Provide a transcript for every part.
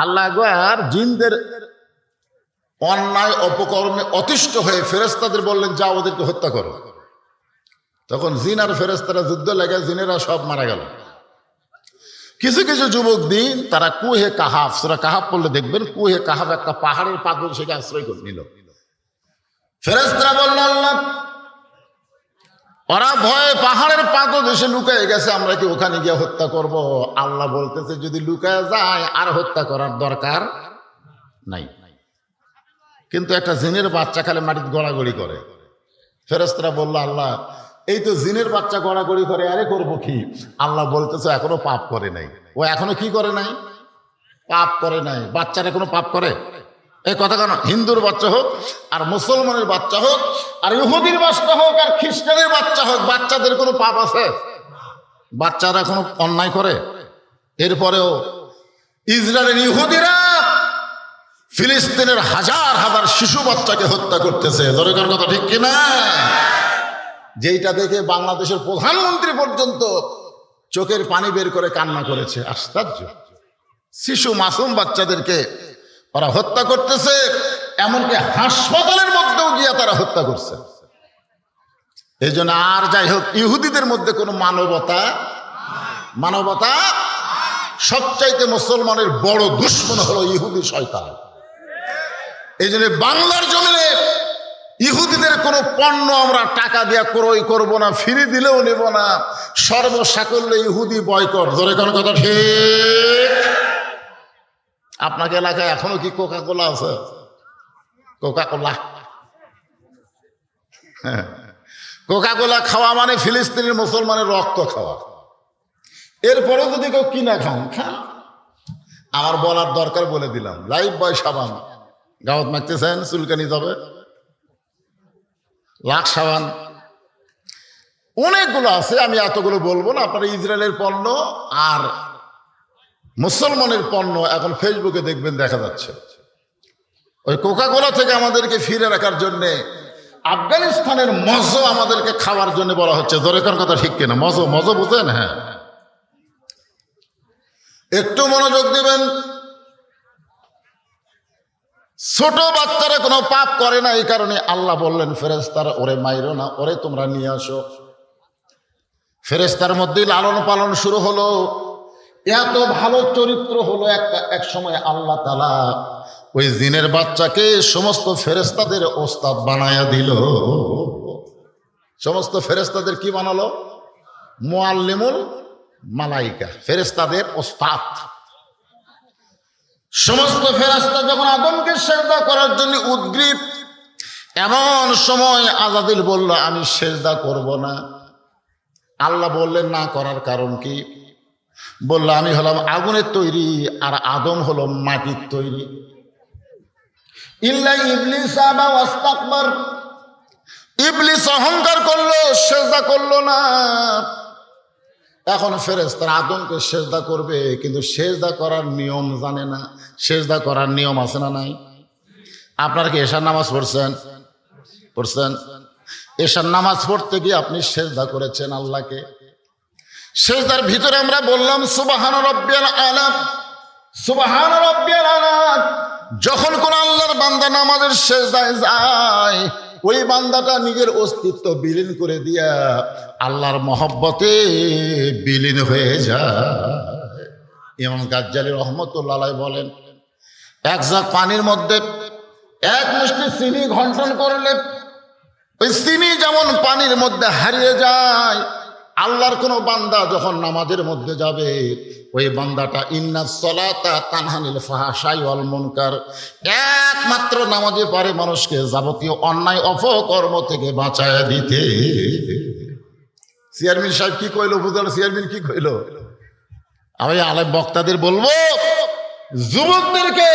আল্লাহ একবার জিনদের অন্যায় অপকর্মে অতিষ্ঠ হয়ে ফেরেশতাদের বললেন, যাও ওদেরকে হত্যা করো। তখন জিন আর ফেরেশতারা যুদ্ধ লেগে জিনেরা সব মারা গেল। কিছু কিছু যুবক দিন তারা কুহে কাহাফ, সূরা কাহাফ পড়লে দেখবেন কুহে কাহাফ একটা পাহাড়ের পাথর সেটা আশ্রয় করে নিল। ফেরেশতারা বলল, আল্লাহ ওরা ভয়ে পাহাড়ের পাথর দেশে লুকায় গেছে, আমরা কি ওখানে গিয়ে হত্যা করব? আল্লাহ বলতেছে, যদি লুকায় যায় আর হত্যা করার দরকার নাই। কিন্তু একটা জিনের বাচ্চা খালি মাটিতে গড়াগড়ি করে। ফেরেশতারা বলল, আল্লাহ এই তো জিনের বাচ্চা গড়াগড়ি করে, আরে করবো কি? আল্লাহ বলতেছে, এখনো পাপ করে নাই। ও এখনো কি করে নাই? পাপ করে নাই। বাচ্চারা কোনো পাপ করে? এই কথা কেন? হিন্দুর বাচ্চা হোক আর মুসলমানের বাচ্চা হোক আর ইহুদির বাচ্চা হোক আর খ্রিস্টানের বাচ্চা হোক, বাচ্চাদের কোনো পাপ আছে? বাচ্চারা কোনো অন্যায় করে? এরপরেও ইসরায়েলের ইহুদিরা ফিলিস্তিনের হাজার হাজার শিশু বাচ্চাকে হত্যা করতেছে। দরকার কথা ঠিক কিনা? যেইটা দেখে বাংলাদেশের প্রধানমন্ত্রী পর্যন্ত চোখের পানি বের করে কান্না করেছে। আশ্চর্য! শিশু মাসুম বাচ্চাদেরকে ওরা হত্যা করতেছে, এমনকি হাসপাতালের মধ্যেও গিয়ে তারা হত্যা করছে। এই জন্য আর যাই হোক, ইহুদিদের মধ্যে কোনো মানবতা সবচাইতে মুসলমানের বড় দুশমন হলো ইহুদি শয়তান। এই জন্য বাংলার জমিনে ইহুদিদের কোনো পণ্য আমরা টাকা দিয়ে ক্রয় করব না, ফিরে দিলেও নেব না, সর্বসাকল্যে ইহুদি বয়কট। ধরে কোন কথা ঠিক? আপনাকে এলাকায় এখনো কি কোকা কোলা আছে? কোকা কোলা, হ্যাঁ, কোকা কোলা খাওয়া মানে ফিলিস্তিনের মুসলমানের রক্ত খাওয়া। এরপরেও যদি কেউ কিনা খান, আমার বলার দরকার বলে দিলাম। লাইফ বয় সাবান গাওয়াত মাখতেছেন, চুলকানি যাবে, লাখ সাবান অনেকগুলো আছে, আমি এতগুলো বলবো না। আপনারা ইসরায়েলের পণ্য আর মুসলমানের পণ্য এখন ফেসবুকে দেখবেন, দেখা যাচ্ছে। ওই কোকা কোলা থেকে আমাদেরকে ফিরে রাখার জন্য আফগানিস্তানের মজো আমাদেরকে খাওয়ার জন্য বলা হচ্ছে। দরকার কথা ঠিক কিনা? মজো বুঝেন? হ্যাঁ, একটু মনোযোগ দিবেন। ছোট বাচ্চারা কোনো পাপ করে না, এই কারণে আল্লাহ বললেন ফেরেশতারা, ওরে মাইরো না, ওরে তোমরা নিয়ে আসো। ফেরেশতার মধ্যে লালন পালন শুরু হলো। এত ভালো চরিত্র হলো, এক সময় আল্লাহ তাআলা ওই জিনের বাচ্চাকে সমস্ত ফেরেশতাদের ওস্তাদ বানায়া দিল। সমস্ত ফেরেশতাদের কি বানালো? মুআল্লিমুল মালাইকা, ফেরেশতাদের ওস্তাদ। সমস্ত ফেরেশতা যখন আদমকে সিজদা করার জন্য উদ্গ্রীব, এমন সময় আজাদিল বলল, আমি সিজদা করব না। আল্লাহ বললেন, না করার কারণ কি? বলল, আমি হলাম আগুনের তৈরি আর আদম হলো মাটির তৈরি। ইল্লা ইবলিস আবা ওয়াস্তাকবার, ইবলিস অহংকার করলো, সিজদা করলো না। এখন ফেরেশতারা আদমকে সিজদা করবে, কিন্তু সিজদা করার নিয়ম জানে না। সিজদা করার নিয়ম আছে না নাই? আপনারা কি এশার নামাজ পড়ছেন? এশার নামাজ পড়তে গিয়ে আপনি সিজদা করেছেন আল্লাহকে। সিজদার ভিতরে আমরা বললাম সুবহান রাব্বিয়াল আলা, সুবহান রাব্বিয়াল আলা। যখন কোন আল্লাহর বান্দা নামাজের সিজদায় যায়, ওই বান্দাটা নিজের অস্তিত্ব বিলীন করে দিয়া আল্লাহর মহব্বতে বিলীন হয়ে যায়। ইমাম গাজ্জালী রহমতুল্লাহ আলাইহি বলেন, এক জাগ পানির মধ্যে এক মুষ্টি চিনি ঘন্টন করলে ওই চিনি যেমন পানির মধ্যে হারিয়ে যায়, আল্লাহর কোন বান্দা যখন নামাজের মধ্যে যাবে, ওই বান্দাটা ইন্নাস সালাতা তানহানিল ফাহশাই ওয়াল মুনকার, একমাত্র নামাজে পারে মানুষকে যাবতীয় অন্যায় অপকর্ম থেকে বাঁচায় দিতে। চেয়ারম্যান সাহেব কি কইল? উপজেলা চেয়ারম্যান কি কইল? আমি আলেম বক্তাদের বলবো, যুবকদেরকে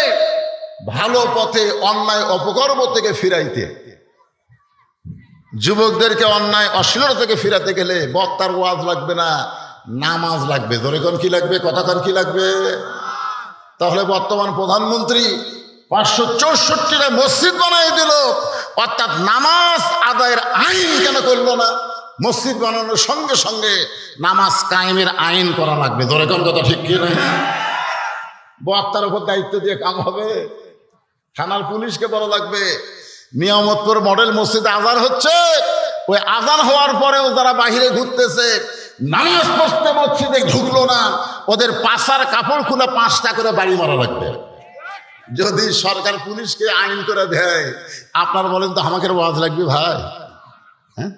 ভালো পথে অন্যায় অপকর্ম থেকে ফিরাইতে, যুবকদেরকে অন্যায় অশ্লীলতা থেকে ফিরাতে গেলে বক্তার ওয়াজ লাগবে না, নামাজ লাগবে। ধরে কোন কি লাগবে? কথা কোন কি লাগবে? তাহলে বর্তমান প্রধানমন্ত্রী 564টা মসজিদ বানাই দিল, অর্থাৎ নামাজ আদায়ের আইন কেন করলো না? মসজিদ বানানোর সঙ্গে সঙ্গে নামাজ কায়েমের আইন করা লাগবে। ধরে কোন কথা ঠিক কি না? বক্তার উপর দায়িত্ব দিয়ে কাম হবে? থানার পুলিশকে বলা লাগবে নিয়ামতপুর মডেল মসজিদে আজান হচ্ছে, ওই আজান হওয়ার পরেও যারা বাহিরে ঘুরতেছে নামাজ পড়তে মসজিদে ঢুকলো না, ওদের পাশার কাপড় খুলে 5টা করে বাড়ি মারা লাগবে। যদি সরকার পুলিশকে আইন করে দেয়, আপনার বলেন তো আমাকে ওয়াজ লাগবে ভাই? হ্যাঁ,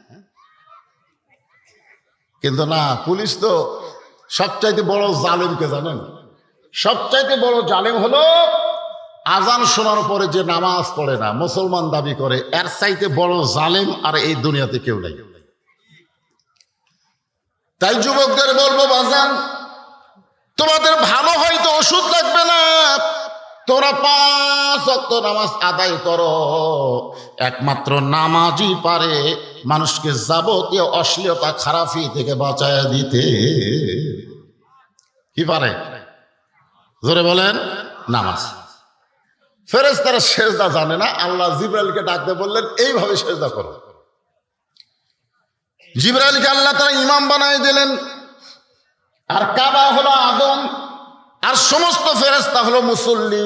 কিন্তু না, পুলিশ তো সবচাইতে বড় জালেমকে জানেন, সবচাইতে বড় জালেম হলো আজান শোনার পরে যে নামাজ পড়ে না, মুসলমান দাবি করে, এর চাইতে বড় জালেম আর এই দুনিয়াতে কেউ নাই। তাই যুবকদের বলবো, বাজান তোমাদের ভালো হয়তো ওষুধ লাগবে না, তোমরা 5 ওয়াক্ত নামাজ আদায় করো। একমাত্র নামাজই পারে মানুষকে যাবতীয় অশ্লীলতা খারাপি থেকে বাঁচায় দিতে। কি পারে? জোরে বলেন। নামাজ। ফেরেশতারা সেজদা জানে না, আল্লাহ জিবরাইলকে ডাকতে বললেন এইভাবে সেজদা করো। জিবরাইলকে আল্লাহ তারা ইমাম বানায় দিলেন, আর কাবা হলো আদম, আর সমস্ত ফেরেশতা হলো মুসল্লি।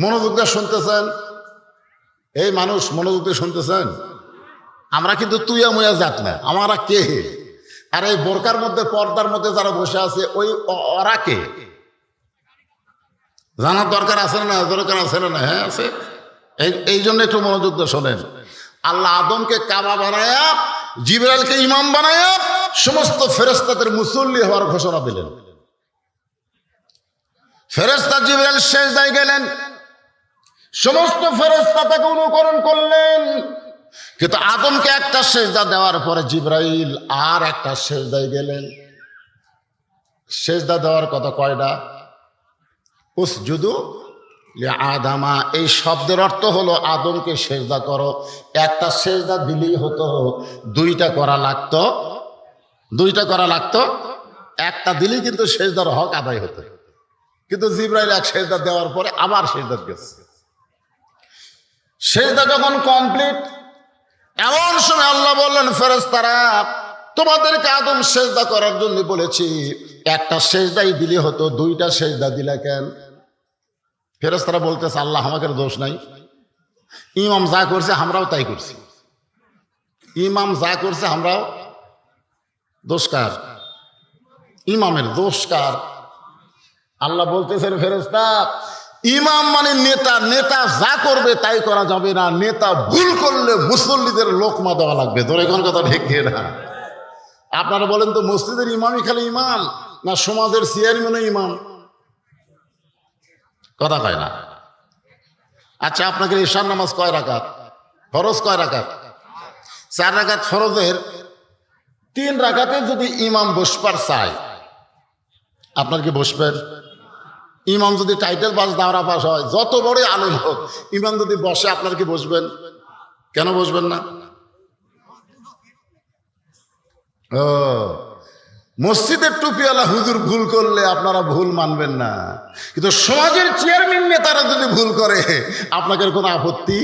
মনোযোগ দিয়ে শুনতেছেন? এই মানুষ মনোযোগ দিয়ে শুনতেছেন? আমরা কিন্তু তুইয়া মুয়া যাত না, আমরা কে? আর এই বোরকার মধ্যে পর্দার মধ্যে যারা বসে আছে ওই ওরা কে? জানার দরকার আছে না? দরকার আছে না? হ্যাঁ আছে। এই জন্য একটু মনোযোগ দিয়ে শোনেন। আল্লাহ আদমকে কাবা বানায়া, জিবরাইলকে ইমাম বানায়া সমস্ত ফেরেশতাদের মুসল্লি হওয়ার ঘোষণা দিলেন। ফেরেশতা জিবরাইল সেজদায় গেলেন, সমস্ত ফেরেশতা তাকে অনুকরণ করলেন, কিন্তু আদমকে একটা সেজদা দেওয়ার পরে জিবরাইল আর একটা সেজদায় গেলেন। সেজদা দেওয়ার কথা কয়টা? উসজুদু লিআদামা, এই শব্দের অর্থ হলো আদমকে সেজদা করো। একটা সেজদা দিলেই হতো, 2টা করা লাগতো, 2টা করা লাগতো, একটা দিলেই কিন্তু সেজদার হক আদায় হতো। কিন্তু জিবরাইল এক সেজদা দেওয়ার পরে আবার সেজদা গেছে। সেজদা যখন কমপ্লিট, এমন সময় আল্লাহ বললেন ফেরেশতারা তোমাদেরকে আদম সেজদা করার জন্য বলেছি, একটা সেজদাই দিলে হতো, 2টা সেজদা দিলা কেন? ফেরেশতারা বলতেছে আল্লাহ আমাদের দোষ নাই, ইমাম যা করছে আমরাও তাই করছি, ইমাম যা করছে আমরাও। দোষ কার? ইমামের। দোষ কার? আল্লাহ বলতেছেন ফেরেশতা ইমাম মানে নেতা, নেতা যা করবে তাই করা যাবে না, নেতা ভুল করলে মুসল্লিদের লোকমা দেওয়া লাগবে। ধরে কোন কথা ঠিক না? আপনারা বলেন তো মসজিদের ইমামই খালি ইমাম, না সমাজের চেয়ারম্যানও ইমাম? কথা কয় না। আচ্ছা আপনাকে ঈশার নামাজ কয় রাকাত? ফরজ কয় রাকাত? 4 রাকাত ফরজের 3 রাকাতে যদি ইমাম বসবার চায়, আপনার কি বসবেন? ইমাম যদি টাইটেল পাস দাওরা পাস হয়, যত বড় আলেম হোক, ইমাম যদি বসে আপনার কি বসবেন? কেন বসবেন না? ও, মসজিদের টুপিওয়ালা হুজুর ভুল করলে আপনারা ভুল মানবেন না, কিন্তু সমাজের চেয়ারম্যান নেতারা যদি ভুল করে আপনাকে কোনো আপত্তি?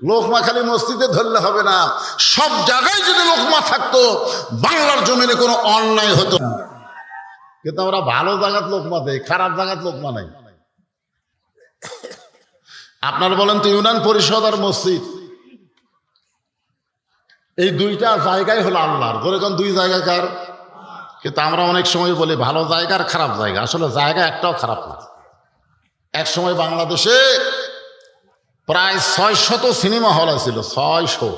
লোকমা খালি মসজিদে ধরলে হবে না, সব জায়গায় যদি লোকমা থাকতো বাংলার জমিনে কোনো অন্যায় হতো না। কিন্তু আমরা ভালো জায়গাত লোকমা দেই, খারাপ জায়গাত লোকমা নাই। আপনারা বলেন তো ইউনিয়ন পরিষদ আর মসজিদ, এই 2টা জায়গায় হলো আল্লাহর। ধরে কোন 2 জায়গা কার? কিন্তু আমরা অনেক সময় বলি ভালো জায়গা আর খারাপ জায়গা, আসলে জায়গা একটাও খারাপ না। এক সময় বাংলাদেশে প্রায় 600 সিনেমা হল ছিল, 600।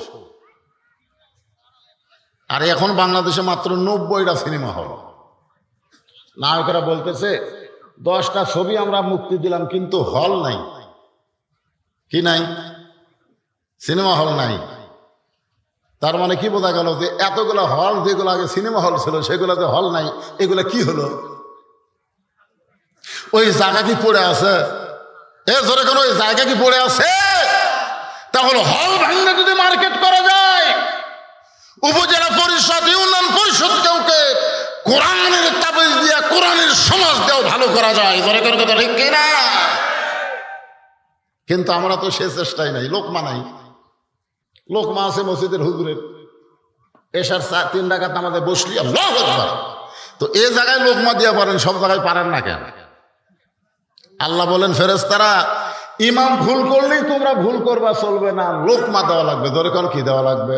আর এখন বাংলাদেশে মাত্র 90টা সিনেমা হল। নায়কেরা বলতেছে 10টা ছবি আমরা মুক্তি দিলাম, কিন্তু হল নাই। কি নাই? সিনেমা হল নাই। তার মানে কি বোঝা গেল যে এতগুলো হল, যেগুলো আগে সিনেমা হল ছিল সেগুলোতে হল নাই, এগুলো কি হলো? ওই জায়গা কি পড়ে আছে? ধরে কোন ওই জায়গা কি পড়ে আছে? তাহলে হল ভাঙলে যদি মার্কেট করা যায়, উপজেলা পরিষদ ইউনিয়ন পরিষদ কাউকে কোরআনের তাবিজ দিয়া কোরআনের সমাজ দেও ভালো করা যায়। ধরে কোন কথা ঠিক কিনা? কিন্তু আমরা তো সে চেষ্টাই নাই। লোকমা নাই। লোকমা আছে মসজিদের হুজুরের, এশার 3 রাকাত আমাদের বসলি আল্লাহু আকবার। তো এই জায়গায় লোকমা দিয়া পারেন, সব জায়গায় পারেন না কেন? আল্লাহ বলেন ফেরেশতারা ইমাম ভুল করলেই তোমরা ভুল করবা, চলবে না, লোকমা দেওয়া লাগবে। ধরে কোন কি দেওয়া লাগবে?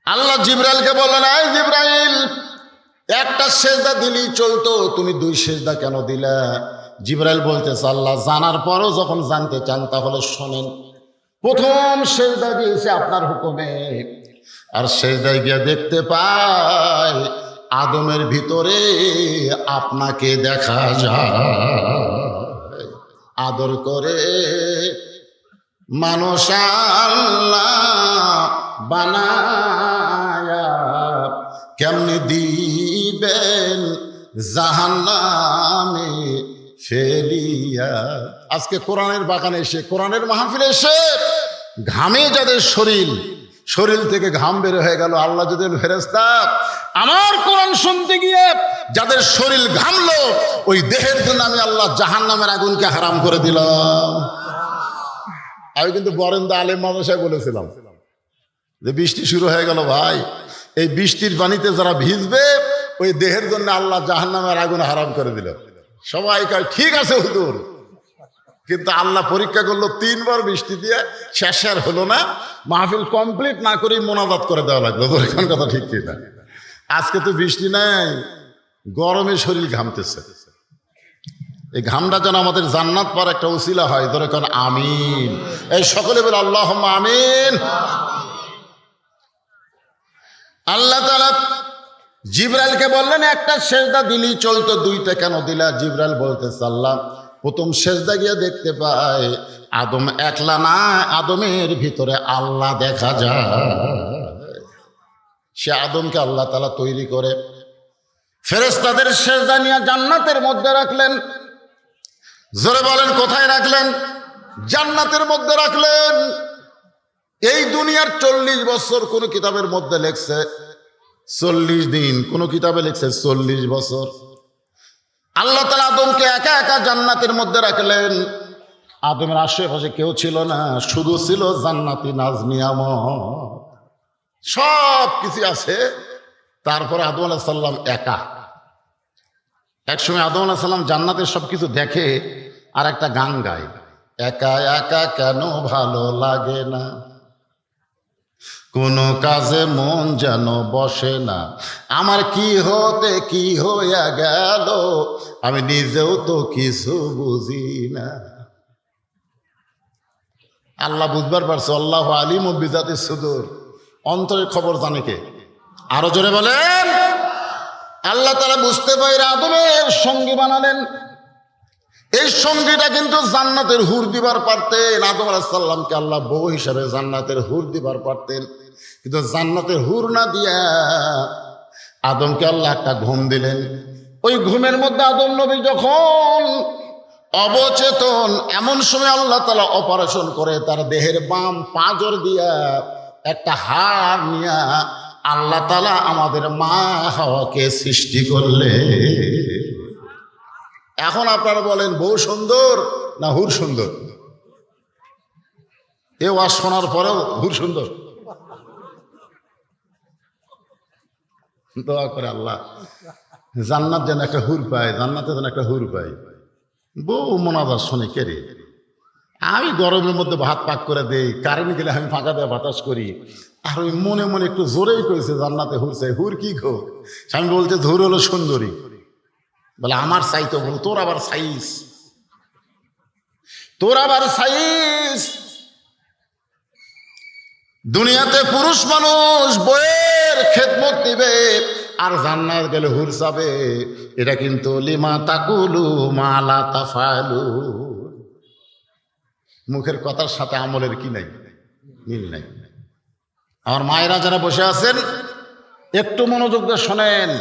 আল্লাহ জিবরাইলকে বললেন, এই জিবরাইল, একটা সেজদা দিলেই চলতো, তুমি 2 সেজদা কেন দিলা? জিবরাইল বলতেছে, আল্লাহ জানার পরও যখন জানতে চান তাহলে শোনেন। প্রথম সেজদা দিয়েছে আপনার হুকুমে, আর সেজদায় গিয়ে দেখতে পাই আদমের ভিতরে আপনাকে দেখা যায়। আদর করে মানুষ আল্লাহ বানায়া কেমনে দিবেন জাহান্নামে ফেলিয়া। আজকে কোরআনের বাগানে এসে, কোরআনের মাহফিলে এসে ঘামে যাদের শরীর থেকে ঘাম বের হয়ে গেল, আল্লাহ যদি ফেরেশতা আমার কোরআন শুনতে গিয়ে যাদের শরীর ঘামলো, ওই দেহের জন্য আমি আল্লাহ জাহান্নামের আগুনকে হারাম করে দিলাম। আমি কিন্তু বরেন্দা আলেম মাদ্রাসায় বলেছিলাম যে বৃষ্টি শুরু হয়ে গেল ভাই, এই বৃষ্টির পানিতে যারা ভিজবে ওই দেহের জন্য আল্লাহ জাহান্নামের আগুন হারাম করে দিল। সবাই কয় ঠিক আছে হুজুর, কিন্তু আল্লাহ পরীক্ষা করলো 3 বার বৃষ্টি দিয়ে, শেষ আর হলো না, মাহফিল কমপ্লিট না করেই মোনাজাত করে দেওয়া লাগলো। এখন কথা ঠিক কি না? আজকে তো বৃষ্টি নাই, গরমে শরীর ঘামতেছে। এই ঘামটা যেন আমাদের জান্নাত পাওয়ার একটা উসিলা হয়। ধরে কোন আমিন। এই সকলে বলে আল্লাহুম্মা আমিন। আল্লাহ তাআলা জিবরাইলকে বললেন, একটা সেজদা দিলেই চলতো, 2টা কেন দিলা? জিবরাইল বলতেছে, আল্লাহ প্রথম সেজদা গিয়ে দেখতে পায় আদম একলা না, আদমের ভিতরে আল্লাহ দেখা যায়। সে আদমকে আল্লাহ তাআলা তৈরি করে ফেরেশতাদের সেজদা নিয়ে জান্নাতের মধ্যে রাখলেন। জোরে বলেন কোথায় রাখলেন? জান্নাতের মধ্যে রাখলেন। এই দুনিয়ার 40 বছর কোন কিতাবের মধ্যে লেখছে 40 দিন, কোন কিতাবে লেখছে 40 বছর। আল্লাহ তাআলা আদমকে একা একা জান্নাতের মধ্যে রাখলেন। আদমের আশেপাশে কেউ ছিল না, শুধু ছিল জান্নাতি নাজ নিয়ামত, সব কিছু আছে। তারপরে আদম আলাইহিস সালাম একা। একসময় আদম আলাইহিস সালাম জান্নাতের সবকিছু দেখে আর একটা গান গায়, একা একা কেন ভালো লাগে না, কোনো কাজে মন যেন বসে না, আমার কি হতে কি হইয়া গেল, আমি নিজেও তো কিছু বুঝি না। আল্লাহ বুঝবার পারছে, আল্লাহু আলিম বিজাতিস সুদূর, অন্তরের খবর জানে কে? আরো জোরে বলেন। আল্লাহ তাআলা বুঝতে পারে আদমের সঙ্গী বানালেন। এই সঙ্গীটা কিন্তু জান্নাতের হুর দিবার পারতেন। আদম আলাইহিস সালামকে আল্লাহ বউ হিসাবে জান্নাতের হুর দিবার পারতেন, কিন্তু জান্নাতের হুর না দিয়া আদমকে আল্লাহ একটা ঘুম দিলেন। ওই ঘুমের মধ্যে আদম নবী যখন অবচেতন, এমন সময় আল্লাহ তাআলা অপারেশন করে তার দেহের বাম পাঁজর দিয়া একটা হাড় নিয়া আল্লাহ তাআলা আমাদের মা হাওয়াকে সৃষ্টি করলে। এখন আপনারা বলেন বউ সুন্দর না হুর সুন্দর? এ ওয়াজ শোনার পরেও হুর সুন্দর? দোয়া করে আল্লাহ জান্নাত যেন একটা হুর পায়, জান্নাতে যেন একটা হুর পায়। বউ মোনাজাত শোনে কে রে? আমি গরমের মধ্যে ভাত পাক করে দেই, কারেন্ট গেলে আমি ফাঁকা দিয়ে বাতাস করি, আর ওই মনে মনে একটু জোরেই করেছে জান্নাতে হুর চাই। হুর কি গো? আমি বলতে হুর হলো সুন্দরী। বলে আমার চাই তো। বল তোর আবার সাইজ, তোর আবার সাইজ। দুনিয়াতে পুরুষ মানুষ বইয়ের খেদমত দিবে আর জান্নাত গেলে হুর যাবে, এটা কিন্তু লিমা তাকুলু মা লা তাফালু। মুখের কথার সাথে আমলের কি নাই, মিল নাই। আমার মায়েরা যারা বসে আছেন একটু মনোযোগ দিয়ে শোনেন।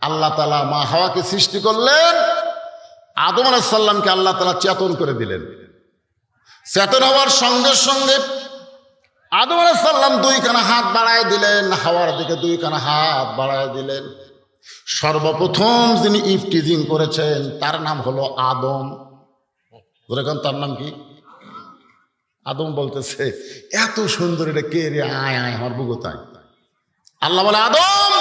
আল্লাহ তাআলা মা হাওয়াকে সৃষ্টি করলেন, আদম আলাইহিস সালামকে আল্লাহ তাআলা চেতন করে দিলেন। চেতন হওয়ার সঙ্গে সঙ্গে আদম আলাইহিস সালাম 2 খানা হাত বাড়ায় দিলেন, হাওয়ার দিকে 2 খানা হাত বাড়ায় দিলেন। সর্বপ্রথম যিনি ইফতিজিং করেছেন তার নাম হলো আদম। এখন তার নাম কি? আদম বলতেছে এত সুন্দর, এটা কে রে? আয় আয় আমার বুগোতায়। আল্লাহ বলে আদম,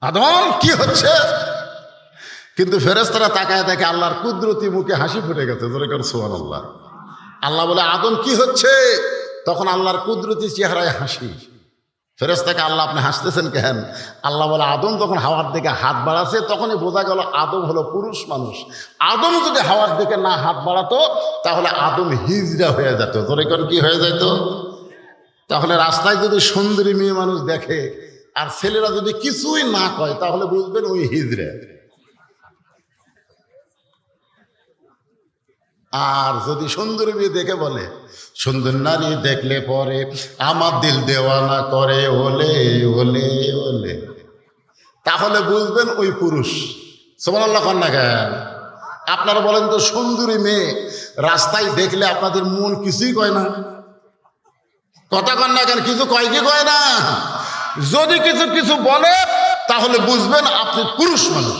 আদম কি হচ্ছে? কিন্তু ফেরেশতারা তাকায় দেখে আল্লাহর কুদরতি মুখে হাসি ফুটে গেছে, জোরে করে সুবহানাল্লাহ। আল্লাহ বলে আদম কি হচ্ছে? তখন আল্লাহর কুদরতি চেহারায় হাসি। ফেরেশতাকে আল্লাহ আপনি হাসতেছেন কেন? আল্লাহ বলে আদম যখন হাওয়ার দিকে হাত বাড়াচ্ছে তখনই বোঝা গেল আদম হলো পুরুষ মানুষ। আদম যদি হাওয়ার দিকে না হাত বাড়াতো তাহলে আদম হিজড়া হয়ে যেত। জোরে করে কি হয়ে যেত? তাহলে রাস্তায় যদি সুন্দরী মেয়ে মানুষ দেখে আর ছেলেরা যদি কিছুই না কয় তাহলে বুঝবেন ওই হিজড়া। আর যদি সুন্দরী মেয়ে দেখে বলে সুন্দর নারী দেখলে পরে আমার দিল দেওয়ানা করে ওলে ওলে ওলে, তাহলে বুঝবেন ওই পুরুষ। সুবহানাল্লাহ কন না কেন? আপনারা বলেন তো সুন্দরী মেয়ে রাস্তায় দেখলে আপনাদের মন কিছুই কয় না? কথা কন না কেন? কিছু কয় কি কয় না? যদি কিছু কিছু বলে তাহলে বুঝবেন আপনি পুরুষ মানুষ,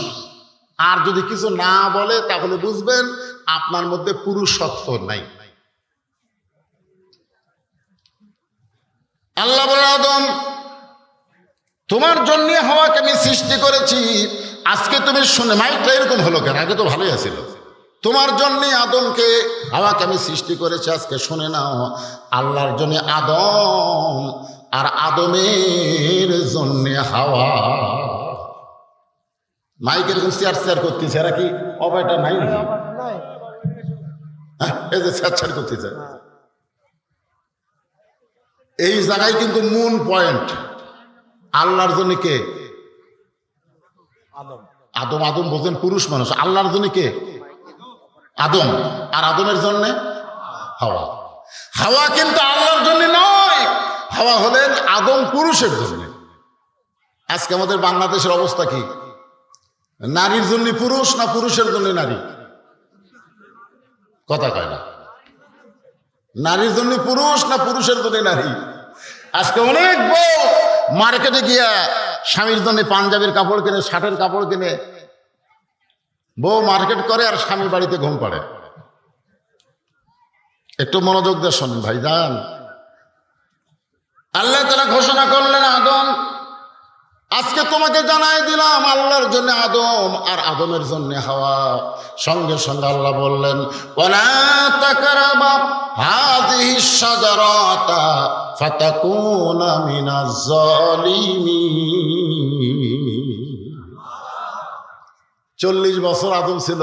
আর যদি কিছু না বলে তাহলে বুঝবেন আপনার মধ্যে পুরুষত্ব নাই। আল্লাহ বলে আদম তোমার জন্য হাওয়াকে আমি সৃষ্টি করেছি, আজকে তুমি শুনে, মাইকটা এরকম হলো কেন? আগে তো ভালোই আছিল। তোমার জন্য আদমকে হাওয়াকে আমি সৃষ্টি করেছি, আজকে শুনে নাও। আল্লাহর জন্য আদম আর আদমের জন্য হাওয়া। মাইক এরকম চেয়ার চেয়ার করতেছে, এরা কি অবায়টা নাই নাকি? এই যে চেয়ার চেয়ার করতেছে, এই জায়গায় কিন্তু মূল পয়েন্ট। আল্লাহর জন্য কে? আদম। আদম বোঝেন পুরুষ মানুষ। আল্লাহর জন্য কে? আদম। আর আদমের জন্য হাওয়া। হাওয়া কিন্তু আল্লাহর জন্য নয়, হাওয়া হলেন আদম পুরুষের জন্য। আজকে আমাদের বাংলাদেশের অবস্থা কি? নারীর জন্য পুরুষ না পুরুষের জন্য নারী? কথা কয় না। নারীর জন্য পুরুষ না পুরুষের জন্য নারী? আজকে অনেক বউ মার্কেটে গিয়া স্বামীর জন্য পাঞ্জাবির কাপড় কিনে, শার্টের কাপড় কিনে বউ মার্কেট করে আর স্বামী বাড়িতে ঘুম পাড়ে। একটু মনোযোগ দিয়ে শোনেন ভাইজান। আল্লাহ তাআলা ঘোষণা করলেন আদম আজকে তোমাকে জানাই দিলাম আল্লাহর জন্য আদম আর আদমের জন্য হাওয়া। সঙ্গে সঙ্গে আল্লাহ বললেন ওয়ালা তাকরাবা হাযিহিশ শাজারাতা ফাতাকুনা মিনাজ জালিমিন। 40 বছর আদম ছিল,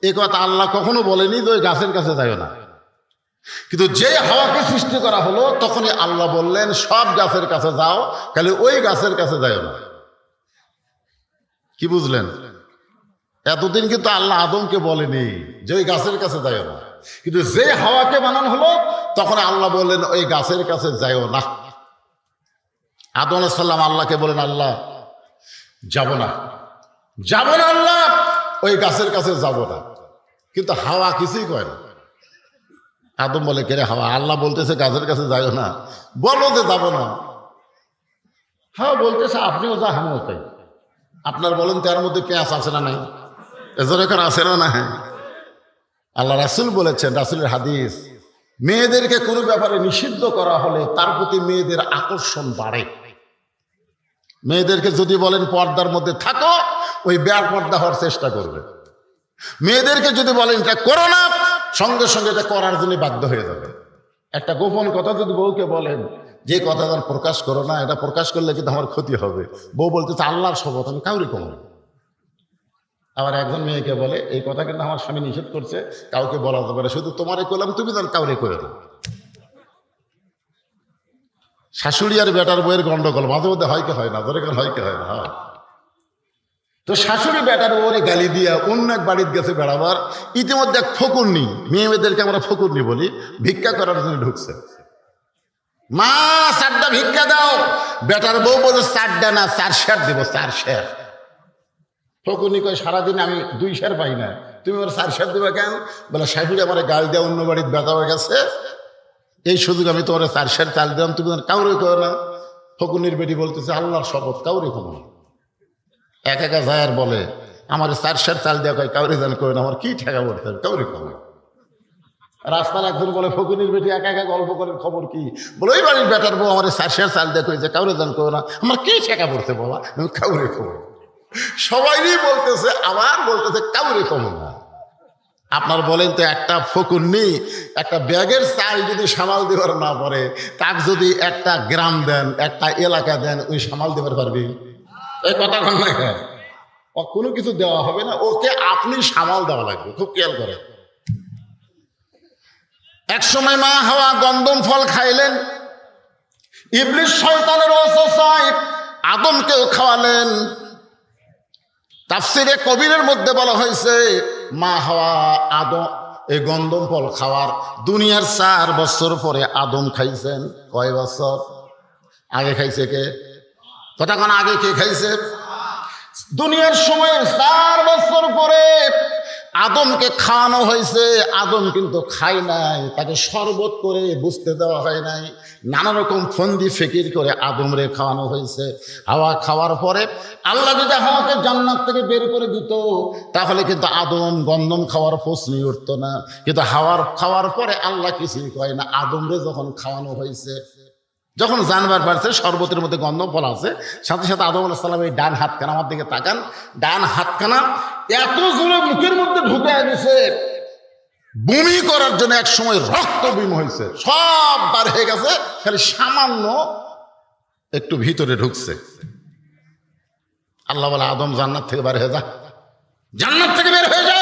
এই কথা আল্লাহ কখনো বলেনি যে ওই গাছের কাছে যাইও না। কিন্তু যে হাওয়াকে সৃষ্টি করা হলো তখনই আল্লাহ বললেন সব গাছের কাছে যাও, খালি ওই গাছের কাছে যাইও না। কি বুঝলেন? এতদিন কিন্তু আল্লাহ আদমকে বলেনি যে ওই গাছের কাছে যাইও না, কিন্তু যে হাওয়াকে বানানো হলো তখন আল্লাহ বললেন ওই গাছের কাছে যাইও না। আদম আলাইহিস সালাম আল্লাহকে বলেন আল্লাহ যাব না, যাব না আল্লাহ, ওই গাছের কাছে যাব না। কিন্তু হাওয়া কিছুই কয় না। আদম বলে কেরে হাওয়া, আল্লাহ বলতেছে গাছের কাছে যাইও না, বলো যে যাব না। হ্যাঁ বলতেছে আপনিও যা আমিও তাই। আপনার বলেন তার মধ্যে পেঁয়াজ আছে না নাই? এজরেকার আছে না না? হ্যাঁ, আল্লাহ রাসূল বলেছেন, রাসূলের হাদিস, মেয়েদেরকে কোনো ব্যাপারে নিষিদ্ধ করা হলে তার প্রতি মেয়েদের আকর্ষণ বাড়ে। মেয়েদেরকে যদি বলেন পর্দার মধ্যে থাকো, ওই বেপর্দা হওয়ার চেষ্টা করবে। মেয়েদেরকে যদি বলেন এটা করো না, সঙ্গে সঙ্গে এটা করার জন্য বাধ্য হয়ে যাবে। একটা গোপন কথা যদি বউকে বলেন যে কথা তার প্রকাশ করো না, এটা প্রকাশ করলে কিন্তু আমার ক্ষতি হবে, বউ বলতেছে আল্লাহর শপথ আমি কাউরে কম। আবার একজন মেয়েকে বলে এই কথা কিন্তু আমার স্বামী নিষেধ করছে, কাউকে বলা যাবে না, শুধু তোমারে কইলাম, তুমি যেন কাউরে কইও না। শাশুড়ি আর বেটার বইয়ের গন্ডগোল মাঝে মধ্যে হয় কি হয় না? ধরে হয় কি হয় না? হয়। তো শাশুড়ি বেটার বউরে গালি দিয়া অন্য এক বাড়িতে গেছে বেড়াবার। ইতিমধ্যে এক ফকুরনি, মেয়েদেরকে আমরা ফকুরনি বলি, ভিক্ষা করার জন্য ঢুকছে। মা 4টা ভিক্ষা দাও। বেটার বউ বলে 4টা না 4 শের দেব, 4 শের। ফকুরনি কয় সারাদিন আমি 2 শের পাই না, তুমি ওর 4 শের দেবে কেন? বলে শাশুড়ি আমার গাল দেওয়া অন্য বাড়িতে বেতা হয়ে গেছে, এই সুযোগ আমি তোমার 4 শের চাল দিলাম, তুমি কাউরে কো না। ফকুরনির বেটি বলতেছে আল্লাহর শপথ কাউরে কো না। একা যায় আর বলে আমার 4 শের চাল দেওয়া কয় কাউরে জান কই না, আমার কি ঠেকা পড়তে হবে, কাউরে কো না। রাস্তার একজন বলে ফকুরনির বেটি একা একা গল্প করেন, খবর কি? বলে ওই বাড়ির বেটার বউ আমার 4 শের চাল দেওয়া কই যে কাউরে জান কই না, আমার কি ঠেকা পড়তে বলা, আমি কাউরে কো। সবাইই বলতেছে, আবার বলতেছে কাউরে কম না। আপনার বলেন তো, একটা ফকুন্নি একটা ব্যাগের চাল যদি সামাল দেওয়ার না পারে, তাকে যদি একটা গ্রাম দেন, একটা এলাকা দেন, ওই সামাল দেবার পারবি? এই কথা কন না কেন? ও কোনো কিছু দেওয়া হবে না, ওকে আপনি সামাল দেওয়া লাগবে। খুব খেয়াল করে। এক সময় মা হাওয়া গন্ধম ফল খাইলেন, ইবলিস শয়তানের ওয়াসওয়াসায় আদমকেও খাওয়ালেন। তাফসিরে কবিরের মধ্যে বলা হয়েছে, মা হাওয়া আদম এই গন্ধম ফল খাওয়ার দুনিয়ার 4 বছর পরে আদম খাইছেন। কয় বছর আগে খাইছে কে? কথা কোন আগে কে খাইছে? দুনিয়ার সময় 4 বছর পরে আদমকে খাওয়ানো হয়েছে। আদম কিন্তু খায় নাই, তাকে শরবত করে বুঝতে দেওয়া হয় নাই, নানা রকম ফন্দি ফিকির করে আদমরে খাওয়ানো হয়েছে। হাওয়া খাওয়ার পরে আল্লাহ যদি হাওয়াকে জান্নাত থেকে বের করে দিত, তাহলে কিন্তু আদম গন্ধম খাওয়ার প্রশ্নই উঠত না। কিন্তু হাওয়ার খাওয়ার পরে আল্লাহ কিছুই কয় না। আদমরে যখন খাওয়ানো হয়েছে, যখন জানবার পারছে শরবতের মধ্যে গন্ধম ফল আছে, সাথে সাথে আদম আলাইহিস সালাম এই ডান হাতখানা, আমার দিকে তাকান, ডান হাতখানা এত জোরে মুখের মধ্যে ঢুকে গেছে, বমি করার জন্য এক সময় রক্ত বিম হয়েছে, সব বার হয়ে গেছে, খালি সামান্য একটু ভিতরে ঢুকছে। আল্লাহ বলে, আদম জান্নাত থেকে বের হয়ে যা, জান্নাত থেকে বের হয়ে যা।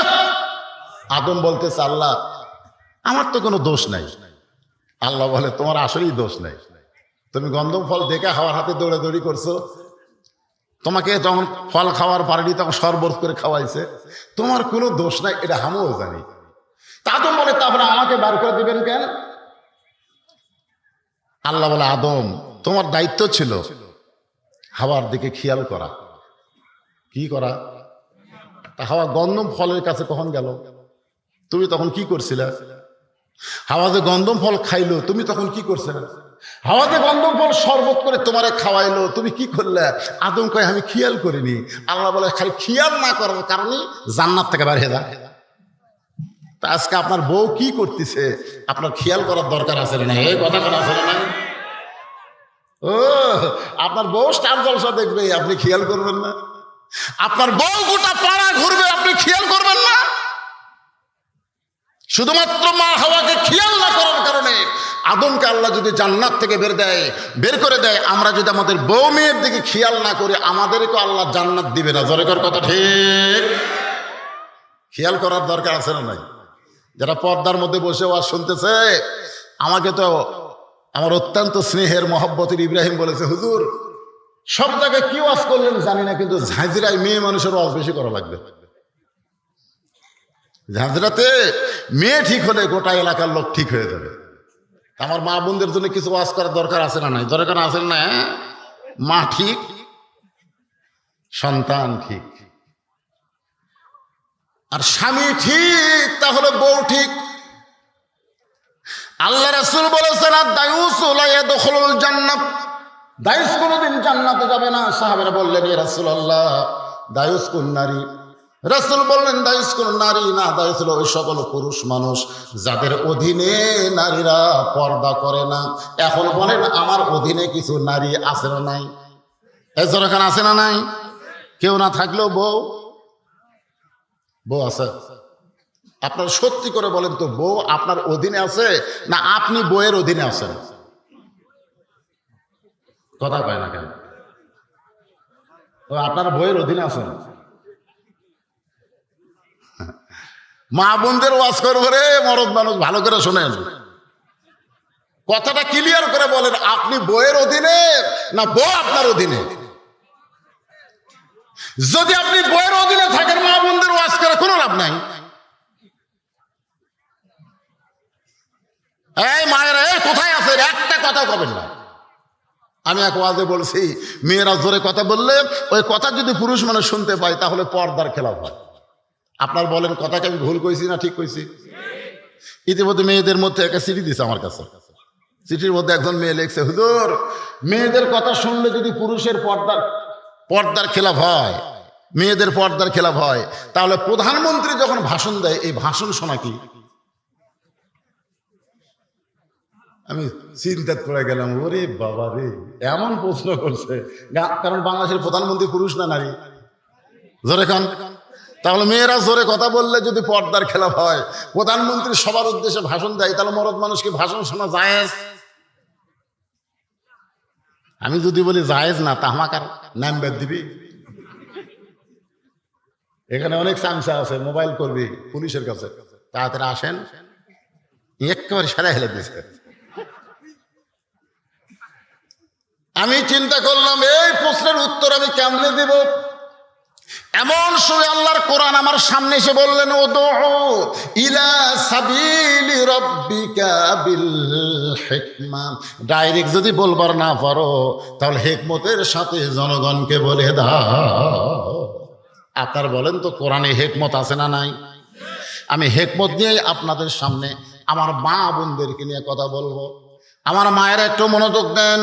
আদম বলতেছে, আল্লাহ আমার তো কোনো দোষ নাই। আল্লাহ বলে, তোমার আসলেই দোষ নাই। তুমি গন্ধম ফল দেখে হাওয়ার হাতে দৌড়াদৌড়ি করছো, তোমাকে যখন ফল খাওয়ার পারেনি তখন শরবত করে খাওয়াইছে, তোমার কোনো দোষ নাই, এটা আমিও জানি। আদম বলে, তারপরে আমাকে বার করে দিবেন কেন? আল্লাহ বলে, আদম তোমার দায়িত্ব ছিল হাওয়ার দিকে খেয়াল করা। কি করা? তা হাওয়া গন্ধম ফলের কাছে কখন গেল? তুমি তখন কি করছিলে? হাওয়া যে গন্ধম ফল খাইলো, তুমি তখন কি করছিলে? হাওয়া যে গন্ধম ফল শরবত করে তোমারে খাওয়াইলো, তুমি কি করলে? আদম কয়, আমি খেয়াল করিনি। আল্লাহ বলে, খালি খেয়াল না করার কারণে জান্নাত থেকে বের হয়ে যা। তা আজকে আপনার বউ কি করতেছে, আপনার খেয়াল করার দরকার আছে না? এই কথা বলা আছে না? ও, আপনার বউ স্টার জলসা দেখবে, আপনি খেয়াল করবেন না? আপনার বউ গোটা পাড়া ঘুরবে, আপনি খেয়াল করবেন না? শুধুমাত্র মা হাওয়াকে খেয়াল না করার কারণে আদমকে আল্লাহ যদি জান্নাত থেকে বের করে দেয়, আমরা যদি আমাদের বউ মেয়ের দিকে খেয়াল না করি, আমাদেরকে আল্লাহ জান্নাত দিবে না। জোরে কর কথা ঠিক। খেয়াল করার দরকার আছে না নাই? যারা পর্দার মধ্যে বসে ওয়াজ শুনতেছে, আমাকে তো আমার অত্যন্ত স্নেহের মহব্বতের ইব্রাহিম বলেছে, হুজুর সব জায়গায় কি ওয়াজ করলেন জানি না, কিন্তু ঝাঁঝরায় মেয়ে মানুষের ওয়াজ বেশি করা লাগবে। ঝাঁঝরাতে মেয়ে ঠিক হলে গোটা এলাকার লোক ঠিক হয়ে যাবে। আমার মা বোনদের জন্য কিছু ওয়াজ করার দরকার আছে না নাই? দরকার আছে না? মা ঠিক, সন্তান ঠিক, আর স্বামী ঠিক, তাহলে বউ ঠিক। আল্লাহ রাসূল বলেছেন, দায়ুস লা ইয়াদখুলুল জান্নাত, দায়ুস কোনদিন জান্নাতে যাবে না। সাহাবারা বললেন, ইয়া রাসূলুল্লাহ, দায়ুস কোন নারী? রাসূল বললেন, দায়ুস কোন নারী না, দায়ুস হলো ওই সকল পুরুষ মানুষ যাদের অধীনে নারীরা পর্দা করে না। এখন বলেন, আমার অধীনে কিছু নারী আছে না নাই? এজরখান আছে না নাই? কেউ না থাকলেও বউ আছে। আপনার সত্যি করে বলেন তো, বউ আপনার অধীনে আছে না আপনি বউয়ের অধীনে আছেন? কথা কয় না কেন? আপনার বউয়ের অধীনে আছেন। মা বোনদের ওয়াজ করবো রে মরদ মানুষ, ভালো করে শোনেন, কথাটা ক্লিয়ার করে বলেন, আপনি বউয়ের অধীনে না বউ আপনার অধীনে? যদি আপনি বউয়ের অধীনে থাকেন, মা বোনদের ওয়াজ করে কোনো লাভ নাই। এই মায়েরা, এই কোথায় আছে? একটা কথা কবেন না। আমি এক ওয়াজে বলছি, মেয়েরা জোরে কথা বললে ওই কথা যদি পুরুষ মানুষ শুনতে পায়, তাহলে পর্দার খেলাফ হয়। আপনার বলেন, কথাকে আমি ভুল কইছি না ঠিক কইছি? ইতিমধ্যে মেয়েদের মধ্যে একটা চিঠি দিছে আমার কাছে। চিঠির মধ্যে একজন মেয়ে লিখছে, হুজুর মেয়েদের কথা শুনলে যদি পুরুষের পর্দার খেলাফ হয়, মেয়েদের পর্দার খেলাফ হয়, তাহলে প্রধানমন্ত্রী যখন ভাষণ দেয়, এই ভাষণ শোনা কি? আমি চিন্তা করে গেলাম, ওরে বাবা রে, এমন প্রশ্ন করছে। কারণ বাংলাদেশের প্রধানমন্ত্রী পুরুষ না নারী? জোরে খান। তাহলে মেয়েরা জোরে কথা বললে যদি পর্দার খেলাপ হয়, প্রধানমন্ত্রী সবার উদ্দেশ্যে ভাষণ দেয়, তাহলে মরদ মানুষকে ভাষণ শোনা জায়েজ? আমি যদি বলি জায়েজ না, তা আমাকে আর নাম বেদ দিবি? এখানে অনেক চামচা আছে, মোবাইল করবি পুলিশের কাছে, তাড়াতাড়ি আসেন, একেবারে সেরা হেলে দিয়েছে। আমি চিন্তা করলাম এই প্রশ্নের উত্তর আমি কেমনে দেব। এমন সময় আল্লাহর কোরআন আমার সামনে এসে বললেন, উদউ ইলা সাবিলি রাব্বিকা বিল হিকমা। ডাইরেক্ট যদি বলবার না পারো, তাহলে হিকমতের সাথে জনগণকে বলে দাও। আপনার বলেন তো কোরআনে হিকমত আছে না নাই? আমি হিকমত নিয়েই আপনাদের সামনে আমার মা বোনদেরকে নিয়ে কথা বলবো। আমার মায়েরা একটু মনোযোগ দেন।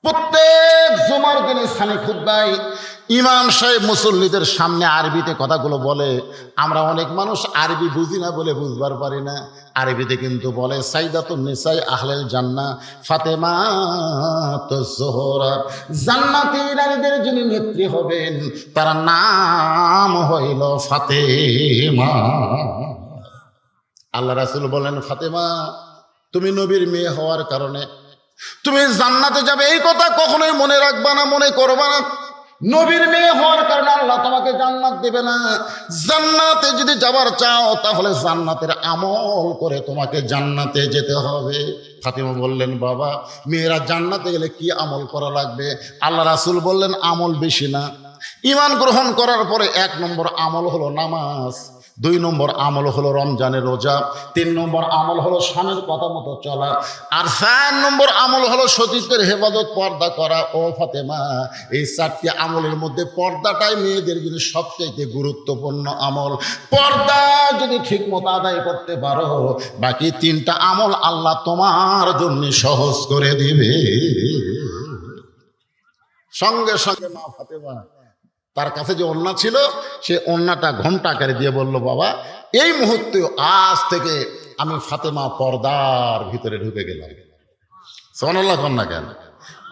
প্রত্যেক জুমার দিনে ইসলামী খুতবায় ইমাম সাহেব মুসল্লিদের সামনে আরবিতে কথাগুলো বলে। আমরা অনেক মানুষ আরবি বুঝি না বলে বুঝবার পারি না। আরবিতে কিন্তু বলে সাইদাতুন নিসাই আহলেল জান্নাহ ফাতেমাতুজ জোহরা, জান্নাতি নারীদের যিনি নেত্রী হবেন তার নাম হইল ফাতেমা। আল্লাহ রাসূল বলেন, ফাতেমা তুমি নবীর মেয়ে হওয়ার কারণে তুমি জান্নাতে যাবে, এই কথা কখনোই মনে রাখবা না, মনে করবা না। নবীর মেয়ে হওয়ার কারণে আল্লাহ তোমাকে জান্নাত দেবে না। জান্নাতে যদি যাবার চাও, তাহলে জান্নাতের আমল করে তোমাকে জান্নাতে যেতে হবে। ফাতিমা বললেন, বাবা মেয়েরা জান্নাতে গেলে কি আমল করা লাগবে? আল্লাহ রাসূল বললেন, আমল বেশি না। ঈমান গ্রহণ করার পরে 1 নম্বর আমল হলো নামাজ, 2 নম্বর আমল হলো রমজানের রোজা, 3 নম্বর আমল হলো স্বামীর কথা মতো চলা, আর 4 নম্বর আমল হলো সতীত্বের হেফাজত, পর্দা করা। ও ফাতেমা, এই 4টি আমলের মধ্যে পর্দাটাই মেয়েদের জন্য সবচেয়ে গুরুত্বপূর্ণ আমল। পর্দা যদি ঠিক মতো আদায় করতে পারো, বাকি 3টা আমল আল্লাহ তোমার জন্য সহজ করে দিবে। সঙ্গে সঙ্গে মা ফাতেমা তার কাছে যে ওড়না ছিল, সে ওড়নাটা ঘোমটা আকারে দিয়ে বলল, বাবা এই মুহূর্তে আজ থেকে আমি ফাতেমা পর্দার ভিতরে ঢুকে গেলাম। সুবহানাল্লাহ কন্যা কেন?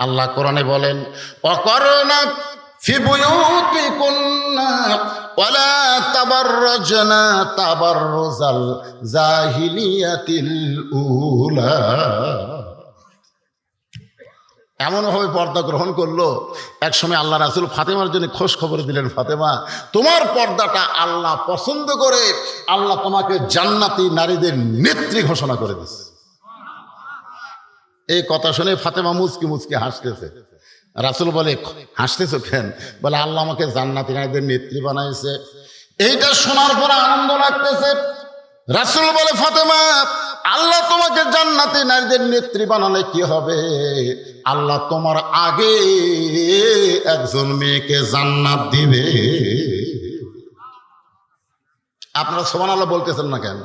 আল্লাহ কোরআনে বলেন, ওয়াকরনা ফি বুয়ুতিকুন্না ওয়ালা তাবাররাজনা তাবাররুজাল জাহিলিয়াতিল উলা। এমনভাবে পর্দা গ্রহণ করলো, একসময় আল্লাহ রাসূল ফাতেমার জন্য খোঁজ খবর দিলেন, ফাতেমা তোমার পর্দাটা আল্লাহ পছন্দ করে আল্লাহ তোমাকে জান্নাতি নারীদের নেত্রী ঘোষণা করে দিচ্ছে। এই কথা শুনে ফাতেমা মুচকি মুচকি হাসতেছে। রাসূল বলে, হাসতেছো কেন? বলে, আল্লাহ আমাকে জান্নাতি নারীদের নেত্রী বানাইছে। এইটা শোনার পর আনন্দ লাগতেছে। রাসূল বলে, ফাতেমা আল্লাহ তোমাকে জান্নাতি নারীদের নেত্রী বানালে কি হবে? আল্লাহ তোমার আগে একজন মেয়েকে জান্নাত দিবে। আপনারা সুবহানাল্লাহ বলতেছেন না কেন?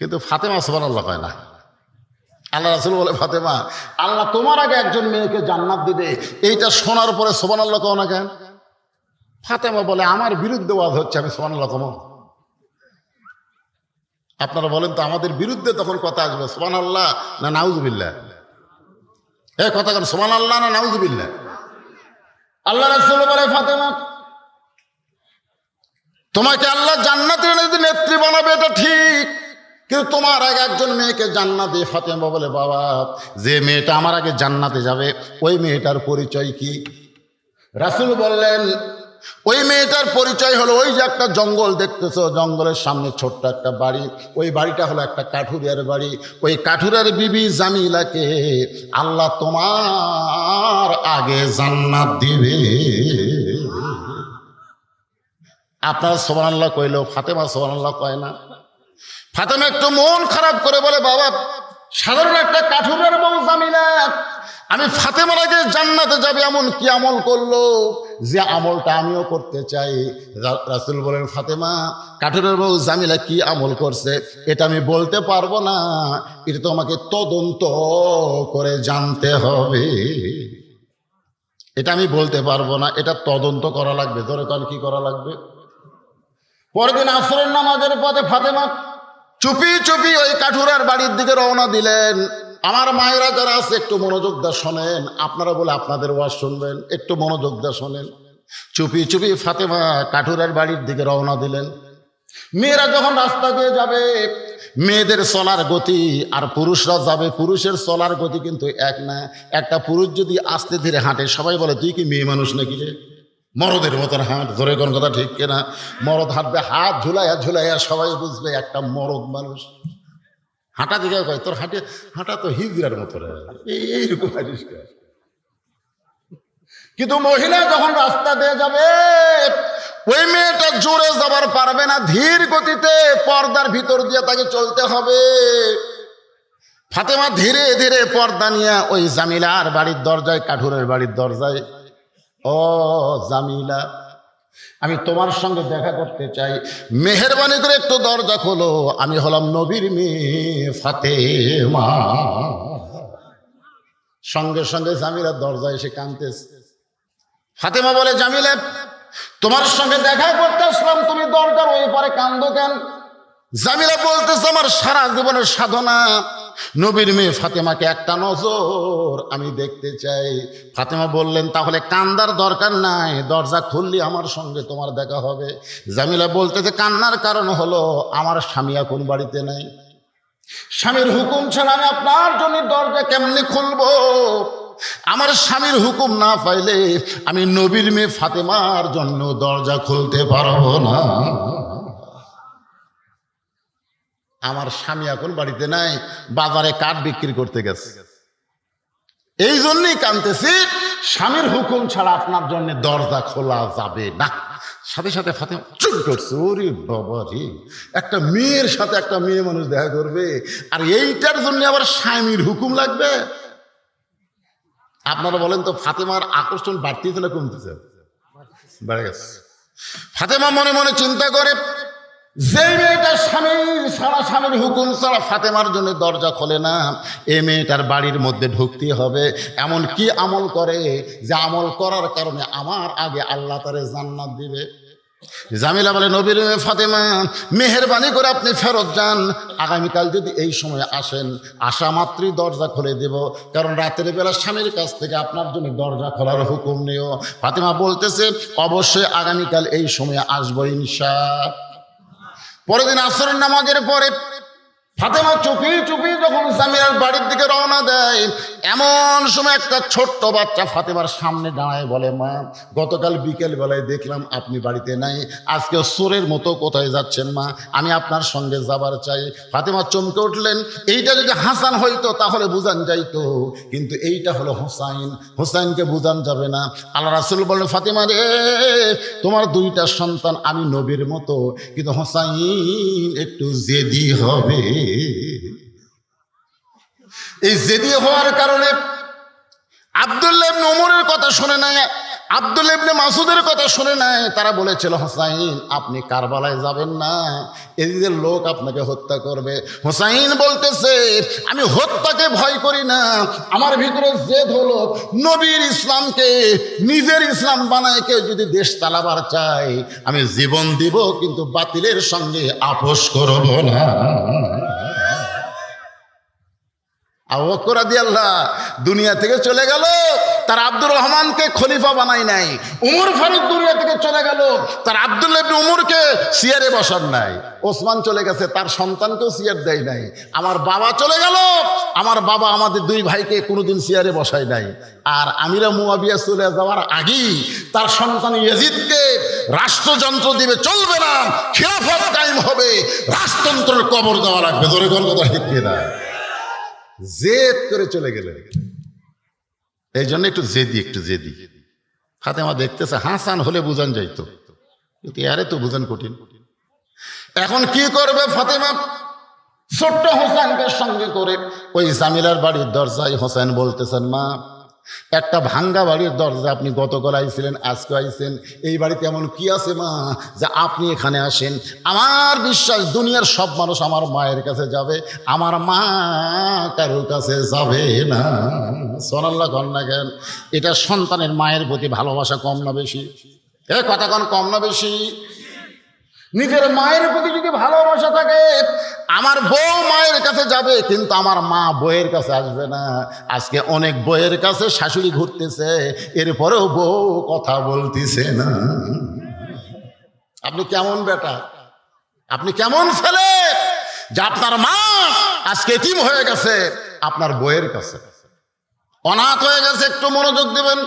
কিন্তু ফাতেমা সুবহানাল্লাহ কয় না। আল্লাহ রাসূল বলে, ফাতেমা আল্লাহ তোমার আগে একজন মেয়েকে জান্নাত দিবে, এইটা শোনার পরে সুবহানাল্লাহ কও না কেন? ফাতেমা বলে, আমার বিরুদ্ধে ওয়াজ হচ্ছে, আমি সুবহানাল্লাহ কম। আপনারা বলেন তো, আমাদের বিরুদ্ধে তখন কথা আসবে সুবহানাল্লাহ না নাউযুবিল্লাহ? এই কথা কেন, সুবহানাল্লাহ না নাউযুবিল্লাহ? আল্লাহ রাসূল বলে, ফাতেমা তোমাকে আল্লাহ জান্নাতের নেত্রী বানাবে, এটা ঠিক, কিন্তু তোমার আগে একজন মেয়েকে জান্নাতে। ফাতেমা বলে, বাবা যে মেয়েটা আমার আগে জান্নাতে যাবে ওই মেয়েটার পরিচয় কি? রাসূল বললেন, ওই মেয়েটার পরিচয় হলো, ওই যে একটা জঙ্গল দেখতেছো, জঙ্গলের সামনে ছোট্ট একটা বাড়ি, ওই বাড়িটা হলো একটা কাঠুরিয়ার বাড়ি। ওই কাঠুরিয়ার বিবি জামিলাকে আল্লাহ তোমার আগে জান্নাত দিবে। আপনার সুবহানাল্লাহ কইলো, ফাতেমা সুবহানাল্লাহ কয় না। ফাতেমা একটু মন খারাপ করে বলে, বাবা সাধারণ একটা কাঠুরিয়ার বউ জামিলা, আমি ফাতেমার আগে জান্নাতে যাবে এমন কি আমল করলো যে আমলটা আমিও করতে চাই? রাসূল বলেন, ফাতেমা কাঠুরের বউ জামিলা কি আমল করছে এটা আমি বলতে পারবো না, এটা তোমাকে তদন্ত করে জানতে হবে। এটা আমি বলতে পারবো না, এটা তদন্ত করা লাগবে। ধরে কাল কি করা লাগবে? পরের দিন আসরের নামাজের পথে ফাতেমা চুপি চুপি ওই কাঠুরার বাড়ির দিকে রওনা দিলেন। আমার মায়েরা যারা আছে একটু মনোযোগ দিয়ে শোনেন, আপনারা বলে আপনাদের ওয়াজ শুনবেন, একটু মনোযোগ দিয়ে শোনেন। চুপি চুপি ফাতেমা কাঠুরের বাড়ির দিকে রওনা দিলেন। মেয়েরা যখন রাস্তা দিয়ে যাবে, মেয়েদের চলার গতি আর পুরুষরা যাবে, পুরুষের চলার গতি কিন্তু এক না। একটা পুরুষ যদি আস্তে ধীরে হাঁটে, সবাই বলে তুই কি মেয়ে মানুষ নাকি রে, মরদের মতন হাঁট, ধরে কোন কথা ঠিক কিনা? মরদ হাঁটবে হাত ঝুলাইয়া ঝুলাইয়া, সবাই বুঝবে একটা মরদ মানুষ। হাঁটা দিকে কয় তোর হাঁটা তো হিজড়ার মতো রে, এইরকম হাঁটিস। কিন্তু মহিলা যখন রাস্তা দিয়ে যাবে, ওই মেয়েটা জোরে যাবার পারবে না, ধীর গতিতে পর্দার ভিতর দিয়ে তাকে চলতে হবে। ফাতেমা ধীরে ধীরে পর্দা নিয়ে ওই জামিলার বাড়ির দরজায়, কাঠুরের বাড়ির দরজায়, ও জামিলা, আমি তোমার সঙ্গে দেখা করতে চাই, মেহেরবানি করে একটু দরজা খোলো, আমি হলাম নবীর মেয়ে ফাতেমা। সঙ্গে সঙ্গে জামিলার দরজা এসে কাঁদতেছে। ফাতেমা বলে, জামিলা, তোমার সঙ্গে দেখা করতে আসলাম, তুমি দরজার ওই পারে কান্দো কেন? জামিলা বলতেছে, আমার সারা জীবনের সাধনা নবীর মেয়ে ফাতেমাকে একটা নজর আমি দেখতে চাই। ফাতেমা বললেন, তাহলে কান্দার দরকার নাই, দরজা খুললি আমার সঙ্গে তোমার দেখা হবে। জামিলা বলতেছে, কান্নার কারণ হলো আমার স্বামী এখন বাড়িতে নাই, স্বামীর হুকুম ছাড়া আমি আপনার জন্য দরজা কেমনি খুলবো? আমার স্বামীর হুকুম না পাইলে আমি নবীর মেয়ে ফাতেমার জন্য দরজা খুলতে পারবো না। আমার স্বামী এখন বাড়িতে নাই, বাজারে কাঠ বিক্রি করতে গেছে, এই জন্যই কাঁদতেছি, স্বামীর হুকুম ছাড়া আপনার জন্য দরজা খোলা যাবে না। সাথে সাথে ফাতেমা চুপ করছে। ওরে বাবা রে, একটা মেয়ের সাথে একটা মেয়ে মানুষ দেখা করবে, আর এইটার জন্য আবার স্বামীর হুকুম লাগবে? আপনারা বলেন তো, ফাতেমার আকর্ষণ বাড়তেছে না কমতেছে? বেড়ে গেছে। ফাতেমা মনে মনে চিন্তা করে, যে মেয়েটা স্বামীর হুকুম ছাড়া ফাতেমার জন্য দরজা খোলে না, এই মেয়েটার বাড়ির মধ্যে ঢুকতে হবে। এমন কি আমল করে যে আমল করার কারণে আমার আগে আল্লাহ তারে জান্নাত দিবে? জামিলা বলে, নবীর মেয়ে ফাতেমা, মেহেরবানি করে আপনি ফেরত যান, আগামীকাল যদি এই সময় আসেন, আসা মাত্রই দরজা খুলে দেব, কারণ রাতের বেলা স্বামীর কাছ থেকে আপনার জন্য দরজা খোলার হুকুম নিও। ফাতেমা বলতেছে, অবশ্যই আগামীকাল এই সময় আসবো ইনশাআল্লাহ। পরের দিন আসরের নামাজের পরে ফাতেমা চুপি চুপি যখন জামিলার বাড়ির দিকে রওনা দেয়, এমন সময় একটা ছোট্ট বাচ্চা ফাতেমার সামনে দাঁড়ায় বলে, মা, গতকাল বিকেল বেলায় দেখলাম আপনি বাড়িতে নাই, আজকে চোরের মতো কোথায় যাচ্ছেন মা? আমি আপনার সঙ্গে যাবার চাই। ফাতেমা চমকে উঠলেন, এইটা যদি হাসান হইতো তাহলে বুঝান যাইতো, কিন্তু এইটা হলো হোসাইন, হোসাইনকে বুঝান যাবে না। আল্লাহ রাসূল বললেন, ফাতেমা রে, তোমার দুইটা সন্তান আমি নবীর মতো, কিন্তু হোসাইন একটু জেদি হবে। এই জেদি হওয়ার কারণে আব্দুল্লাহ ইবনে ওমরের কথা শুনে নাই, আব্দুল্লাহ ইবনে মাসুদের কথা শুনে নাই। তারা বলেছিল, হোসাইন আপনি কারবালায় যাবেন না, এদিকের লোক আপনাকে হত্যা করবে। হোসাইন বলতেছে, আমি হত্যাকে ভয় করি না, আমার ভিতরে জেদ হলো নবীর ইসলামকে নিজের ইসলাম বানায় কেউ যদি দেশ চালাবার চাই, আমি জীবন দিব, কিন্তু বাতিলের সঙ্গে আপোষ করব না। আবু বকর রাদিয়াল্লাহু দুনিয়া থেকে চলে গেল, তার আব্দুর রহমানকে খলিফা বানাই নাই। উমর ফারুক দুনিয়া থেকে চলে গেল, তার আব্দুল্লাহ ইবনে উমরকে চেয়ারে বসান নাই। ওসমান চলে গেছে, তার সন্তানকেও চেয়ার দেয় নাই। আমার বাবা চলে গেল, আমার বাবা আমাদের দুই ভাইকে কোনোদিন চেয়ারে বসায় নাই। আর আমিরা মুয়াবিয়া চলে যাওয়ার আগেই তার সন্তান ইয়াজিদকে রাষ্ট্রযন্ত্র দিবে, চলবে না, খিলাফত কায়েম হবে, রাজতন্ত্রের কবর দেওয়া লাগবে। ধরে কোন কথা ঠিক না, জেদ করে চলে গেলেন। এই জন্য একটু জেদি। ফাতেমা দেখতেছে, হাসান হলে বুঝান যাইতো, কিন্তু আরে তো বুঝান কঠিন। এখন কি করবে ফাতেমা? ছোট্ট হোসেনকে সঙ্গে করে ওই জামিলার বাড়ির দরজায় হোসেন বলতেছেন, মা, একটা ভাঙ্গা বাড়ির দরজা, আপনি গতকাল আইছিলেন, আজকে আইছেন, এই বাড়িতে এমন কি আছে মা যে আপনি এখানে আসেন? আমার বিশ্বাস দুনিয়ার সব মানুষ আমার মায়ের কাছে যাবে, আমার মা কারোর কাছে যাবে না। সুবহানাল্লাহ কন্যা জ্ঞান। এটা সন্তানের মায়ের প্রতি ভালোবাসা কম না বেশি? কথা কন, কম না বেশি? নিজের মায়ের প্রতি যদি ভালোবাসা থাকে, আমার বউ মায়ের কাছে যাবে কিন্তু আমার মা বউয়ের কাছে আসবে না। আজকে অনেক বউয়ের কাছে শাশুড়ি ঘুরতেছে, এরপরেও বউ কথা বলতেছে না। আপনি কেমন বেটা, আপনি কেমন ছেলে যে আপনার মা আজকে এতিম হয়ে গেছে আপনার বউয়ের কাছে, অনাথ হয়ে গেছে। একটু মনোযোগ দেবেন।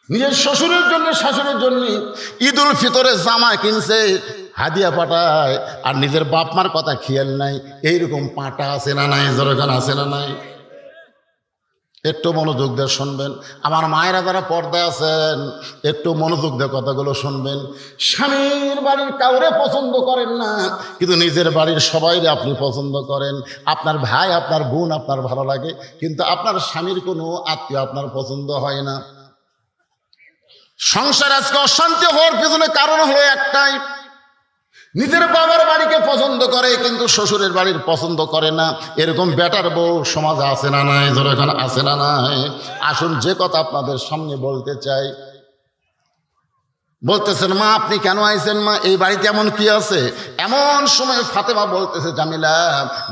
নিজের শ্বশুরের জন্য শাশুড়ির জন্য ঈদুল ফিতরে জামা কিনছে, হাদিয়া পাঠায়, আর নিজের বাপ মার কথা খেয়াল নাই। এইরকম পাটা আছে না নাই? জোরগান আছে না নাই? একটু মনোযোগ দিয়ে শুনবেন। আমার মায়েরা যারা পর্দায় আছেন, একটু মনোযোগ দিয়ে কথাগুলো শুনবেন। স্বামীর বাড়ির কাউরে পছন্দ করেন না, কিন্তু নিজের বাড়ির সবাইরে আপনি পছন্দ করেন। আপনার ভাই, আপনার বোন আপনার ভালো লাগে, কিন্তু আপনার স্বামীর কোনো আত্মীয় আপনার পছন্দ হয় না। সংসার আজকে অশান্তি হওয়ার পিছনে কারণ হলো একটাই, নিজের বাবার বাড়িকে পছন্দ করে কিন্তু শ্বশুরের বাড়ির পছন্দ করে না। এরকম বেটার বউ সমাজে আছে না নাই? ধরো এখানে আছে না নাই? আসুন, যে কথা আপনাদের সামনে বলতে চাই। বলতেছেন, মা আপনি কেন আইছেন? মা এই বাড়িতে এমন কি আছে? এমন সময় ফাতেমা বলতেছে, জামিলা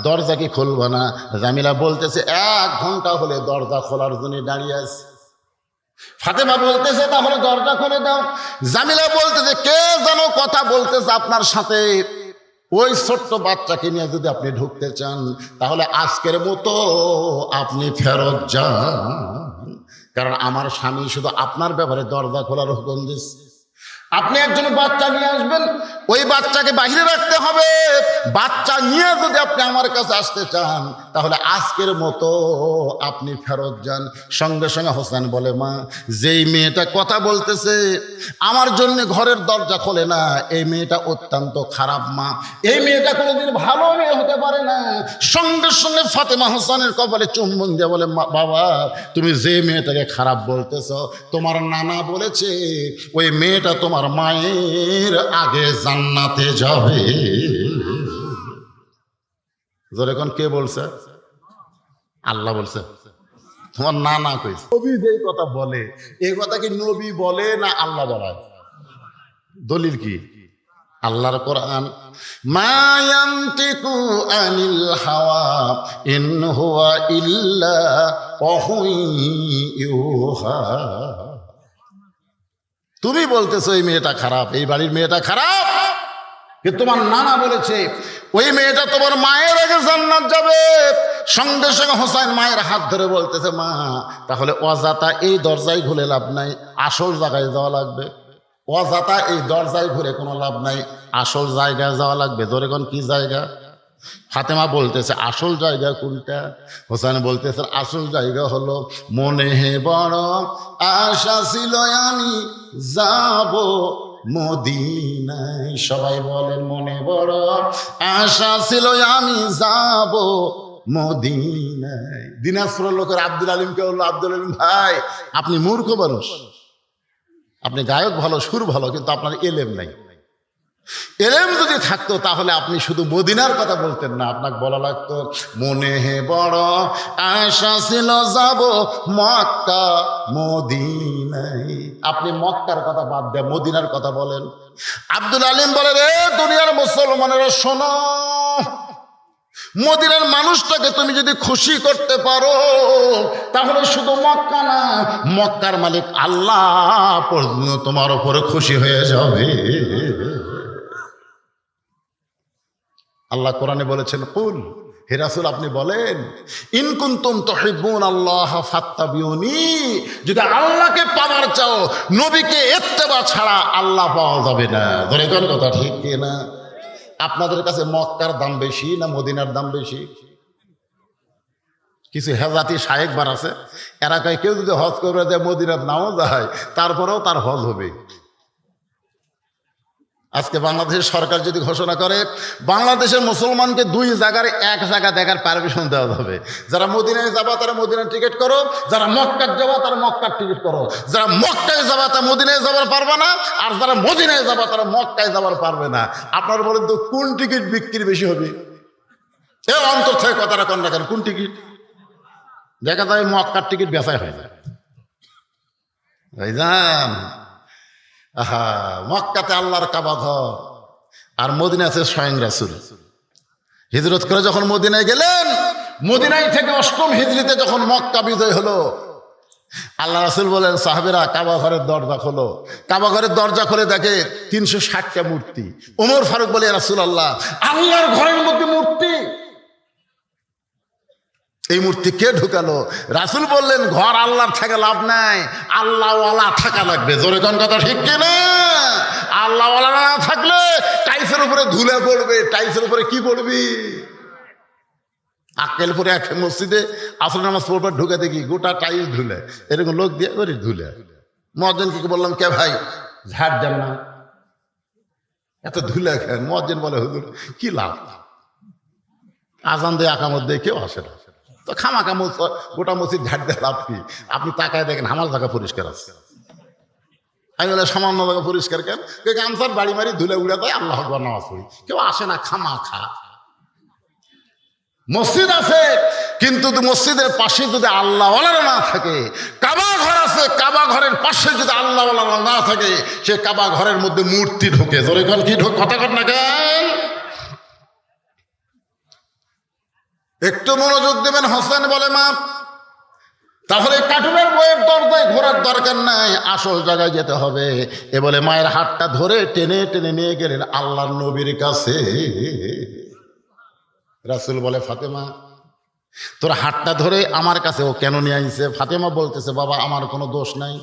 দরজা কি খুলবো না? জামিলা বলতেছে, 1 ঘন্টা হলে দরজা খোলার জন্য দাঁড়িয়ে আছে। ফাতেমা বলতেছে, তাহলে দরজা খুলে দাও। জামিলা বলতেছে, কে যেন কথা বলতেছে আপনার সাথে। ওই ছোট্ট বাচ্চাকে নিয়ে যদি আপনি ঢুকতে চান, তাহলে আজকের মতো আপনি ফেরত যান, কারণ আমার স্বামী শুধু আপনার ব্যাপারে দরজা খোলার হুকুম দিচ্ছে। আপনি একজন বাচ্চা নিয়ে আসবেন, ওই বাচ্চাকে বাইরে রাখতে হবে। বাচ্চা নিয়ে যদি আপনি আমার কাছে আসতে চান, তাহলে আজকের মতো আপনি ফেরত যান। সঙ্গে সঙ্গে হোসেন বলে, মা যেই মেয়েটা কথা বলতেছে আমার জন্য ঘরের দরজা খোলে না, এই মেয়েটা অত্যন্ত খারাপ মা, এই মেয়েটা কোনোদিন ভালো মেয়ে হতে পারে না। সঙ্গে সঙ্গে ফাতেমা হোসেনের কপালে চুম্বন দিয়ে বলে, বাবা তুমি যে মেয়েটাকে খারাপ বলতেছ, তোমার নানা বলেছে ওই মেয়েটা তোমার মায়ের আগে জান্নাতে যাবে। যখন কে বলছে? আল্লাহ বলছে। তোমার নানা কইছে। নবী যেই কথা বলে, এই কথা কি নবী বলে না আল্লাহ বলায়? দলিল কি? আল্লাহর কোরআন, মা ইয়ানতিকু আনিল হাওয়া ইন হুয়া ইল্লা ওয়াহুই ইউহা। তুমি বলতেছো এই মেয়েটা খারাপ, এই বাড়ির মেয়েটা খারাপ, কিন্তু তোমার নানা বলেছে ওই মেয়েটা তোমার মায়ের আগে জান্নাত যাবে। সঙ্গে সঙ্গে হোসেন মায়ের হাত ধরে বলতেছে, মা তাহলে অজাতা এই দরজায় ঘুরে লাভ নাই, আসল জায়গায় যাওয়া লাগবে। অজাতা এই দরজায় ঘুরে কোনো লাভ নাই, আসল জায়গায় যাওয়া লাগবে। ধরে কোন কি জায়গা? ফাতেমা বলতেছে, আসল জায়গা কোনটা? হোসেন বলতেছে, আসল জায়গা হলো, মনে হে বড় আশা ছিল আমি যাব মদিনায়। সবাই বলেন, মনে বড় আশা ছিল আমি যাব মদিনায়। দিনাজপুরের লোকের আব্দুল আলিমকে বললো, আব্দুল আলিম ভাই আপনি মূর্খ মানুষ, আপনি গায়ক ভালো, সুর ভালো, কিন্তু আপনার এলেম নাই। এলেম যদি থাকতো তাহলে আপনি শুধু মদিনার কথা বলতেন না, আপনাকে বলা লাগতো মনে হে বড় আশা ছিল যাব মক্কা মদিনায়। আপনি মক্কার কথা বাদ দেন, মদিনার কথা বলেন। আব্দুল আলিম বলে, রে দুনিয়ার মুসলমানেরা শোনো, মদিনার মানুষটাকে তুমি যদি খুশি করতে পারো, তাহলে শুধু মক্কা না, মক্কার মালিক আল্লাহ পর্যন্ত তোমার উপরে খুশি হয়ে যাবে। আল্লাহ কোরআনে বলেছেন, কুল হে রাসূল আপনি বলেন, ইন কুনতুম তুহিব্বুনাল্লাহ ফাত্তাবিউনি, যদি আল্লাহকে পাওয়ার চাও নবীকে ইত্তেবা ছাড়া আল্লাহ পাওয়া যাবে না। ধরে কোন কথা ঠিক কি না? আপনাদের কাছে মক্কার দাম বেশি না মদিনার দাম বেশি? কিছু হেজাতি শায়েখবার আছে, এরা কয় কেউ যদি হজ করে যায় মদিনার নাও যায়, তারপরেও তার হজ হবে। আজকে বাংলাদেশের সরকার যদি ঘোষণা করে বাংলাদেশের মুসলমানকে 2 জায়গার 1 জায়গা দেখার পারমিশন দেওয়া যাবে, যারা মদিনায় যাবা তারা মদিনার টিকিট করো, যারা মক্কায় যাবা তারা মক্কার টিকিট করো, যারা মক্কায় যাবা তারা মদিনায় যাবার পারবে না, আর যারা মদিনায় যাবা তারা মক্কায় যাবার পারবে না। আপনারা বলেন তো কোন টিকিট বিক্রি বেশি হবে? এর অন্তর থেকে কথাটা কন রাখেন, কোন টিকিট? দেখা যায় মক্কার টিকিট বেচাই হয়ে যায়। ভাইজান, আহা মক্কাতে আল্লাহর কাবা ঘর, আর মদিনায় আছে স্বয়ং রাসূল। হিজরত করে যখন মদিনায় গেলেন, মদিনায় থেকে ৮ম হিজরিতে যখন মক্কা বিজয় হলো, আল্লাহ রাসূল বলেন সাহাবেরা কাবা ঘরের দরজা খোলো। কাবা ঘরের দরজা খুলে দেখে ৩৬০টা মূর্তি। ওমর ফারুক বলে রাসূলুল্লাহ, আল্লাহর ঘরের মধ্যে মূর্তি, এই মূর্তি কে ঢুকালো? রাসূল বললেন ঘর আল্লাহর থেকে লাভ নাই, আল্লাহওয়ালা থাকা লাগবে। জোরে কোন কথা ঠিক কিনা? আল্লাহওয়ালা না থাকলে টাইসের উপরে ধুলে পড়বে। টাইসের উপরে কি পড়বি? আক্কেলপুরে এক মসজিদে আসর নামাজ পড়বার ঢুকে দেখি গোটা টাইল ধুলে, এরকম লোক দিয়ে করে ধুলে। মুয়াজ্জিনকে বললাম কে ভাই ঝাড় দেন না, এত ধুলে খেন? মুয়াজ্জিন বলে হুজুর কি লাভ, আজান দিয়ে আকামত দিয়ে কেউ আসে না, তো খামাখা গোটা মসজিদ ঝাড় দিয়ে লাভ কি? আপনি তাকায় দেখেন আমার জায়গা পরিষ্কার আছে। আমি বলে সামান্য জায়গা পরিষ্কার কেন? গামছার বাড়ি মারি ধুলে উড়ে দেয়, আল্লাহ আকবার নামাজ পড়ি, কেউ আসে না খামাখা। মসজিদ আছে কিন্তু মসজিদের পাশে যদি আল্লাহওয়ালারা না থাকে, কাবা ঘর আছে কাবা ঘরের পাশে যদি আল্লাহওয়ালারা না থাকে, সে কাবা ঘরের মধ্যে মূর্তি ঢোকে। জোরে কোন কি কথা কর না কেন? একটু মনোযোগ দেবেন। হোসেন বলে মা তাহলে কার্টুনের বইয়ের দরজায় ঘোরার দরকার নাই, আসল জায়গায় যেতে হবে। এ বলে মায়ের হাতটা ধরে টেনে টেনে নিয়ে গেলেন আল্লাহর নবীর কাছে। রাসূল বলে ফাতেমা তোর হাতটা ধরে আমার কাছে ও কেন নিয়ে আইছে? ফাতেমা বলতেছে বাবা আমার কোনো দোষ নাই,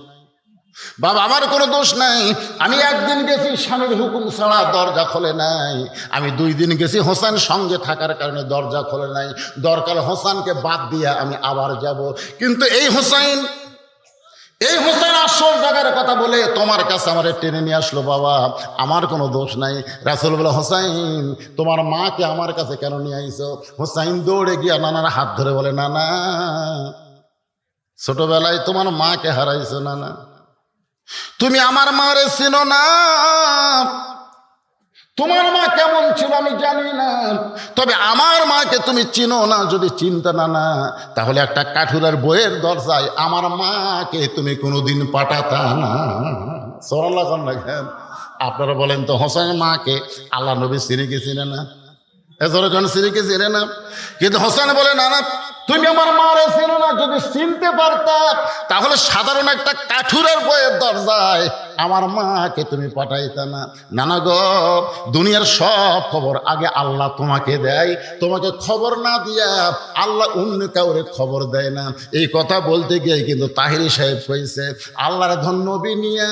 বাবা আমার কোনো দোষ নাই। আমি একদিন গেছি স্বামীর হুকুম ছাড়া দরজা খোলে নাই, আমি 2 দিন গেছি হোসেন সঙ্গে থাকার কারণে দরজা খোলে নাই, দরকার হোসেনকে বাদ দিয়ে আমি আবার যাব। কিন্তু এই হোসেন আসল জায়গার কথা বলে তোমার কাছে আমার টেনে নিয়ে আসলো। বাবা আমার কোনো দোষ নাই। রাসূল বলে হোসাইন তোমার মাকে আমার কাছে কেন নিয়ে আইছো? হোসাইন দৌড়ে গিয়া নানার হাত ধরে বলে নানা ছোটবেলায় তোমার মাকে হারাইছো, নানা তুমি আমার মারে চিনো না, তোমার মা কেমন ছিল আমি জানি না, তবে আমার মাকে তুমি চিনো না। যদি চিনতে না তাহলে একটা কাঠুরার বইয়ের দরজায় আমার মাকে তুমি কোনোদিন পাঠাতা না। সুবহানাল্লাহ কেন? আপনারা বলেন তো হোসেনের মাকে আল্লাহ নবী সিরিকে চিনে না? এজরজন সিরিকে চিনে না, কিন্তু হোসেন বলে না না তুমি আমার মারে চিনো না। যদি চিনতে পারতাম তাহলে সাধারণ একটা কাঠুরের বইয়ের দরজায় আমার মাকে তুমি পাঠাইতা না। নানা গো দুনিয়ার সব খবর আগে আল্লাহ তোমাকে দেয়, তোমাকে খবর না দিয়া আল্লাহ অন্য কাউরে খবর দেয় না। এই কথা বলতে গিয়ে কিন্তু তাহিরি সাহেব কইছে আল্লাহর ধন নবী নিয়া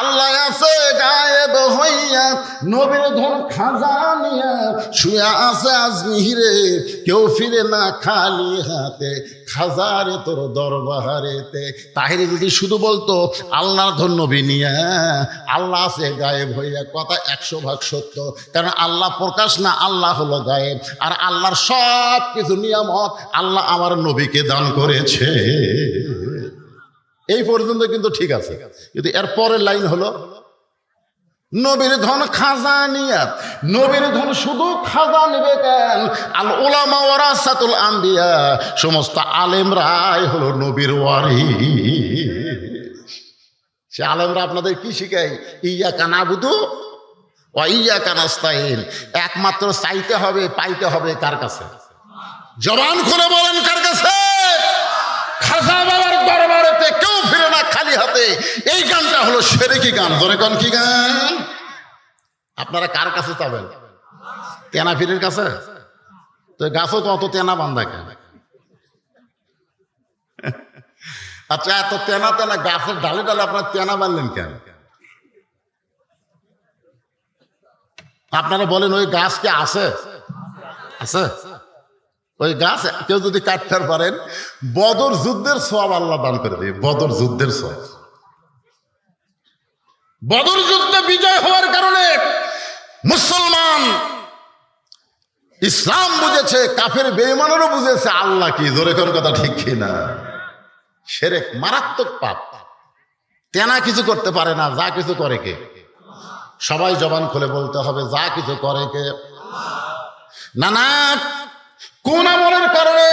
আল্লাহ আছে গায়েব হইয়া, নবীর ধন খাজা নিয়া শুয়া আছে আজমিরে, কেউ ফিরে না খালি হাতে, খাজারে তোর দরবারেতে। তাহিরি যদি শুধু বলতো আল্লাহর ধন নবী নিয়া আল্লাহ আছে গায়েব হইয়া, কথা 100 ভাগ সত্য। কারণ আল্লাহ প্রকাশ না, আল্লাহ হলো গায়েব। আর আল্লাহর সব কিছু নিয়ামত আল্লাহ আমার নবীকে দান করেছে। এই পর্যন্ত কিন্তু ঠিক আছে, কিন্তু এর পরের লাইন হলো নবীর ধন খাজা নিয়া। নবীর ধন শুধু খাজা নেবে কেন? আল উলামা ওয়ারাসাতুল আম্বিয়া, সমস্ত আলেমরাই হলো নবীর ওয়ারিস। সে আলেমরা আপনাদের কি শিখায়? ইয়াকা নাবুদু ওয়া ইয়াকা নাস্তাইন, একমাত্র চাইতে হবে পাইতে হবে কার কাছে? জবান খুলে বলেন কার কাছে? খাজা বাবার দরবারেতে কেউ ফিরে না খালি হাতে। এই গানটা হলো শিরকি গান। জোরে কোন কি গান? আপনারা কার কাছে যাবেন? তেনা ফিরের কাছে? তো গাছও তো অত তেনা বান্ধা কেন? আচ্ছা এত তেনা তেনা গাছের ডালে ডালে আপনার তেনা বানলেন কেন? আপনারা বলেন ওই গাছ কি আছে? আছে? ওই গাছ কেউ যদি কাটতে পারেন বদর যুদ্ধের সওয়াব আল্লাহ দান করে দেবে। বদর যুদ্ধের সওয়াব, বদর যুদ্ধে বিজয় হওয়ার কারণে মুসলমান ইসলাম বুঝেছে, কাফের বেঈমানেরও বুঝেছে আল্লাহ কি। জোরে কোন কথা ঠিক কিনা? শিরক মারাত্মক পাপ। তেনা কিছু করতে পারে না, যা কিছু করে কে? সবাই জবান খুলে বলতে হবে যা কিছু করে কে? না না, কোন আমলের কারণে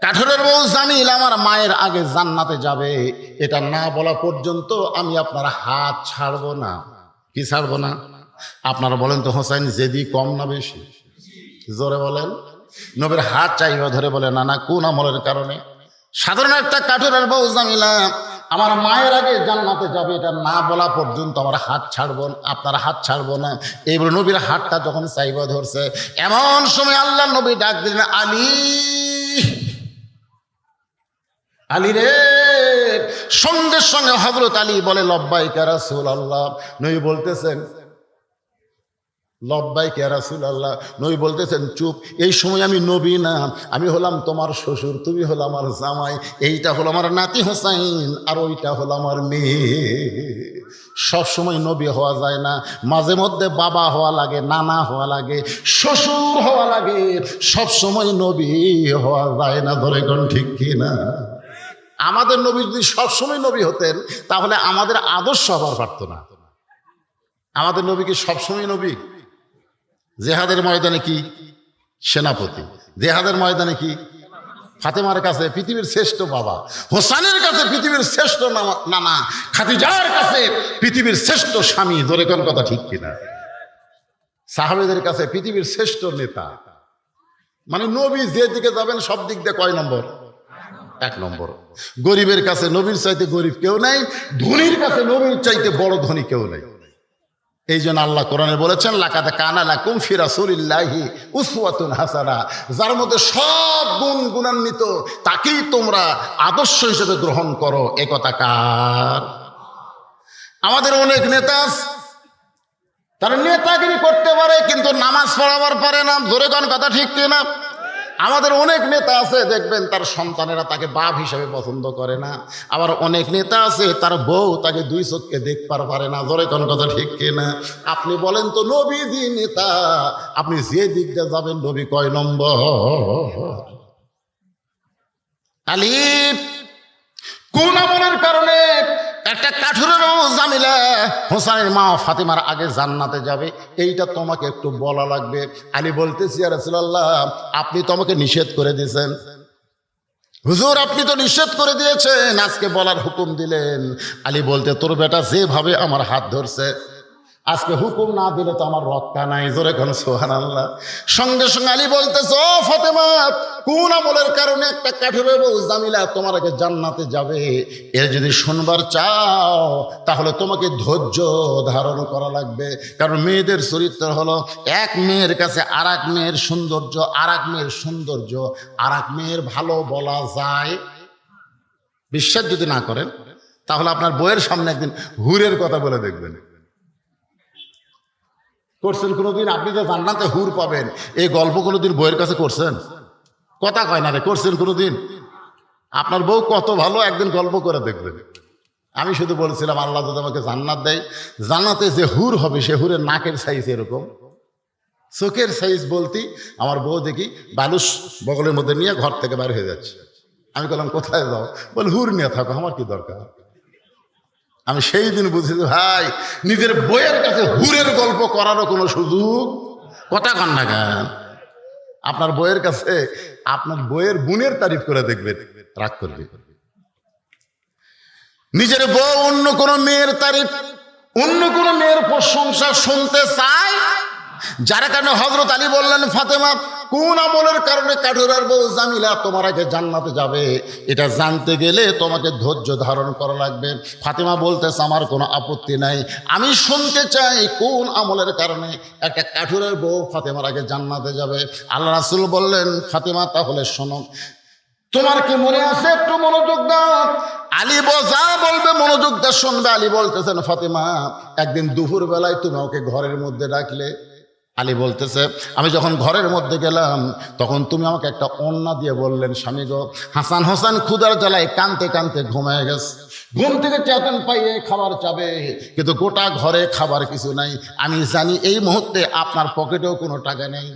কাঠুরের বউ জামিল আমার মায়ের আগে জান্নাতে যাবে এটা না বলা পর্যন্ত আমি আপনার হাত ছাড়বো না। কি ছাড়বো না? আপনারা বলেন তো হোসাইন জেদি কম না বেশি? জোরে বলেন। নবীর হাত চাইবা ধরে বলে না না, কোন আমলের কারণে? সাধারণ একটা কাঠুরের বউ জামিলা আমার মায়ের আগে জান্নাতে যাবে, এটা না বলা পর্যন্ত আমার হাত ছাড়বো না, আপনার হাত ছাড়বো না। এইবার নবীর হাতটা যখন চাইবা ধরছে, এমন সময় আল্লাহ নবী ডাক দিলেন, আলী, আলী রে। সঙ্গে সঙ্গে হযরত আলী বলে, লব্বাইকা রাসূলুল্লাহ। নবী বলতেছেন, লব্বাইকা রাসূলুল্লাহ। নবী বলতেছেন, চুপ। এই সময় আমি নবী না, আমি হলাম তোমার শ্বশুর, তুমি হলো আমার জামাই। এইটা হলো আমার নাতি হোসাইন, আর ওইটা হলো আমার মেয়ে। সব সময় নবী হওয়া যায় না, মাঝে মধ্যে বাবা হওয়া লাগে, নানা হওয়া লাগে, শ্বশুর হওয়া লাগে। সব সময় নবী হওয়া যায় না। ধরে কোন ঠিক কিনা? আমাদের নবী যদি সবসময় নবী হতেন তাহলে আমাদের আদর্শ হবার পারত না। আমাদের নবী কি সবসময় নবী? জেহাদের ময়দানে কি সেনাপতি, জেহাদের ময়দানে কি ফাতেমার কাছে পৃথিবীর শ্রেষ্ঠ বাবা, হোসেনের কাছে পৃথিবীর শ্রেষ্ঠ নানা, খাদিজার কাছে পৃথিবীর শ্রেষ্ঠ স্বামী। ধরে কোন কথা ঠিক কিনা? সাহাবীদের কাছে পৃথিবীর শ্রেষ্ঠ নেতা। মানে নবী যে দিকে যাবেন সব দিক দিয়ে কয় নম্বর? 1 নম্বর। গরিবের কাছে নবীর চাইতে গরিব কেউ নাই, ধনীর কাছে নবীর চাইতে বড় ধনী কেউ নাই। এই জন্য আল্লাহ কোরআনে বলেছেন, লাকাদ কানা লাকুম ফি রাসূলিল্লাহি উসওয়াতুন হাসানা। যার মধ্যে সব গুণ গুণান্বিত, তাকেই তোমরা আদর্শ হিসেবে গ্রহণ করো। এ কথা কার? আমাদের অনেক নেতা আছে, তারা নেতাগিরি করতে পারে কিন্তু নামাজ পড়াবার পারে না। ধরে কোন কথা ঠিক কিনা? আমাদের অনেক নেতা আছে, দেখবেন তার সন্তানেরা তাকে বাপ হিসেবে পছন্দ করে না। আবার অনেক নেতা আছে, তার বউ তাকে 2 চোখে দেখবার পারে না। ধরে কোন কথা ঠিক কিনা? আপনি বলেন তো, নবীজি নেতা, আপনি যে দিক দিয়ে যাবেন নবী কয় নম্বর? আলী কোন আমলের কারণে একটা কাঠুরের জামিলা হোসেনের মা ফাতেমার আগে জান্নাতে যাবে, এইটা তোমাকে একটু বলা লাগবে। আলী বলতেছি, ইয়া রাসূলুল্লাহ, আপনি তো আমাকে নিষেধ করে দিয়েছেন। হুজুর, আপনি তো নিষেধ করে দিয়েছেন, আজকে বলার হুকুম দিলেন। আলী বলতে, তোর বেটা যেভাবে আমার হাত ধরছে, আজকে হুকুম না দিলে তো আমার রক্ষা নাই। জোরে কোন সুবহানাল্লাহ। সঙ্গে সঙ্গে আলী বলতেছে, ও ফাতেমা, কোন আমলের কারণে একটা কাঠুরের বউ জামিলা তোমার আগে জান্নাতে যাবে, এর যদি শুনবার চাও তাহলে তোমাকে ধৈর্য ধারণ করা লাগবে। কারণ মেয়েদের চরিত্র হলো, এক মেয়ের কাছে আর এক মেয়ের সৌন্দর্য, আর এক মেয়ের সৌন্দর্য আর এক মেয়ের ভালো বলা যায়। বিশ্বাস যদি না করেন তাহলে আপনার বইয়ের সামনে একদিন হুরের কথা বলে দেখবেন। করছেন কোনোদিন? আপনি যে জান্নাতে হুর পাবেন, এই গল্প কোনোদিন বইয়ের কাছে করছেন? কথা কয় না রে, করছেন কোনোদিন? আপনার বউ কত ভালো, একদিন গল্প করে দেখবেন। আমি শুধু বলছিলাম, আল্লাহ যদি আমাকে জান্নাত দেয়, জান্নাতে যে হুর হবে সে হুরের নাকের সাইজ এরকম, চোখের সাইজ বলতি। আমার বউ দেখি বালুস বগলের মধ্যে নিয়ে ঘর থেকে বের হয়ে যাচ্ছে। আমি বললাম, কোথায় যাও? বল, হুর নিয়ে থাকো, আমার কি দরকার। আমি সেই দিন বুঝেছি, ভাই, নিজের বইয়ের কাছে হুরের গল্প করারও কোনো সুযোগ। কথা কন না কেন? আপনার বইয়ের কাছে আপনার বইয়ের গুণের তারিফ করে দেখবেন, রাগ করবে। নিজের বউ অন্য কোনো মেয়ের তারিফ, অন্য কোনো মেয়ের প্রশংসা শুনতে চায়, যার কারণে হযরত আলী বললেন, ফাতেমা, কোন আমলের কারণে কাঠুরার বউ জামিলা তোমার আগে জান্নাতে যাবে, এটা জানতে গেলে তোমাকে ধৈর্য ধারণ করা লাগবে। ফাতেমা বলতেছে, আমার কোনো আপত্তি নাই, আমি শুনতে চাই কোন আমলের কারণে একটা কাঠুরের বউ ফাতেমার আগে জান্নাতে যাবে। আল্লাহ রাসূল বললেন, ফাতেমা, তাহলে শোনো, তোমার কি মনে আছে? একটু মনোযোগ দাও। আলী যা বলবে মনোযোগ দিয়ে শুনবে। আলী বলতেছেন, ফাতেমা, একদিন দুপুর বেলায় তুমি ওকে ঘরের মধ্যে ডাকলে। আলী বলতেছে, আমি যখন ঘরের মধ্যে গেলাম তখন তুমি আমাকে একটা ওড়না দিয়ে বললেন, স্বামী গো, হাসান হোসেন ক্ষুধার জ্বালায় কানতে কানতে ঘুমায় গেছে, ঘুম থেকে চেতন পাইয়ে খাবার চাবে, কিন্তু গোটা ঘরে খাবার কিছু নাই। আমি জানি এই মুহূর্তে আপনার পকেটেও কোনো টাকা নেই।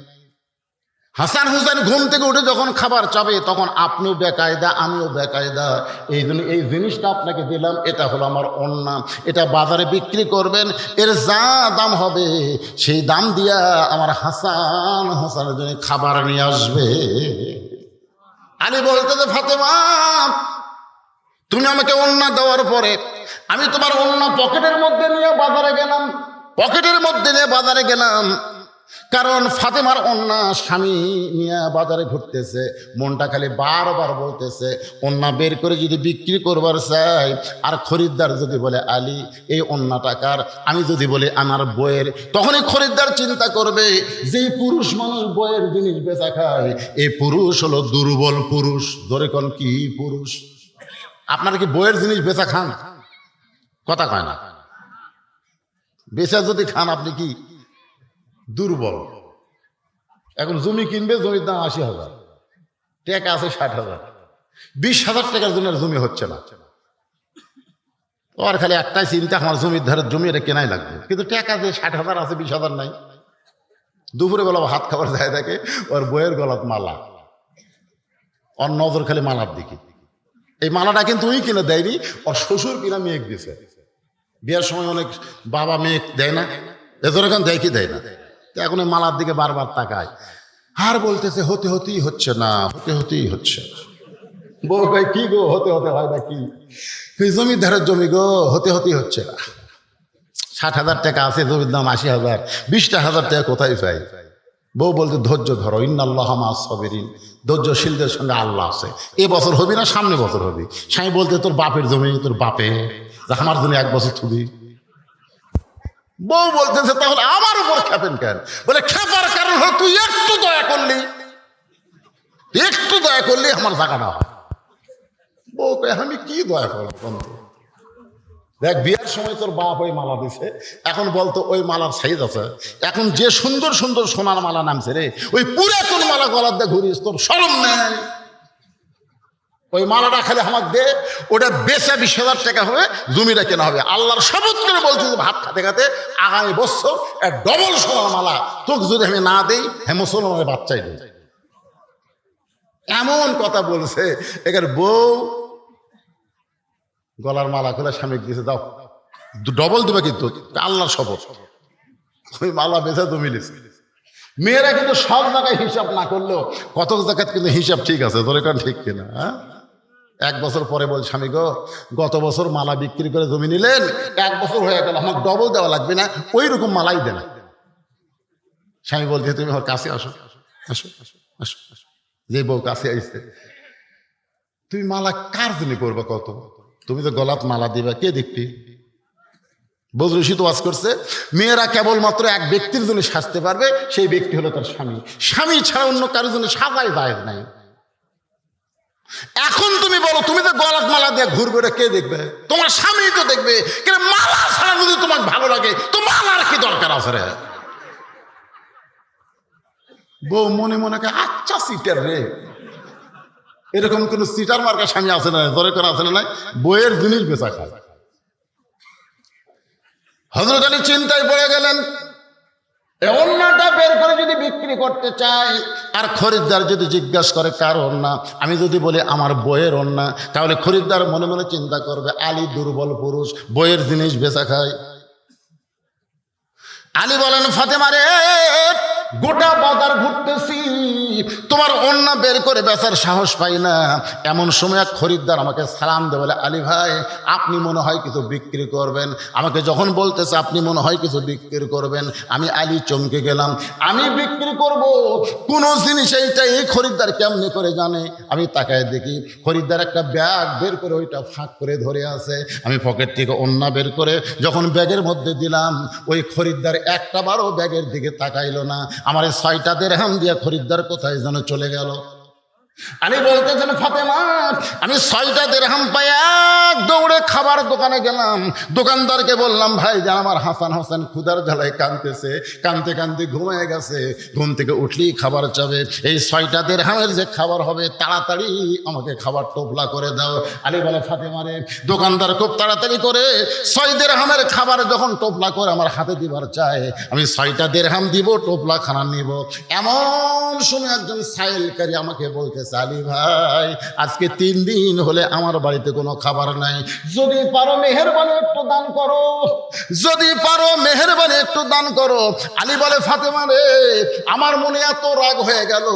হাসান হোসেন ঘুম থেকে উঠে যখন খাবার চাবে তখন আপনিও বেকায়দা, আমিও বেকায়দা। এই জন্য এই জিনিসটা আপনাকে দিলাম, এটা হলো আমার ওড়না, এটা বাজারে বিক্রি করবেন, এর যা দাম হবে সেই দাম দিয়া আমার হাসান হোসেনের জন্য খাবার নিয়ে আসবে। আলী বলতে যে, ফাতেমা, তুমি আমাকে ওড়না দেওয়ার পরে আমি তোমার ওড়না পকেটের মধ্যে নিয়ে বাজারে গেলাম, পকেটের মধ্যে নিয়ে বাজারে গেলাম, কারণ ফাতেমার ওন্না স্বামী নিয়ে বাজারে ঘুরতেছে, মনটা খালি বারবার বলতেছে ওন্না বের করে যদি বিক্রি করবার চাই, আর খরিদ্দার যদি বলে আলী এই ওন্নাটা কার, আমি যদি বলি আমার বইয়ের, তখনই খরিদ্দার চিন্তা করবে যেই পুরুষ মানুষ বইয়ের জিনিস বেচা খায় এই পুরুষ হলো দুর্বল পুরুষ। ধরে কোন কি পুরুষ? আপনারা কি বইয়ের জিনিস বেচা খান? কথা কয় না। বেচা যদি খান আপনি কি দুর্বল। এখন জমি কিনবে, জমির দাম ৮০,০০০, টাকা আছে ৬০,০০০, ২০,০০০ টাকার জন্য জমি হচ্ছে না। ওর খালি একটাই চিন্তা, আমার জমির ধারে জমি এটা কেনাই লাগবে, কিন্তু টাকা যে ৬০,০০০ আছে ২০,০০০ নাই। দুপুরে বেলা হাত খাবার যায় থাকে, ওর বইয়ের গলাত মালা, ওর নজর খালি মালার দিকে। এই মালাটা কিন্তু ওই কিনে দেয়নি, ওর শ্বশুর কিনা মেয়েক দিছে। বিয়ের সময় অনেক বাবা মেয়েক দেয় না, এজন্য এখন দেয় কি দেয় না, এখন ওই মালার দিকে বারবার তাকায় আর বলতেছে হতে হতেই হচ্ছে না, হতে হতেই হচ্ছে। বউ ভাই কি গো, হতে হতে হয় না কি? জমির ধারের জমি গো, হতে হতেই হচ্ছে না। ৬০,০০০ টাকা আছে, জমির দাম ৮০,০০০, ২০,০০০ টাকা কোথায় পাই? বউ বলতে ধৈর্য ধরো, ইন্নাল্লাহ মা'আস সাবিরিন, ধৈর্যশীলদের সঙ্গে আল্লাহ আছে। এ বছর হবি না সামনে বছর হবি। স্বামী বলতে তোর বাপের জমি, তোর বাপে আমার জন্য ১ বছর থুবি। বউ বলতেছে তাহলে আমার উপর খেপেন কেন? বলে খেপার কারণ হলো তুই একটু দয়া করলি, একটু দয়া করলি আমার জায়গাটা হয়। বউ কয় আমি কি দয়া করলাম বন্ধু? দেখ বিয়ের সময় তোর বাপ ওই মালা দিছে, এখন বলতো ওই মালার সাইজ আছে, এখন যে সুন্দর সুন্দর সোনার মালা নামছে রে, ওই পুরাতন মালা গলার দিয়ে ঘুরিস, তোর শরম নেই? ওই মালাটা খালি আমাকে দে, ওটা বেচে ২০,০০০ টাকা হবে, জমিটা কেনা হবে। আল্লাহর শপথ করে বলছি ভাত খাতে খাতে আগামী বছর এক ডবল সোনার মালা তোকে যদি আমি না দেই, হ্যাঁ মুসলমানের বাচ্চাই দেই। এমন কথা বলছে। এখানে বউ গলার মালা খুলে স্বামীকে দিয়েছে, দাও ডবল দিবে, কিন্তু আল্লাহর শপথ ওই মালা বেচা জমি নিছে। মেয়েরা কিন্তু সব জায়গায় হিসাব না করলেও কত জায়গায় কিন্তু হিসাব ঠিক আছে, তোর কারণ ঠিক কিনা? হ্যাঁ, ১ বছর পরে বল স্বামী গো, গত বছর মালা বিক্রি করে জমি নিলেন, ১ বছর হয়ে গেল, আমার ডবল দেওয়া লাগবে না, ওই রকম মালাই দেন। স্বামী বলছে তুমি আমার কাছে আসো, আসো আসো আসো আসো। যে বউ কাছে আসছে, তুমি মালা কার জন্য করবে? কত তুমি তো গলাত মালা দিবা, কে দেখবি? বজরুশি তো ওয়াজ করছে, মেয়েরা কেবলমাত্র এক ব্যক্তির জন্য সাজতে পারবে, সেই ব্যক্তি হলো তার স্বামী। স্বামী ছাড়া অন্য কারোর জন্য সাজাই যায় নাই। এখন তুমি বলো, তুমি তো গলাত মালা দিয়ে ঘুরবে, ওটা কে দেখবে? তোমার স্বামী তো দেখবে। কিন্তু মালা ছাড়া যদি তোমার ভালো লাগে তো মালার কি দরকার আছে রে? বউ মনে মনে আচ্ছা সিটার রে, এরকম কোন সিটার মার্কা স্বামী আছে না? ধরে করে আছে না? বইয়ের জিনিস বেচা খায়। হযরত আলী চিন্তায় পড়ে গেলেন, ওন্নাটা বের করে যদি বিক্রি করতে চাই, আর খরিদ্দার যদি জিজ্ঞাসা করে কার ওন্না, আমি যদি বলি আমার বইয়ের ওন্না, তাহলে খরিদ্দার মনে মনে চিন্তা করবে আলী দুর্বল পুরুষ, বইয়ের জিনিস বেচা খায়। আলী বলেন ফাতেমা রে, গোটা বাজার ঘুরতেছি, তোমার ওন্না বের করে বেচার সাহস পাই না। এমন সময় এক খরিদ্দার আমাকে সালাম দেয়, বলে আলী ভাই আপনি মনে হয় কিছু বিক্রি করবেন। আমাকে যখন বলতেছে আপনি মনে হয় কিছু বিক্রি করবেন, আমি আলী চমকে গেলাম। আমি বিক্রি করব কোন জিনিস, এইটা এই খরিদ্দার কেমনে করে জানে? আমি তাকায় দেখি খরিদ্দার একটা ব্যাগ বের করে ওইটা ফাঁক করে ধরে আছে। আমি পকেট থেকে ওন্না বের করে যখন ব্যাগের মধ্যে দিলাম, ওই খরিদ্দার একটা বারও ব্যাগের দিকে তাকাইলো না। আমার ৬টা দিরহাম দিয়ে খরিদ্দার কোথায় যেন চলে গেল। আলী বলতেছেন ফাতেমা, আমি ৬টা দিরহাম পাই এক দৌড়ে খাবার দোকানে গেলাম। দোকানদারকে বললাম ভাই যে আমার হাসান হোসেন ক্ষুধার জ্বালায় কাঁদতেছে, কাঁদতে কাঁদতে ঘুমিয়ে গেছে, ঘুম থেকে উঠলেই খাবার চাবে। এই ৬টা দিরহামের যে খাবার হবে তাড়াতাড়ি আমাকে খাবার টোপলা করে দাও। আলী বলে ফাতেমা রে, দোকানদার খুব তাড়াতাড়ি করে ৬ দিরহামের খাবার যখন টোপলা করে আমার হাতে দিবার চায়, আমি ৬টা দিরহাম দিব, টোপলা খানা নিব। এমন সময় একজন সাইলকারী আমাকে বলতে বলতেছে আলী ভাই আজকে 3 দিন হলে আমার বাড়িতে কোনো খাবার নাই, যদি পারো মেহেরবানি একটু দান করো, যদি পারো মেহেরবানি একটু দান করো। আলী বলে ফাতেমা রে, আমার মনে এত রাগ হয়ে গেল,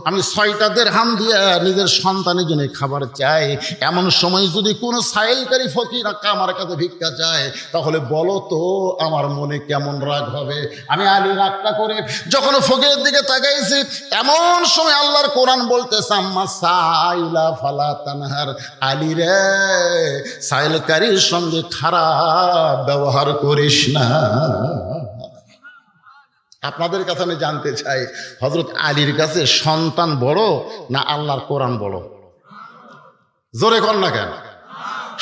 আমি 6টা দিরহাম দিয়ে নিজের সন্তানের জন্য খাবার চাই, এমন সময় যদি কোনো সাইলকারী ফকির আমার কাছে ভিক্ষা চায় তাহলে বলো তো আমার মনে কেমন রাগ হবে। আমি আলী রাগটা করে যখন ফকিরের দিকে তাকাইছি, এমন সময় আল্লাহর কোরআন বলতেছে আম্মা সাইলা ফালা তানহার, আলী রে সাইলকারীর সঙ্গে খারাপ ব্যবহার করিস না। আপনাদের কাছে আমি জানতে চাই, হযরত আলীর কাছে সন্তান বড় না আল্লাহর কোরআন বড়? জোরে কর না কেন?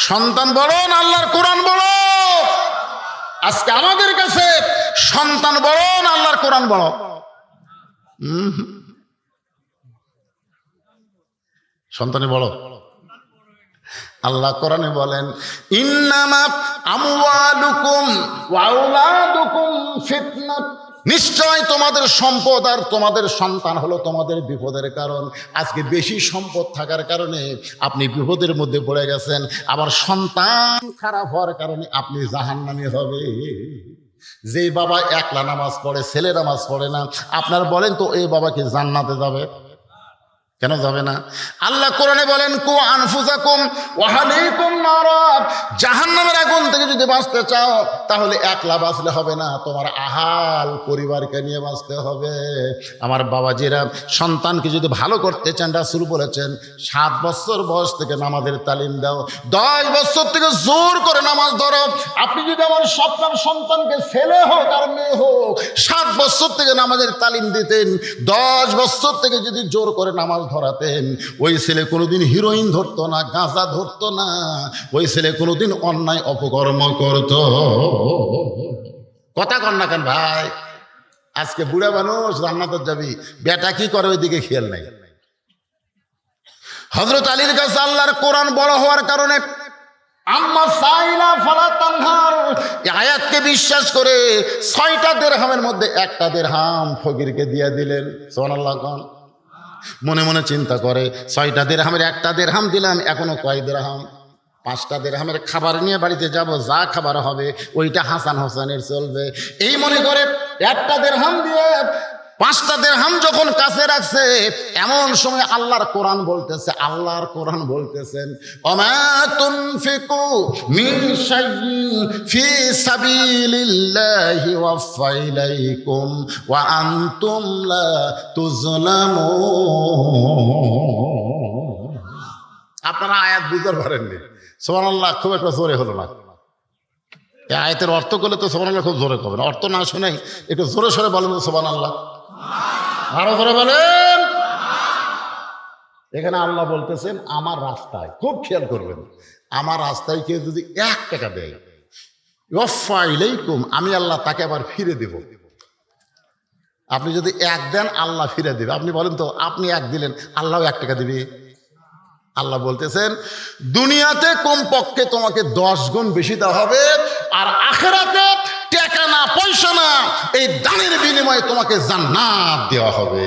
সন্তান বড় না আল্লাহর কোরআন বড়? আজকে আমাদের কাছে সন্তান বড় না আল্লাহর কোরআন বড়? সন্তানে বড়। আল্লাহ কোরআনে বলেন ইন্নামা আমওয়ালুকুম ওয়া আওলাদুকুম ফিতনাহ, নিশ্চয় তোমাদের সম্পদ আর তোমাদের সন্তান হলো তোমাদের বিপদের কারণ। আজকে বেশি সম্পদ থাকার কারণে আপনি বিপদের মধ্যে পড়ে গেছেন, আবার সন্তান খারাপ হওয়ার কারণে আপনি জাহান্নামী হবে। যে বাবা একলা নামাজ পড়ে, ছেলে নামাজ পড়ে না, আপনার বলেন তো এই বাবা কি জান্নাতে যাবে? কেন যাবে না? আল্লাহ কোরআনে বলেন কু আনফুসাকুম ওয়া আহলিকুম নারা, জাহান্নামের আগুন থেকে যদি বাঁচতে চাও তাহলে একলা বাঁচলে হবে না, তোমার আহাল পরিবারকে নিয়ে বাঁচতে হবে। আমার বাবাজিরা, সন্তানকে যদি ভালো করতে চান, রাসূল বলেছেন 7 বছর বয়স থেকে নামাজের তালিম দাও, 10 বছর থেকে জোর করে নামাজ ধরো। আপনি যদি আমার আপনার সন্তানকে ছেলে হোক আর মেয়ে হোক 7 বছর থেকে নামাজের তালিম দিতেন, 10 বছর থেকে যদি জোর করে নামাজ ধরাতেন, ওই ছেলে কোনোদিন হিরোইন ধরতো না, গাঁজা ধরতো না, ওই ছেলে কোনোদিন অন্যায় অপকর্ম করত। কথা কন না কেন ভাই? আজকে বুড়া মানুষ জান্নাতে যাবি, বেটা কি করে ওই দিকে খেয়াল নাই। হযরত আলীর কাছে আল্লাহর কোরআন বড় হওয়ার কারণে আম্মা সাইলা ফালা তানহার এই আয়াতকে বিশ্বাস করে 6টা দিরহামের মধ্যে 1টা দিরহাম ফকিরকে দিয়ে দিলেন। সুবহানাল্লাহ। কোন মনে মনে চিন্তা করে 6টা দিরহামের 1টা দিরহাম দিলাম, এখনো কয় দিরহাম? 5টা দিরহামের খাবার নিয়ে বাড়িতে যাব, যা খাবার হবে ওইটা হাসান হোসেনের চলবে। এই মনে করে 1টা দিরহাম দিয়ে 5টা দিরহাম যখন কাছে রাখছে, এমন সময় আল্লাহর কোরআন বলতেছে, আল্লাহর কোরআন বলতেছেন ওমা তুনফিকু মিন শাইইন ফি সাবিলিল্লাহি ওয়াফা ইলাইকুম ওয়া আনতুম লা তুযলামুন। আপনারা আয়াত বুঝতে পারেননি। সুবহানাল্লাহ, খুব একটা জোরে হলো না। এই আয়াতের অর্থ করলে তো সুবহানাল্লাহ খুব জোরে করবেন, অর্থ না শুনে একটু জোরে সরে বলেন সুবহানাল্লাহ, আরো জোরে বলেন। এখানে আল্লাহ বলতেছেন আমার রাস্তায়, খুব খেয়াল করবেন, আমার রাস্তায় কেউ যদি 1 টাকা দেয়, ওয়াফা ইলাইকুম, আমি আল্লাহ তাকে আবার ফিরে দেব। আপনি যদি 1 দেন আল্লাহ ফিরে দেবে। আপনি বলেন তো, আপনি 1 দিলেন, আল্লাহ 1 টাকা দিবে? আল্লাহ বলতেছেন দুনিয়াতে কমপক্ষে তোমাকে 10 গুণ বেশি দেওয়া হবে, আর আখিরাতে টাকা না পয়সা না, এই দানের বিনিময়ে তোমাকে জান্নাত দেওয়া হবে।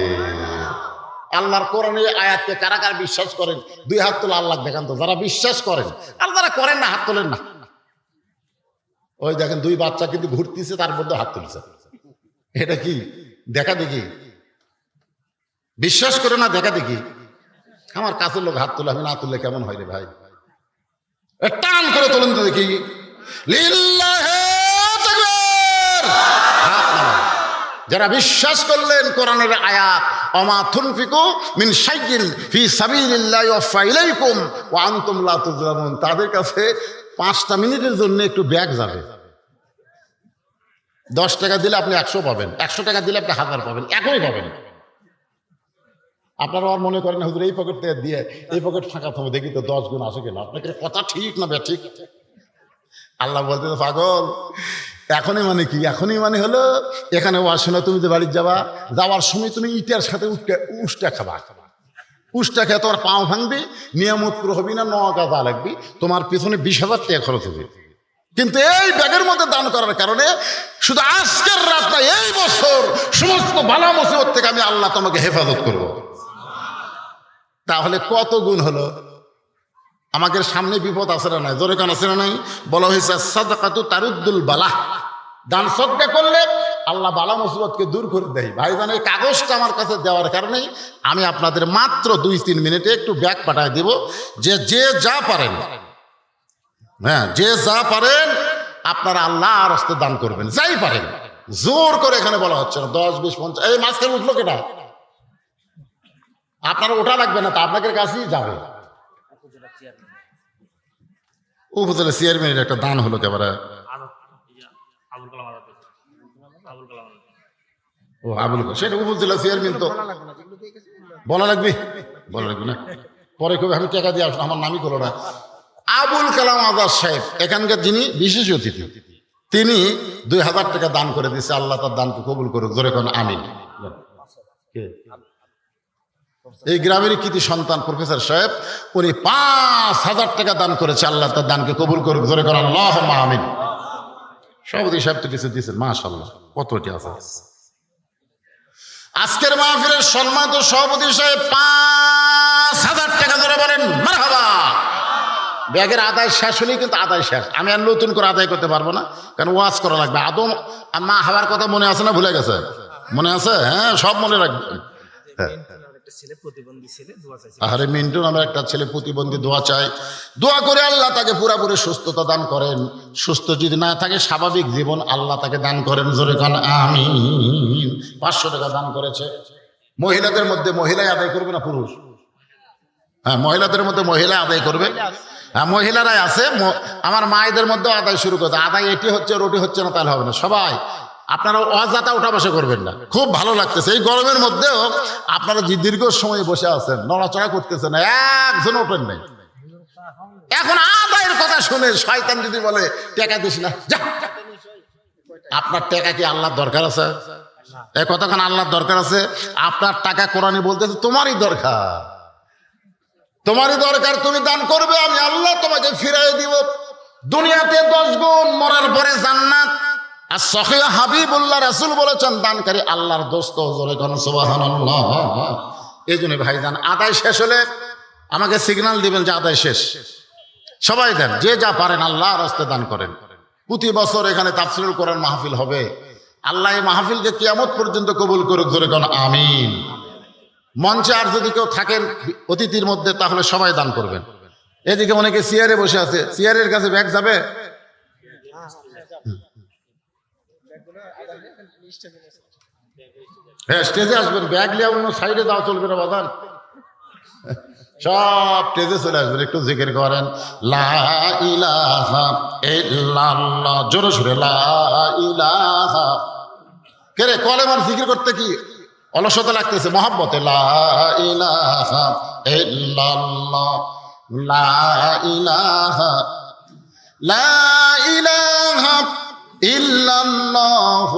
আল্লাহর কোরআনের আয়াতকে কারা কারা বিশ্বাস করেন? 2 হাত তোলা, আল্লাহ দেখান তো যারা বিশ্বাস করেন। আর যারা করেন না হাত তোলেন না। ওই দেখেন 2 বাচ্চা কিন্তু ঘুরতেছে, তার মধ্যে হাত তুলছে। এটা কি দেখা দেখি? বিশ্বাস করে না দেখা দেখি? আমার কাছের লোক হাত তোলে, আমি না তুললে কেমন হয় রে ভাই? টান করে তোলেন তো দেখি। লিল্লাহি তাকবীর। হাত নামান যারা বিশ্বাস করলেন কোরআনের আয়াত ওমা তুনফিকু মিন শাইইন ফি সাবিলিল্লাহি ওয়াফা ইলাইকুম ওয়া আনতুম লা তুযলামুন, তাদের কাছে 5টা মিনিটের জন্য একটু ব্যাগ যাবে। 10 টাকা দিলে আপনি 100 পাবেন, 100 টাকা দিলে আপনি 1000 পাবেন, একই পাবেন। আপনারা আর মনে করেন হুজুর এই পকেট থেকে দিয়ে এই পকেট ফাঁকা থাকবে, দেখি তো 10 গুণ আসে কিনা। আপনাকে কথা ঠিক না ঠিক? আল্লাহ বলতে পাগল, এখনই মানে কি? এখনই মানে হলো এখানে ওয়াশনা, তুমি যে বাড়ি যাওয়ার সময় তুমি ইটার সাথে উষ্টা খাবা। উষ্টা খেয়ে তোমার পাও ভাঙবি, নিয়ামত পুরো হবি না, 9 গাদা লাগবি, তোমার পিছনে 20,000 টাকা খরচ হবে। কিন্তু এই ব্যাগের মধ্যে দান করার কারণে শুধু আজকের রাত না, এই বছর সমস্ত বালা মুসিবত থেকে আমি আল্লাহ তোমাকে হেফাজত করবো। তাহলে কত গুণ হলো? আমাদের সামনে বিপদ আছে না নাই? জোরে কান আছে না নাই? বলা হয়েছে সাদাকাতু তারুদ্দুল বালা, দান সদকা করলে আল্লাহ বালা মুসিবতকে দূর করে দেয়। ভাইজান, এই কাগজটা আমার কাছে দেওয়ার কারণে আমি আপনাদের মাত্র 2-3 মিনিটে একটু ব্যাগ পাঠায় দিব, যে যা পারেন, হ্যাঁ, যে যা পারেন আপনারা আল্লাহর রাস্তায় দান করবেন, যাই পারেন। জোর করে এখানে বলা হচ্ছে না 10, 20, 50। এই মাঝখানে উঠলো কেটা? আপনারা ওঠা লাগবে না, তা আপনাদের কাছেই যাবে। উপজেলা চেয়ারম্যানের একটা দান হলো একেবারে। ও আবুল কালাম, সেটা উপজেলা চেয়ারম্যান, তো বলা লাগবে না, পরে কবে আমি টাকা দিয়ে আসলাম, আমার নামই করলো না। আবুল কালাম আজাদ সাহেব এখানকার যিনি বিশেষ অতিথি, তিনি 2000 টাকা দান করে দিয়েছে। আল্লাহ তার দানকে কবুল করুক, জোরে কোন আমিন। এই গ্রামেরই কৃতি সন্তান প্রফেসর সাহেব, উনি 5000 টাকা দান করেছে। আল্লাহ তার দানকে কবুল করুক, জোরে কোন আল্লাহুম্মা আমিন। সভাপতি সাহেব তো কিছু দিয়েছেন, মাশাআল্লাহ, কতটি আছে। আজকের মাহফিলের সম্মানিত সভাপতি সাহেব 5000 টাকা ধরে বলেন মারহাবা। ব্যাগের আদায় শেষ হলেই কিন্তু আদায় শেষ, আমি আর নতুন করে আদায় করতে পারবো না, কারণ ওয়াজ করা লাগবে। আদম মা হাওয়ার কথা মনে আছে না ভুলে গেছে? মনে আছে? হ্যাঁ, সব মনে রাখবে। আরে মিন্টু নামের একটা ছেলে প্রতিবন্ধী, দোয়া চাই, দোয়া করে আল্লাহ তাকে পুরাপুরি সুস্থতা দান করেন। সুস্থ যদি না থাকে, স্বাভাবিক জীবন আল্লাহ তাকে দান করেন, জোরে কান আমিন। 500 টাকা দান করেছে। মহিলাদের মধ্যে মহিলাই আদায় করবে না পুরুষ? হ্যাঁ, মহিলাদের মধ্যে মহিলা আদায় করবে। হ্যাঁ, মহিলারাই আছে। আমার মায়েদের মধ্যেও আদায় শুরু করতে, আদায় এটি হচ্ছে রুটি হচ্ছে না, তাহলে হবে না। সবাই আপনারা অযথা উঠা বসা করবেন না। খুব ভালো লাগতেছে এই গরমের মধ্যেও আপনারা যে দীর্ঘ সময় বসে আছেন, নড়াচড়া করতেছেন, একজন ওঠেন নাই। এখন আদায়ের কথা শুনে শয়তান যদি বলে টাকা দিস না, আপনার টাকা কি আল্লাহর দরকার আছে? এই কতক্ষণ আল্লাহর দরকার আছে? আপনার টাকা কোরআনে বলতেছে তোমারই দরকার, তোমারই দরকার, তুমি দান করবে, আমি আল্লাহ তোমাকে ফিরাই দিব। দুনিয়াতে 10 গুণ, মরার পরে জান্নাত। আর সহিহ হাবিবুল্লাহ রাসূল বলেছেন, দানকারী আল্লাহর দোস্ত, জোরে কোন সুবহানাল্লাহ। এই জন্য ভাইজান, আদায় শেষ হলে আমাকে সিগন্যাল দিবেন যে আদায় শেষ। সবাই দেন, যে যা পারেন আল্লাহর রাস্তায় দান করেন। প্রতি বছর এখানে তাফসীরুল কোরআন মাহফিল হবে। আল্লাহ এই মাহফিলকে কিয়ামত পর্যন্ত কবুল করুক, জোরে কোন আমিন। মঞ্চে আর যদি কেউ থাকেন অতিথির মধ্যে, তাহলে সবাই দান করবেন। এদিকে অনেকে চেয়ারে বসে আছে, চেয়ারের কাছে ব্যাগ যাবে? হ্যাঁ, স্টেজে আসবেন, ব্যাগ নিয়ে অন্য সাইডে যাওয়া চলবে না বাজান, সব স্টেজে চলে আসবেন। একটু জিকির করেন, লা ইলাহা ইল্লাল্লাহ, জোরে সুরে লা ইলাহা। কে রে, কলেমার জিকির করতে কি অলসতা লাগতেছে? মহাব্বতে লা ইলাহা ইল্লাল্লাহ, লা ইলাহা, লা ইলাহা ইল্লাল্লাহ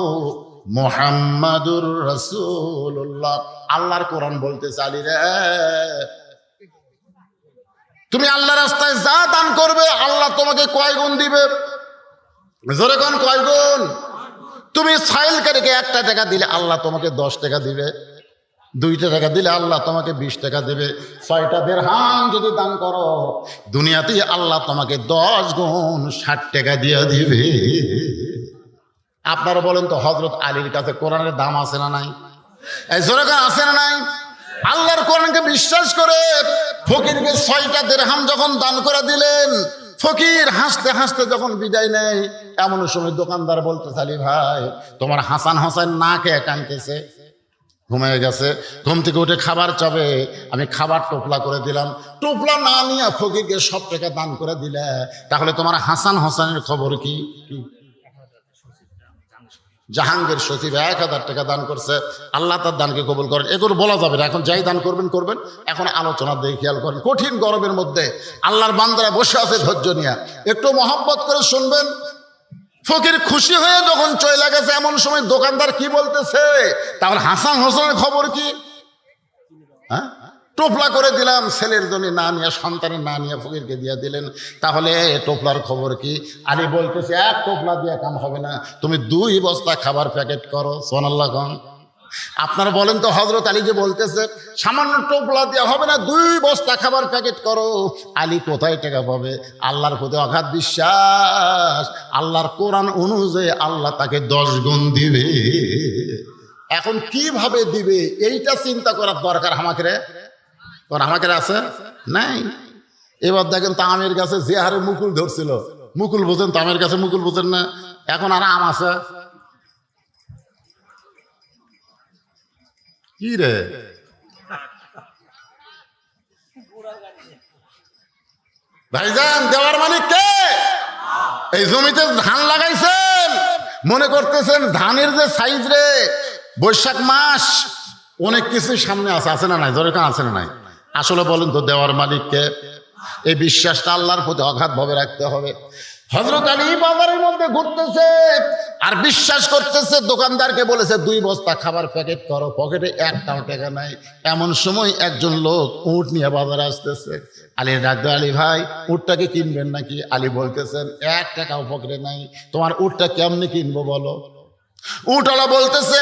মুহাম্মাদুর রাসূলুল্লাহ। আল্লাহর কোরআন বলতে চালি রে, তুমি আল্লাহর রাস্তায় যা দান করবে আল্লাহ তোমাকে কয় গুণ দিবে? জোরে কোন কয় গুণ? তুমি সাইলকারীকে 1 টাকা দিলে আল্লাহ তোমাকে 10 টাকা দিবে। 2 টাকা দিলে আল্লাহ তোমাকে 20 টাকা দেবে। 6টা দিরহাম যদি দান করো, দুনিয়াতেই আল্লাহ তোমাকে 10 গুণ 60 টাকা দিয়ে দিবে। আপনারা বলেন তো, হযরত আলীর কাছে কোরআনের দাম আছে না নাই? এই জোরে কোন আছে না নাই? আল্লাহর কোরআনকে বিশ্বাস করে ফকিরকে 6টা দিরহাম যখন দান করে দিলেন, ফকির হাসতে হাসতে যখন বিদায় নেয়, এমন সময় দোকানদার বলতে চালি, ভাই তোমার হাসান হোসেন না খেয়ে কাঁদতেছে, ঘুমিয়ে গেছে, ঘুম থেকে উঠে খাবার চাবে, আমি খাবার টোপলা করে দিলাম। টোপলা না নিয়ে ফকিরকে সব টাকা দান করে দিলে, তাহলে তোমার হাসান হোসেনের খবর কি? জাহাঙ্গীর সচিব 1000 টাকা দান করছে, আল্লাহ তার দানকে কবুল করেন। এগুলো বলা যাবে না, এখন যাই দান করবেন করবেন। এখন আলোচনা দিয়ে খেয়াল করেন, কঠিন গরমের মধ্যে আল্লাহর বান্দারা বসে আছে ধৈর্য নিয়ে, একটু মহব্বত করে শুনবেন। ফকির খুশি হয়ে যখন চলে গেছে, এমন সময় দোকানদার কি বলতেছে, তাহলে হাসান হোসেনের খবর কি? হ্যাঁ, টোপলা করে দিলাম, ছেলের জন্য না নিয়ে, সন্তানের না নিয়ে ফকিরকে দিয়ে দিলেন, তাহলে টোপলার খবর কি? আলী বলতেছে, 1 টোপলা দিয়ে কাম হবে না, তুমি 2 বস্তা খাবার প্যাকেট করো। সুবহানাল্লাহ খান, আপনারা বলেন তো, হযরত আলী যে বলতেছে সামান্য টোপলা দেওয়া হবে না, 2 বস্তা খাবার প্যাকেট করো, আলী কোথায় টাকা পাবে? আল্লাহর প্রতি অগাধ বিশ্বাস, আল্লাহর কোরআন অনুযায়ী আল্লাহ তাকে 10 গুণ দিবে। এখন কিভাবে দিবে এইটা চিন্তা করার দরকার আমাকে রে, আমাকে আছে নাই। এবার দেখেন তামের গাছে যে হারে মুকুল ধরছিল, মুকুল বোঝেন, তামের গাছে মুকুল বোঝেন না, এখন আর আম আছে কি রে? ভাইজান দেওয়ার মালিক কে? এই জমিতে ধান লাগাইছেন, মনে করতেছেন ধানের যে সাইজ রে, বৈশাখ মাস অনেক কিছু সামনে আছে না নাই? জোরে আছে না নাই? আসলে বলেন তো দেওয়ার মালিক কে? এই বিশ্বাসটা আল্লাহর প্রতি অগাধ ভাবে রাখতে হবে। হযরত আলী বাজারের মধ্যে ঘুরতেছে আর বিশ্বাস করতেছে, দোকানদারকে বলেছে 2 বস্তা খাবার প্যাকেট করো, পকেটে 1 টাকা নাই। এমন সময় একজন লোক উট নিয়ে বাজারে আসতেছে। আলী ডাকতে, আলী ভাই উটটাকে কিনবেন নাকি? আলী বলতেছেন 1 টাকাও পকেটে নাই, তোমার উটটা কেমনে কিনবো বলো? উটওয়ালা বলতেছে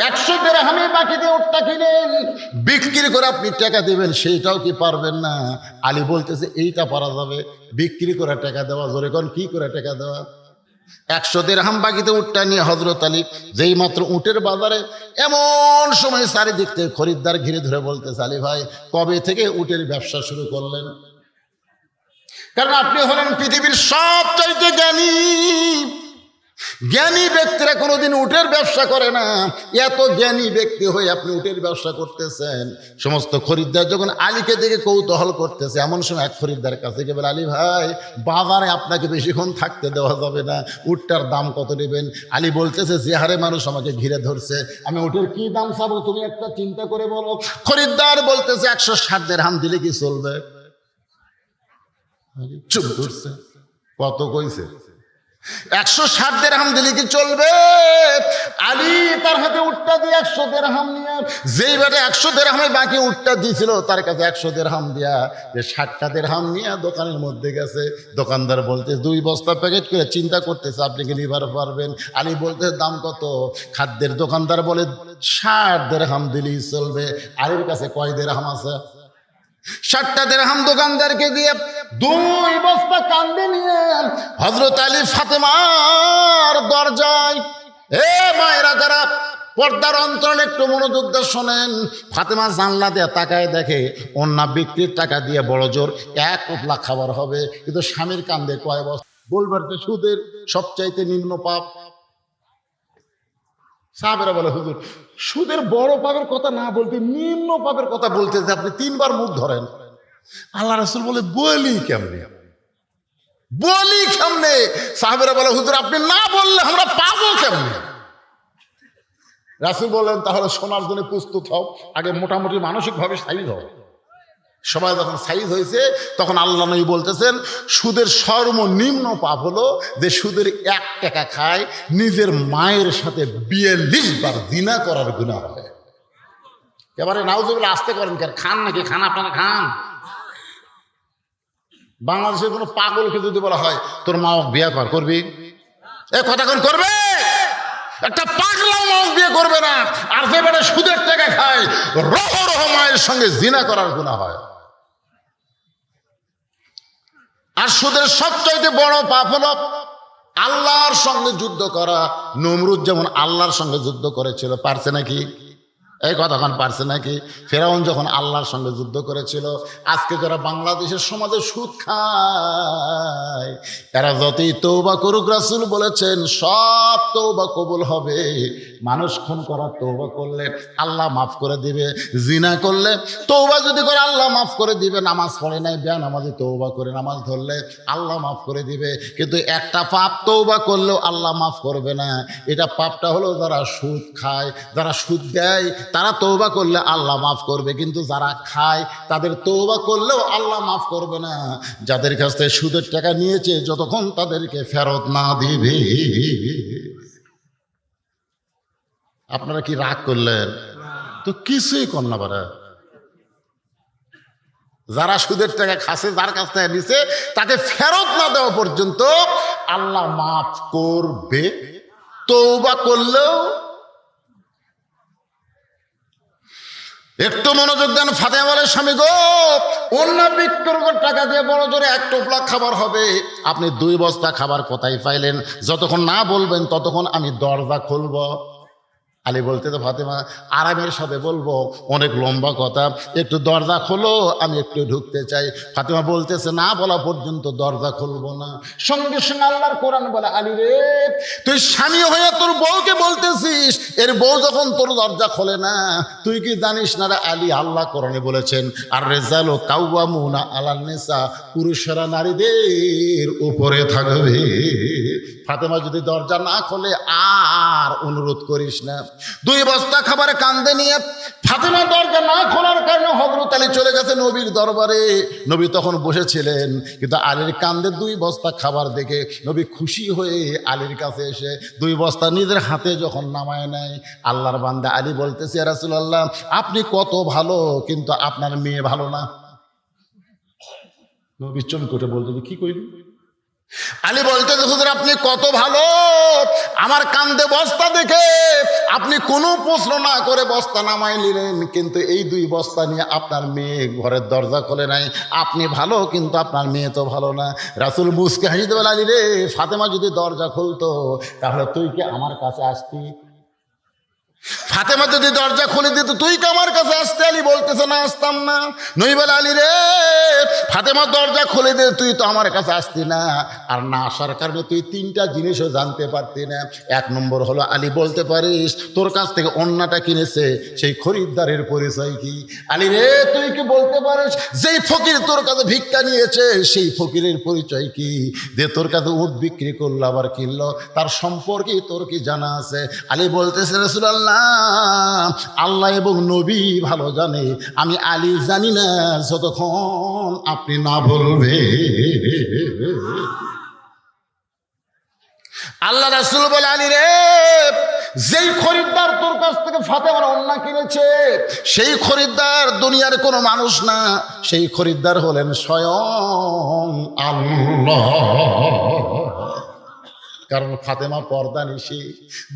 100 দিরহামে বাকি দিয়ে উটটা কিনেন, বিক্রি করে আপনি টাকা দিবেন, সেইটাও কি পারবেন না? আলী বলতেছে এইটা পারা যাবে, বিক্রি করে টাকা দেওয়া। জোরে কোন কি করে টাকা দেওয়া? 100 দিরহাম বাকিতে উটটা নিয়ে হযরত আলী যেই মাত্র উটের বাজারে, এমন সময় চারিদিক থেকে খরিদ্দার ঘিরে ধরে বলতেছে, আলী ভাই কবে থেকে উটের ব্যবসা শুরু করলেন? কারণ আপনি হলেন পৃথিবীর সবচাইতে জ্ঞানী। জ্ঞানী ব্যক্তিরা কোনোদিন উটের ব্যবসা করে না। এত জ্ঞানী ব্যক্তি হয়ে আপনি উটের ব্যবসা করতেছেন। সমস্ত খরিদ্দার যখন আলীকে দেখে কৌতূহল করতেছে, এমন সময় এক খরিদ্দার কাছে গিয়ে বলে, আলী ভাই বাজারে আপনাকে বেশিক্ষণ থাকতে দেওয়া যাবে না, উটটার দাম কত নেবেন? আলী বলতেছে, যে হারে মানুষ আমাকে ঘিরে ধরছে, আমি উটের কি দাম চাবো তুমি একটা চিন্তা করে বলো। খরিদ্দার বলতেছে 160 দিরহাম দিলে কি চলবে? চুপ করছে। কত কইছে? 160 দিরহাম দিলে কি চলবে? আলী তার হাতে উটটা দিয়ে 100 দিরহাম নিয়ে, যেই বেটা 100 দিরহামে বাকি উটটা দিয়েছিল তার কাছে 100 দিরহাম দিয়া, যে 60টা দিরহাম নিয়ে দোকানের মধ্যে গেছে। দোকানদার বলতে 2 বস্তা প্যাকেট করে চিন্তা করতেছে আপনি কি নিবার পারবেন? আলী বলতে দাম কত? খাদ্যের দোকানদার বলে 60 দিরহাম দিলেই চলবে। আলীর কাছে কয় দিরহাম আছে? 60টা দিরহাম দোকানদারকে দিয়ে 2 বস্তা কান্দে নিয়ে হযরত আলী ফাতেমার দরজায়, এ মায়েরা যারা পর্দার অন্তরালে একটু মনোযোগ দিয়ে শোনেন, ফাতেমা জানলা দিয়ে তাকায় দেখে অন্য বিক্রির টাকা দিয়ে বড় জোর 1 উপলা খাবার হবে, কিন্তু স্বামীর কান্দে কয় বস্তা? বলবার যে সুদের সবচাইতে নিম্ন পাপ। সাহাবেরা বলে, হুজুর সুদের বড় পাপের কথা না বলতে নিম্ন পাপের কথা বলতে আপনি 3 বার মুখ ধরেন। আল্লাহ রাসূল বলে, বলি কেমনে? সাহাবেরা বলে, হুজুর আপনি না বললে আমরা পাবো কেমনে? রাসূল বলেন, তাহলে শোনার জন্য প্রস্তুত হও, আগে মোটামুটি মানসিকভাবে সাইজ হও। সবাই যখন সাইজ হয়েছে তখন আল্লাহ নবী বলতেছেন, সুদের সর্বনিম্ন পাপ হলো যে সুদের 1 টাকা খায়, নিজের মায়ের সাথে 42 বার জিনা করার গুনাহ হয়। এবারে নাউজুবিল্লাহ আসতে করেন, খান নাকি? খান, আপনারা খান? বাংলাদেশের কোনো পাগলকে যদি বলা হয় তোর মা বিয়ে করবি, এ কথা কোন করবে? একটা পাগলাও মা বিয়ে করবে না। আর যে বেটা সুদের টাকা খায়, রহ রহ মায়ের সঙ্গে জিনা করার গুনাহ হয়। আর সুদের সবচাইতে বড় পাপ হলো আল্লাহর সঙ্গে যুদ্ধ করা। নমরুদ যেমন আল্লাহর সঙ্গে যুদ্ধ করেছিল, পারছে নাকি? এই কতক্ষণ পারছে নাকি? ফেরাউন যখন আল্লাহর সঙ্গে যুদ্ধ করেছিল। আজকে যারা বাংলাদেশের সমাজে সুদ খায়, এরা যতই তওবা করুক, রাসূল বলেছেন সব তওবা কবুল হবে। মানুষ খুন করার তওবা করলে আল্লাহ মাফ করে দিবে, জিনা করলে তওবা যদি করে আল্লাহ মাফ করে দিবে, নামাজ পড়ে নাই বেনামাজি তওবা করে নামাজ ধরলে আল্লাহ মাফ করে দিবে। কিন্তু একটা পাপ তওবা করলেও আল্লাহ মাফ করবে না। এটা পাপটা হলো যারা সুদ খায়, যারা সুদ দেয়, তারা তওবা করলে আল্লাহ মাফ করবে, কিন্তু যারা খায় তাদের তওবা করলেও আল্লাহ মাফ করবে না। যাদের কাছ থেকে সুদের টাকা নিয়েছে, যতক্ষণ তাদেরকে ফেরত না দিবে। আপনারা কি রাগ করলেন? তো কিছুই কর না পারে। যারা সুদের টাকা খাচ্ছে, যার কাছ থেকে নিছে, তাকে ফেরত না দেওয়া পর্যন্ত আল্লাহ মাফ করবে। তওবা করলেও একটু মনোযোগ দেন। ফাতেমা বলে, স্বামী গো, অন্য বিক্রির টাকা দিয়ে বড় জোরে 1 টোপলা খাবার হবে, আপনি 2 বস্তা খাবার কোথায় পাইলেন? যতক্ষণ না বলবেন ততক্ষণ আমি দরজা খুলবো। আলী বলতে, তো ফাতেমা আরামের সাথে বলবো, অনেক লম্বা কথা, একটু দরজা খোলো, আমি একটু ঢুকতে চাই। ফাতেমা বলতেছে, না বলা পর্যন্ত দরজা খুলবো না। সঙ্গে সঙ্গে আল্লাহর কোরআন বলে, আলী রে, তুই স্বামী হয়ে তোর বউকে বলতেছিস, এর বউ যখন তোর দরজা খোলে না, তুই কি জানিস না রে আলী, আল্লাহ কোরআনে বলেছেন, আর রেজালু কাওয়ামুনা আলান নিসা, পুরুষেরা নারীদের উপরে থাকবে। ফাতেমা যদি দরজা না খোলে আর অনুরোধ করিস না। 2 বস্তা খাবার কান্দে নিয়ে ফাতেমা দরজা না খোলার কারণে হযরত আলী চলে গেছে নবীর দরবারে। নবী তখন বসেছিলেন, কিন্তু আলীর কান্দে 2 বস্তা খাবার দেখে নবী খুশি হয়ে আলীর কাছে এসে 2 বস্তা নিজের হাতে যখন নামায় নেয়, আল্লাহর বান্দা আলী বলতেছে, ইয়া রাসূলুল্লাহ, আপনি কত ভালো, কিন্তু আপনার মেয়ে ভালো না। নবী চমকে উঠে বলতে, কি কইলি? আলী বলতে, হুজুর আপনি কত ভালো, আমার কান্দে বস্তা দেখে আপনি কোনো প্রশ্ন না করে বস্তা নামাই নিলেন, কিন্তু এই 2 বস্তা নিয়ে আপনার মেয়ে ঘরের দরজা খোলে নাই। আপনি ভালো, কিন্তু আপনার মেয়ে তো ভালো না। রাসূল মুসকে হাসিতে বলে, আলী রে, ফাতেমা যদি দরজা খুলতো তাহলে তুই কি আমার কাছে আসতি? ফাতেমা যদি দরজা খুলে দিত, তুই কি আমার কাছে আসতে? আলী বলতেছে, না, আসতাম না। নই বলে, আলী রে, ফাতেমা দরজা খুলে দে, তুই তো আমার কাছে আসতি না, আর না আসার কারণে তুই 3টা জিনিসও জানতে পারতি না। 1 নম্বর হলো, আলী বলতে পারিস তোর কাছ থেকে অন্যটা কিনেছে সেই খরিদ্দারের পরিচয় কি? আলী রে, তুই কি বলতে পারিস যেই ফকির তোর কাছে ভিক্ষা নিয়েছে সেই ফকিরের পরিচয় কি? যে তোর কাছে উট বিক্রি করলো আবার কিনলো, তার সম্পর্কে তোর কি জানা আছে? আলী বলতেছে, রাসূলুল্লাহ, আল্লাহ এবং নবী ভালো জানে, আমি আলী জানি না যতক্ষণ আপনি না বলবে। আল্লাহ রাসূল বলে, আলী রে, যেই খরিদ্দার তোর কাছ থেকে ফাতেমার ওড়না কিনেছে সেই খরিদ্দার দুনিয়ার কোনো মানুষ না, সেই খরিদ্দার হলেন স্বয়ং আল্লাহ। কারণ ফাতেমা পর্দা নিশি।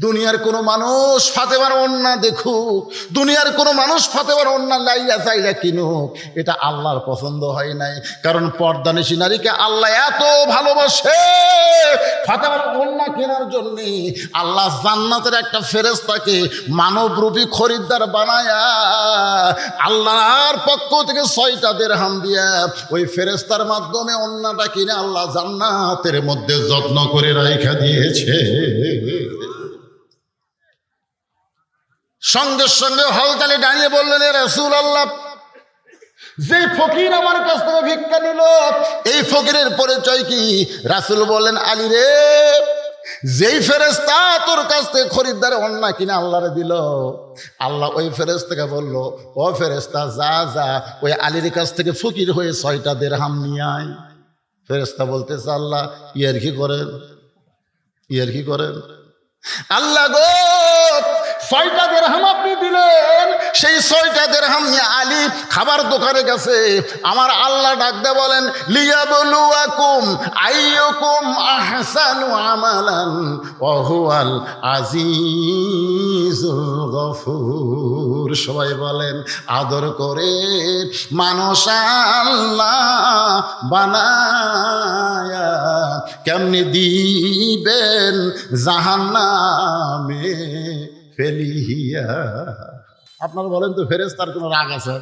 দুনিয়ার কোনো মানুষ ফাতেমার ওড়না দেখুক, দুনিয়ার কোনো মানুষ ফাতেমার ওড়না লাইয়া চাইলা কিনুক, এটা আল্লাহর পছন্দ হয় নাই। কারণ পর্দা নিশি নারীকে আল্লাহ এত ভালোবাসে, ফাতেমার ওড়না কেনার জন্য আল্লাহ জান্নাতের একটা ফেরেশতাকে মানবরূপী খরিদ্দার বানায়া আল্লাহর পক্ষ থেকে 6টা দিরহাম দিয়া ওই ফেরেশতার মাধ্যমে ওড়নাটা কিনে আল্লাহ জান্নাতের মধ্যে যত্ন করে রাখা দিয়েছে। সঙ্গে সঙ্গে হযরত দাঁড়িয়ে বললেন, এ রাসূলুল্লাহ, যে ফকির আমার কাছ থেকে ভিক্ষা নিল এই ফকিরের পরিচয় কি? রাসূল বললেন, আলী রে, যেই ফেরেশতা তোর কাছ থেকে খরিদ্দারে ওড়না কিনে আল্লাহরে দিল, আল্লাহ ওই ফেরেশতাকে বলল, ও ফেরেশতা, যা যা ওই আলীর কাছ থেকে ফকির হয়ে 6টা দিরহাম নিয়ে আয়। ফেরেশতা বলতেছে, আল্লাহ ইয়ার কি করেন, ইয়ার কি করেন? আল্লাহ গো, 6টা দিরহাম আপনি দিলেন, সেই 6টা দিরহাম নিয়ে আলী খাবার দোকানে গেছে। আমার আল্লাহ ডাকতে বলেন, লিয়াবলুয়াকুম আইয়ুকুম আহসানু আমালান ওয়া হুয়াল আজিজুল গফুর। সবাই বলেন, আদর করে মানুষ আল্লাহ বানায়া কেমনি দিবেন জাহান্নামে ফেলিয়া। আপনারা বলেন তো, ফেরেশতার কোনো রাগ আছে?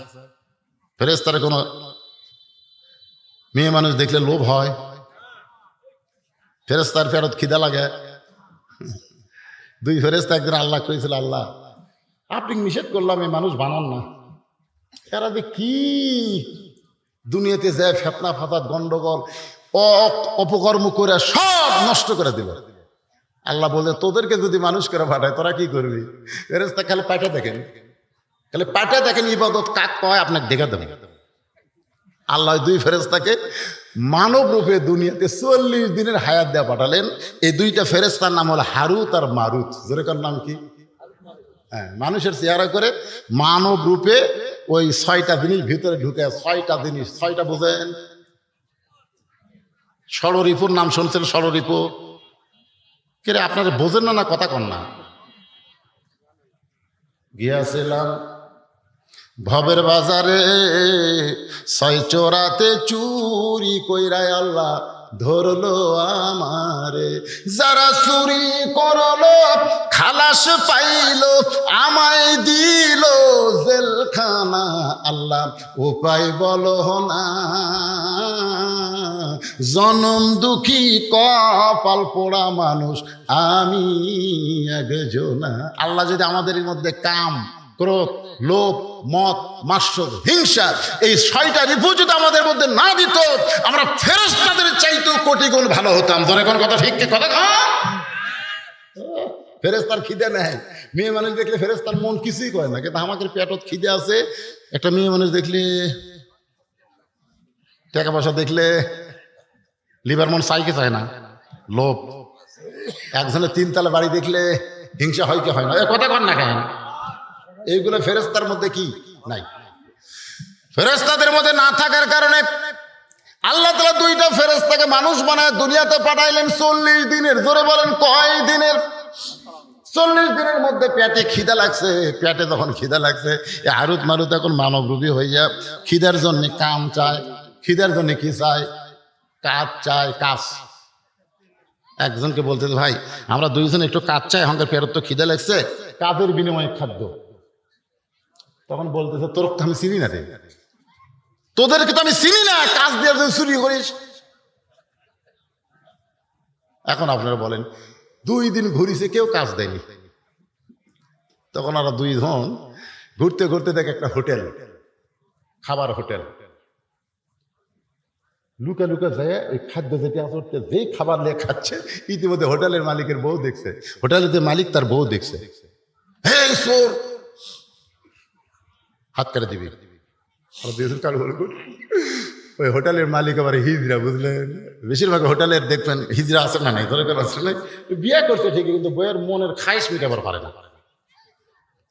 ফেরেশতার কোনো মেয়ে মানুষ দেখলে লোভ হয়? ফেরেশতার ফেরত খিদা লাগে? 2 ফেরেশতা একদিন আল্লাহ কইছিল, আল্লাহ আপনি নিষেধ করলাম এই মানুষ বানান না, এরা যে কি দুনিয়াতে যায় ফেতনা ফাসাদ গন্ডগোল অপকর্ম করে সব নষ্ট করে দিল। আল্লাহ বলে, তোদেরকে যদি মানুষ করে পাঠায় তোরা কি করবি? ফেরেশতা খালি পাঠা দেখেন, খালি পাঠা দেখেন, ইবাদত কাক কয় আপনাকে দেখা দেবেন। আল্লাহ 2 ফেরেশতাকে মানব রূপে দুনিয়াতে 40 দিনের হায়াত দেয়া পাঠালেন। এই 2টা ফেরেশতার নাম হলো হারুত আর মারুত। যেরকম নাম কি? হ্যাঁ, মানুষের চেহারা করে মানব রূপে ওই 6টা জিনিস ভিতরে ঢুকে। 6টা জিনিস, 6টা বোঝেন? ষড়রিপুর নাম শুনছেন? ষড়রিপু কে রে? আপনারা বোঝেন না, না কথা কন না? গিয়াছিলাম ভবের বাজারে ছয় চোরাতে চুরি কইরায় আল্লাহ ধরলো আমারে, যারা চুরি করলো খালাস পাইলো, আমায় দিল জেলখানা, আল্লাহ উপায় বলো না, জনম দুঃখী কপাল পোড়া মানুষ আমি একজনা। আল্লাহ যদি আমাদের মধ্যে কাম, ক্রোধ, লোভ, মদ, মাৎসর, হিংসা এই 6টা রিপু যদি আমাদের মধ্যে না দিত, আমরা ফেরেশতাদের চাইতেও কোটি গুণ ভালো হতাম। ধরে কোন কথা ঠিক কি কথা? ফেরেশতার খিদে নেয়, মেয়ে মানুষ দেখলে ফেরেশতার মন কিছুই করে না, কিন্তু আমাদের পেটত খিদে আছে। একটা মেয়ে মানুষ দেখলে, টাকা পয়সা দেখলে লিভার মন চাইকে চায় না, লোভ। একজনের 3 তলা বাড়ি দেখলে হিংসা হয় কি হয় না? এ কথা কর না কেন? এইগুলো ফেরেশতার মধ্যে কি নাই? ফেরেশতাদের মধ্যে না থাকার কারণে আল্লাহ তাআলা 2টা ফেরেশতাকে মানুষ বানায় দুনিয়াতে পাঠাইলেন 40 দিনের। জোরে বলেন কয় দিনের? 40 দিনের মধ্যে পেটে খিদা লাগছে। পেটে যখন খিদা লাগছে, হারুত মারুত এখন মানবরূপী হয়ে যায়। খিদার জন্য কাম চায়, খিদার জন্য কি চায়? কাজ চায়, কাজ। একজনকে বলতে, ভাই আমরা 2 জন একটু কাজ চাই, আমাদের পেটে তো খিদা লাগছে, কাজের বিনিময়ে খাদ্য। তখন বলতেছে, তোর তো আমি চিনি না রে, তোদেরকে তো আমি চিনি না, কাজ দিয়ে চুরি করিস। এখন আপনারা বলেন, 2 দিন ঘুরিছে, কেউ কাজ দেয়নি। তখন ওরা 2 জন ঘুরতে ঘুরতে দেখে একটা হোটেল, খাবার হোটেল। লুকা লুকা যায় ওই খাদ্য যেটি আসতে, যেই খাবার নিয়ে খাচ্ছে, ইতিমধ্যে হোটেলের মালিকের বউ দেখছে, হোটেলের যে মালিক তার বউ দেখছে। হে চোর, হাত কেটে দিবি। ওই হোটেলের মালিক আবার হিজড়া, বুঝলেন? বেশিরভাগ হোটেলের দেখবেন হিজড়া আছে না নাই, ধরে আছে না, বিয়ে করছে ঠিকই, কিন্তু বইয়ের মনের খাইশ মিটাবার পারে না।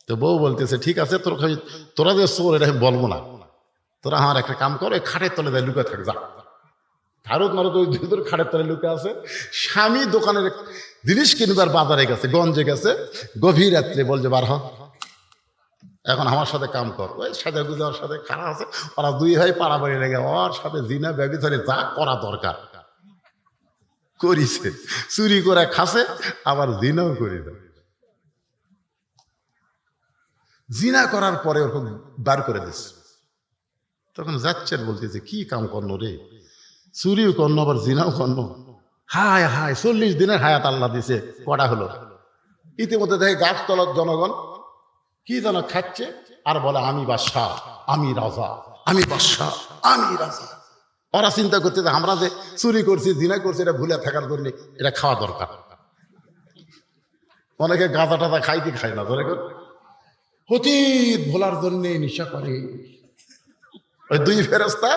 তো বউ বলতেছে, ঠিক আছে, তোরা যে চোর এটা আমি বলবো না, তোরা আমার একটা কাম কর, ওই খাটের তলে দেয় লুকা থাকে, যা। ভারত মারত ওই 2 খাটের তলে লুকা আছে। স্বামী দোকানের জিনিস কিনবার বাজারে গেছে, গঞ্জে গেছে, গভীর রাত্রে বলছে, বার হ, এখন আমার সাথে কাম কর। ওই সাথে গুজে ওর সাথে খারাপ আছে, ওরা 2 ভাই পাড়াপাড়ি লেগে ওর সাথে জিনা ব্যভিচারে যা করা দরকার করিছে, চুরি করে খাসে, আবার জিনাও করে দেয়। জিনা করার পরে ওরকম বার করে দিচ্ছে। তখন যাচ্ছে, বলতেছে, কি কাম করলো রে, চুরিও করলো আবার জিনাও করলো, হায় হায় 40 দিনের হায়াত আল্লাহ দিছে, কটা হলো? ইতিমধ্যে দেখে গাছতলার জনগণ কি যেন খাচ্ছে, আর বলে, আমি বাদশাহ, আমি রাজা, আমি বাদশাহ, আমি রাজা। ওরা চিন্তা করছে যে আমরা যে চুরি করছি, জিনা করছি, এটা ভুলে থাকার জন্য এটা খাওয়া দরকার। অনেকে গাঁজা টাজা খাই কি খায় না, ধরে অতীত ভোলার জন্য নেশা করে। ওই 2 ফেরেশতা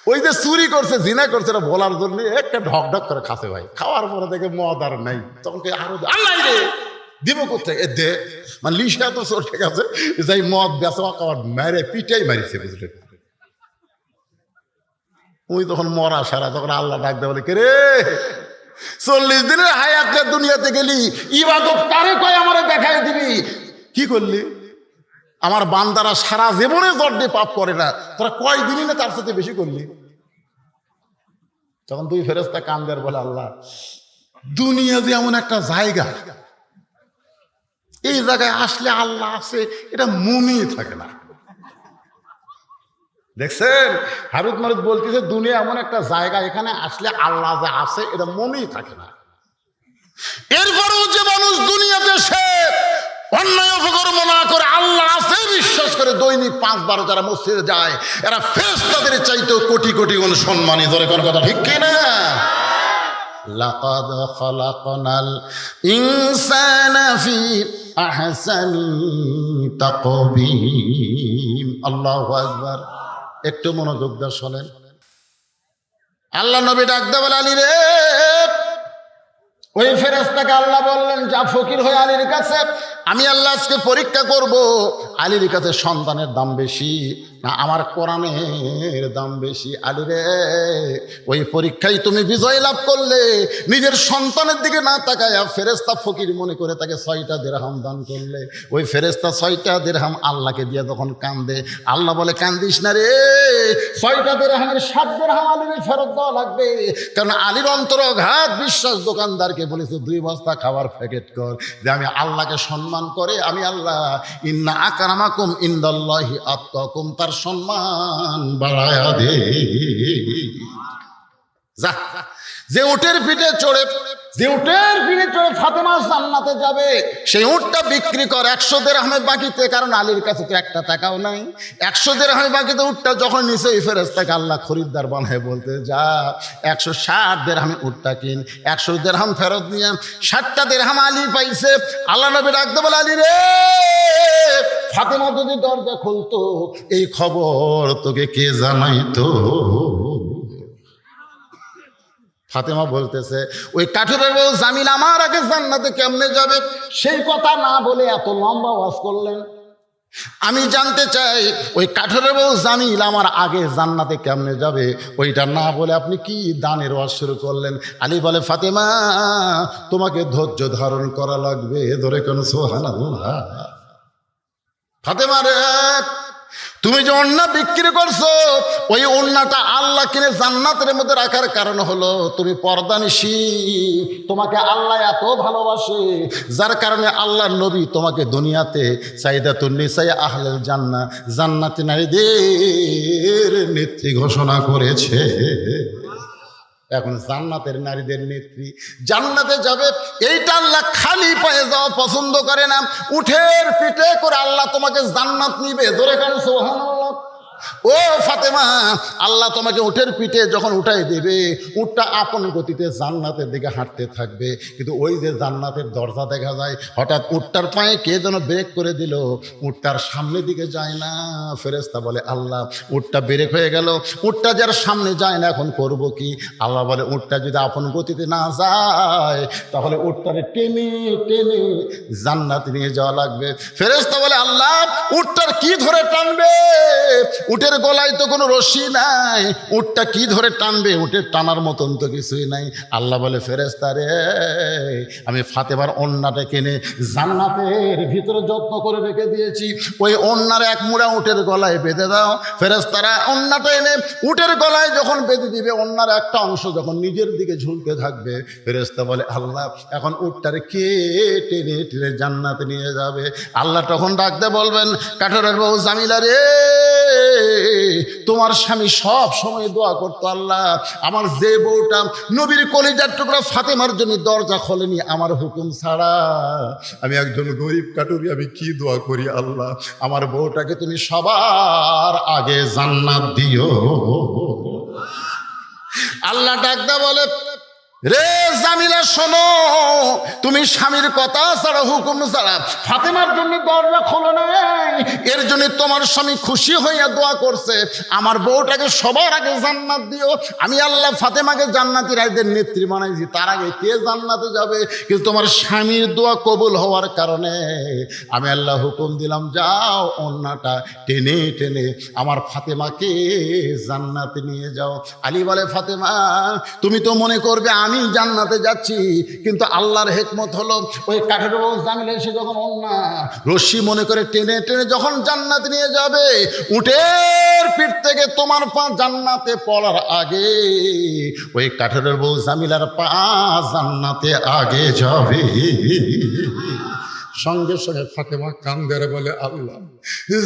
ওই যে চুরি করছে, জিনা করছে, এটা বলার জন্য একটা ঢক ঢক করে খাসে ভাই। খাওয়ার পরে দেখে মদ আর নাই, তখন আরো আল্লাহ রে দিব কোথায়, এ দে, মানে লিশা তো চোর, ঠিক আছে, যাই মদ বেচা খাওয়ার মেরে পিটাই মারিছে, বুঝলেন? ওই তখন মরা সারা, তখন আল্লাহ ডাক দেয়, বলে, কে রে, 40 দিনের হায়াতে দুনিয়াতে গেলি, ইবাদত কারে কয় আমারে দেখাই দিবি, কি করলি? আমার বান্দারা সারা জীবনে জর্দে পাপ করে না, তোরা কয় দিনই না তার সাথে বেশি করলি। তখন 2 ফেরেশতা কান্দে আর বলে, আল্লাহ, দুনিয়া যে এমন একটা জায়গা, এই জায়গায় আসলে আল্লাহ আছে এটা মনেই থাকে না। দেখছেন, হারুত মারুত বলতেছে, দুনিয়া এমন একটা জায়গা, এখানে আসলে আল্লাহ যে আছে এটা মনেই থাকে না। এরপরেও যে মানুষ দুনিয়াতে সে অন্যায় অপকর্ম না করে আল্লাহ আছে বিশ্বাস করে দৈনিক 5-12 যারা মসজিদে যায়, এরা ফেরেশতাদের চাইতেও কোটি কোটি গুণ সম্মানী। ধরে কোন কথা ঠিক কিনা? লাকাদ খালাকনাল ইনসানা ফি আহসানি তাকবীম। আল্লাহু আকবার। একটু মনোযোগ দিয়ে শোনেন। আল্লাহ নবী ডাক দে বলে, আলী রে, ওই ফেরেশতাকে আল্লাহ বললেন, যা ফকির হয়ে আলীর কাছে, আমি আল্লাহ আজকে পরীক্ষা করব, আলীর কাছে সন্তানের দাম বেশি না আমার কোরআনের দাম বেশি? আলী রে, ওই পরীক্ষায় তুমি বিজয় লাভ করলে, নিজের সন্তানের দিকে না তাকায়া ফেরেশতা ফকির মনে করে তাকে 6টা দিরহাম দান করলে, ওই ফেরেশতা 6টা দিরহাম আল্লাহকে দিয়ে তখন কান্দে। আল্লাহ বলে, কান্দিস না রে, 6টা দিরহামের 7 দিরহাম আলীর ফেরত দেওয়া লাগবে। কারণ আলীর অন্তরঘাত বিশ্বাস দোকানদারকে বলেছে 2 বস্তা খাবার প্যাকেট কর, যে আমি আল্লাহকে সম্মান করে, আমি আল্লাহ ইন্না আকরামাকুম ইনদাল্লাহি আতকাকুম, তার সম্মান বাড়ায়া দে। যা, যে উটের পিঠে চড়ে ফাতেমা জান্নাতে যাবে, সেই উটটা বিক্রি কর 100 দিরহামে বাকিতে, কারণ আলীর কাছে তো 1 টাকাও নাই। 100 দিরহামে বাকিতে উটটা যখন নিচে, ওই ফেরেশতাকে আল্লাহ খরিদ্দার বানায় বলতে, যা 160 দিরহামে উটটা কিন, 100 দিরহাম ফেরত নিয়ে 60টা দিরহাম আলী পাইছে। আল্লাহ নবী ডাকতে বলে, আলী রে, ফাতেমা যদি দরজা খুলতো এই খবর তোকে কে জানাইতো? ফাতেমা বলতেছে, ওই কাঠুরের বউ জামিল আমার আগে জান্নাতে কেমনে যাবে? সেই কথা না বলে এত লম্বা ওয়াজ করলেন। আমি জানতে চাই, ওই কাঠুরের বউ জামিল আমার আগে জান্নাতে কেমনে যাবে? ওইটা না বলে আপনি কি দানের ওয়াজ শুরু করলেন? আলী বলে, ফাতেমা তোমাকে ধৈর্য ধারণ করা লাগবে। ধরে কোন সুবহানাল্লাহ। ফাতেমা রে, তুমি যে ওড়না বিক্রি করছো, ওই ওড়নাটা আল্লাহ কিনে জান্নাতের মধ্যে রাখার কারণ হলো তুমি পর্দানিশী। তোমাকে আল্লাহ এত ভালোবাসে, যার কারণে আল্লাহর নবী তোমাকে দুনিয়াতে সাইদাতুন নিসায়ে আহলেল জান্নাহ, জান্নাতি নারীদের নেত্রী ঘোষণা করেছে। এখন জান্নাতের নারীদের নেত্রী জান্নাতে যাবে, এইটা আল্লাহ খালি পায়ে যাওয়া পছন্দ করে না। উঠের পিঠে করে আল্লাহ তোমাকে জান্নাত নিবে। ধরে কেন সুবহানাল্লাহ। ও ফাতেমা, আল্লাহ তোমাকে উঠের পিঠে যখন উঠাই দেবে, উটটা আপন গতিতে জান্নাতের দিকে হাঁটতে থাকবে। কিন্তু ওই যে জান্নাতের দরজা দেখা যায়, হঠাৎ উটটার পায়ে কে যেন ব্রেক করে দিল, উটটার সামনের দিকে যায় না। ফেরেশতা বলে, আল্লাহ উটটা ব্রেক হয়ে গেল, উটটা যার সামনে যায় না, এখন করব কি? আল্লাহ বলে, উটটা যদি আপন গতিতে না যায়, তাহলে উটটারে টেনে টেনে জান্নাতে নিয়ে যাওয়া লাগবে। ফেরেশতা বলে, আল্লাহ উটটার কি ধরে টানবে? উটের গলায় তো কোনো রশি নাই, উটটা কি ধরে টানবে? উটের টানার মতন তো কিছুই নাই। আল্লাহ বলে, ফেরেশতা রে, আমি ফাতেমার ওড়নাটা কিনে জান্নাতের ভিতরে যত্ন করে রেখে দিয়েছি, ওই ওড়নার এক মুড়া উটের গলায় বেঁধে দাও। ফেরেশতারা ওড়নাটা এনে উটের গলায় যখন বেঁধে দিবে, ওড়নার একটা অংশ যখন নিজের দিকে ঝুলতে থাকবে, ফেরেশতা বলে, আল্লাহ এখন উটটারে কে টেনে টেনে জান্নাতে নিয়ে যাবে? আল্লাহ তখন ডাকতে বলবেন, কাঠুরের বউ জামিলা রে, তোমার স্বামী সব সময় দোয়া করতো, আল্লাহ আমার যে বউটা নবীর কলিজার টুকরা ফাতেমার জন্য দরজা খোলেনি আমার হুকুম ছাড়া, আমি একজন গরিব কাটুরি, আমি কি দোয়া করি? আল্লাহ আমার বউটাকে তুমি সবার আগে জান্নাত দিও। আল্লাহ ডাকদা বলে, রে জামিলা শোনো, তুমি স্বামীর কথা ছাড়া, হুকুম ছাড়া ফাতেমার জন্য দরজা খোলো নাই। এর জন্য তোমার স্বামী খুশি হইয়া দোয়া করছে, আমার বউটাকে সবার আগে জান্নাত দিও। আমি আল্লাহ ফাতেমাকে জান্নাতি রায়দের নেত্রী বানাইছি, তার আগে কে জান্নাতে যাবে? কিন্তু তোমার স্বামীর দোয়া কবুল হওয়ার কারণে আমি আল্লাহ হুকুম দিলাম, যাও ওড়নাটা টেনে টেনে আমার ফাতেমাকে জান্নাতে নিয়ে যাও। আলী বলে, ফাতেমা তুমি তো মনে করবে আমি জান্নাতে যাচ্ছি, কিন্তু আল্লাহর হিকমত হলো, ওই কাঠের বউ জামিল এসে যখন ওড়না রশি মনে করে টেনে টেনে যখন জান্নাতে নিয়ে যাবে, উটের পিঠ থেকে তোমার পা জান্নাতে পড়ার আগে ওই কাঠের বউ জামিলার পা জান্নাতে আগে যাবে। সঙ্গে সঙ্গে ফাতেমা কান্দের বলে, আল্লাহ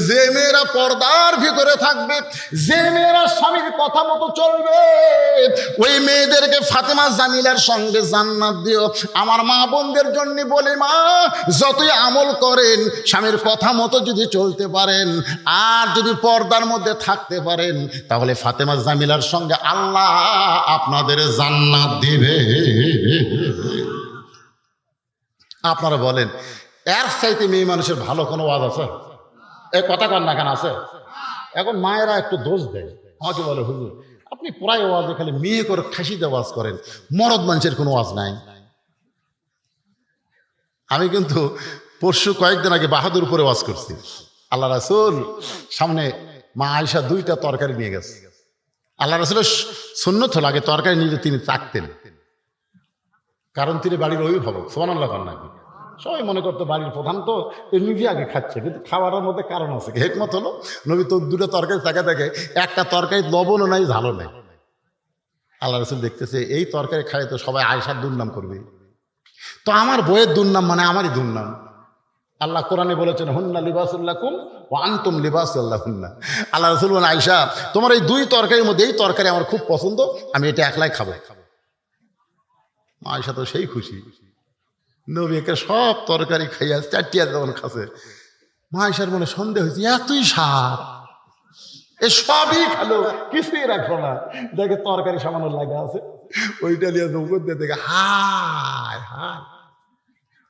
যে মেয়েরা পর্দার ভিতরে থাকবে, যে মেয়েরা স্বামীর কথা মতো চলবে, ওই মেয়েদেরকে ফাতেমা জামিলার সঙ্গে জান্নাত দিও। আমার মা বোনদের জন্য বলি, মা যতই আমল করেন, স্বামীর কথা মতো যদি চলতে পারেন আর যদি পর্দার মধ্যে থাকতে পারেন, তাহলে ফাতেমা জামিলার সঙ্গে আল্লাহ আপনাদের জান্নাত দিবে। আপনারা বলেন, এর চাইতে মেয়ে মানুষের ভালো কোনো ওয়াজ আছে? এই কথা কন না কেন আছে? এখন মায়েরা একটু দোষ দেয়, আমাকে বলে, হুজুর আপনি প্রায় ওয়াজে খালি মেয়ে করে খাসিতে ওয়াজ করেন, মরদ মানুষের কোনো ওয়াজ নাই। আমি কিন্তু পরশু কয়েকদিন আগে বাহাদুরপুরে ওয়াজ করছি। আল্লাহ রাসূল সামনে মা আয়েশা 2টা তরকারি নিয়ে গেছে। আল্লাহ রাসূলের সুন্নত হলো আগে তরকারি নিয়ে তিনি চাকতেন, কারণ তিনি বাড়ির অভিভাবক। সুবহানাল্লাহ নাকি? সবাই মনে করতো বাড়ির প্রধান তো নিজে আগে খাচ্ছে, কিন্তু খাওয়ার মধ্যে কারণ আছে। হিকমত হলো নবী তো 2টা তরকারি তাকে দেখে, একটা তরকারি লবণও নাই ঝালও নাই। আল্লাহ রাসূল দেখতেছে এই তরকারি খায় তো সবাই আয়েশার দুর্নাম করবে, তো আমার বইয়ের দুর্নাম মানে আমারই দুর্নাম। আল্লাহ কোরআনে বলেছেন হুন্না লিবাসুল লাকুম ওয়া আনতুম লিবাসুল লাহুন্না। আল্লাহ রাসূল বলেন আয়েশা তোমার এই 2 তরকারির মধ্যে এই তরকারি আমার খুব পছন্দ, আমি এটা একলাই খাবো। আয়েশা তো সেই খুশি, নবী একে সব তরকারি খাইয়া 4টিয়া যখন খাচ্ছে, আয়েশার মনে সন্দেহ হয়েছে এতই স্বাদ, এ সবই খালো কিছুই রাখলো না। দেখে তরকারি সামান্য লাগা আছে, ওইটা নিয়ে নৌকর দিয়ে দেখে হায় হায়,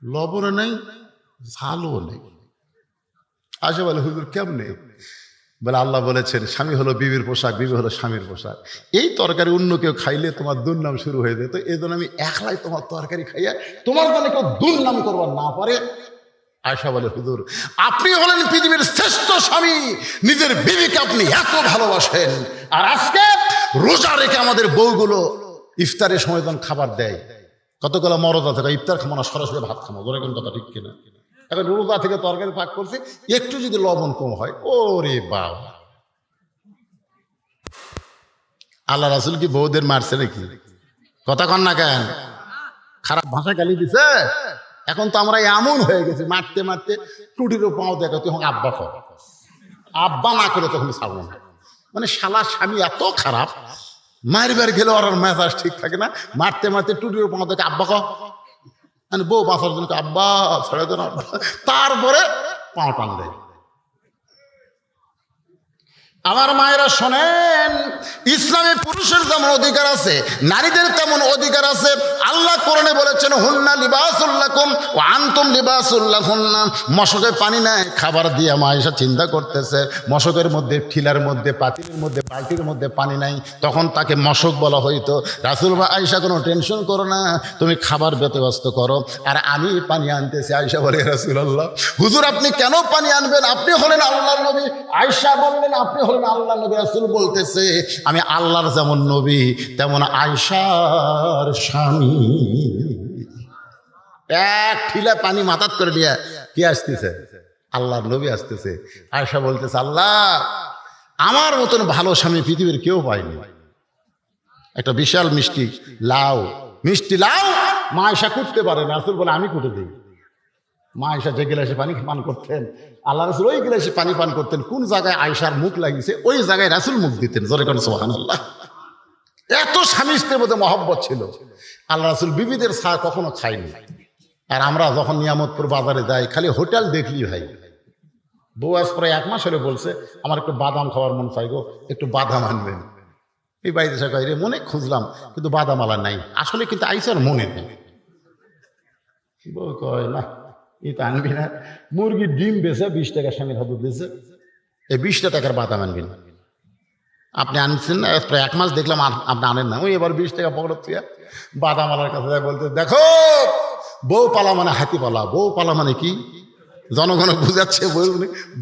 লবণও নেই ঝালও নেই। আয়েশা বলে হুজুর কেমনে? বলে আল্লাহ বলেছেন স্বামী হলো বিবির পোশাক, বিবি হলো স্বামীর পোশাক। এই তরকারি অন্য কেউ খাইলে তোমার দুর্নাম শুরু হয়ে যেত, এই জন্য আমি একলাই তোমার তরকারি খাইয়া তোমার জন্য কেউ দুর্নাম করবার না পারে। আয়েশা বলে হুজুর আপনি হলেন পৃথিবীর শ্রেষ্ঠ স্বামী, নিজের বিবিকে আপনি এত ভালোবাসেন, আর আজকে রোজা রেখে আমাদের বউগুলো ইফতারের সময় যখন খাবার দেয়, কতগুলো মরদ আছে ইফতার খাবো না, সরাসরি ভাত খাবো, ধরে কোন কথা ঠিক কিনা? এখন রোজা থেকে তরকারি পাক করছে, একটু যদি লবণ কম হয় ওরে বাবা। আল্লাহ রাসূল কি বউদের মারছে নাকি? কথা কন না কেন? খারাপ ভাষা গালি দিছে। এখন তো আমরা এমন হয়ে গেছি মারতে মারতে টুটিরও পাও দেখো তখন আব্বা কর, আব্বা না করে তখন ছাড়বো না। মানে শালা স্বামী এত খারাপ, মারবার গেলে ওর মেজাজ ঠিক থাকে না, মারতে মারতে টুটিরও পাও দেখে আব্বা কর, মানে বউ বাঁচার জন্য আব্বা ছেড়ে দেন, তারপরে পাও টান দেয়। আমার মায়েরা শোনেন, ইসলামে পুরুষের যেমন অধিকার আছে নারীদের তেমন অধিকার আছে। আল্লাহ কোরআনে বলেছেন হুন্না লিবাসুল লাকুম ওয়া আনতুম লিবাসুল লাহুন্না। মশকে পানি নাই, খাবার দিয়ে মা আয়েশা চিন্তা করতেছে মশকের মধ্যে, ঠিলার মধ্যে, পাতিলের মধ্যে, বালতির মধ্যে পানি নাই, তখন তাকে মশক বলা হইতো। রাসূল বা আয়েশা কোনো টেনশন করো না, তুমি খাবার ব্যবস্থা করো আর আমি পানি আনতেছি। আয়েশা বলে রাসূলুল্লাহ হুজুর আপনি কেন পানি আনবেন? আপনি হলেন আল্লাহর নবী। আয়েশা বললেন আপনি হলেন আল্লাহ নবী। রাসূল বলতেছে আমি আল্লাহর যেমন নবী তেমন আয়েশার স্বামী। এক ঠিলা পানি মাথাত করে দিয়ে কি আসতেছে? আল্লাহর নবী আসতেছে। আয়েশা বলতেছে আল্লাহ আমার মতন ভালো স্বামী পৃথিবীর কেউ পায়নি। একটা বিশাল মিষ্টি লাউ মা আয়েশা কুটতে পারে না, রাসূল বলে আমি কুটে দিই। মা আয়েশা যে গিলাসে পানি পান করতেন, আল্লাহ রাসূল ওই গিলাসে পানি পান করতেন। কোন জায়গায় আয়েশার মুখ লাগিয়েছে ওই জায়গায় রাসূল মুখ দিতেন। জোরে কোন সুবহানাল্লাহ। এত স্বামী স্ত্রীর মধ্যে মহব্বত ছিল। আল্লাহ রাসূল বিবিদের চা কখনো খায়নি। আর আমরা যখন নিয়ামতপুর বাজারে যাই খালি হোটেল দেখলি ভাই, বউ আজ প্রায় 1 মাস হলে বলছে আমার একটু বাদাম খাওয়ার মন চাই গো, একটু বাদাম আনবেন। এই বাড়িতে সে কয় রে মনে খুঁজলাম কিন্তু বাদাম আলা নাই, আসলে কিন্তু আইসার মনে নেই। বউ কয় না এটা আনবি না, মুরগির ডিম বেছে 20 টাকা স্বামীর হাতে দিয়েছে, এই 20 টাকার বাদাম আনবি না। আপনি আনছেন না, প্রায় 1 মাস দেখলাম আপনি আনেন না। ওই এবার 20 টাকা পকেট থেকে বাদাম আলার কাছে যায় বলতে, দেখো বউ পালা মানে হাতি পালা। বউ পালা মানে কি জনগণ বুঝাচ্ছে, বউ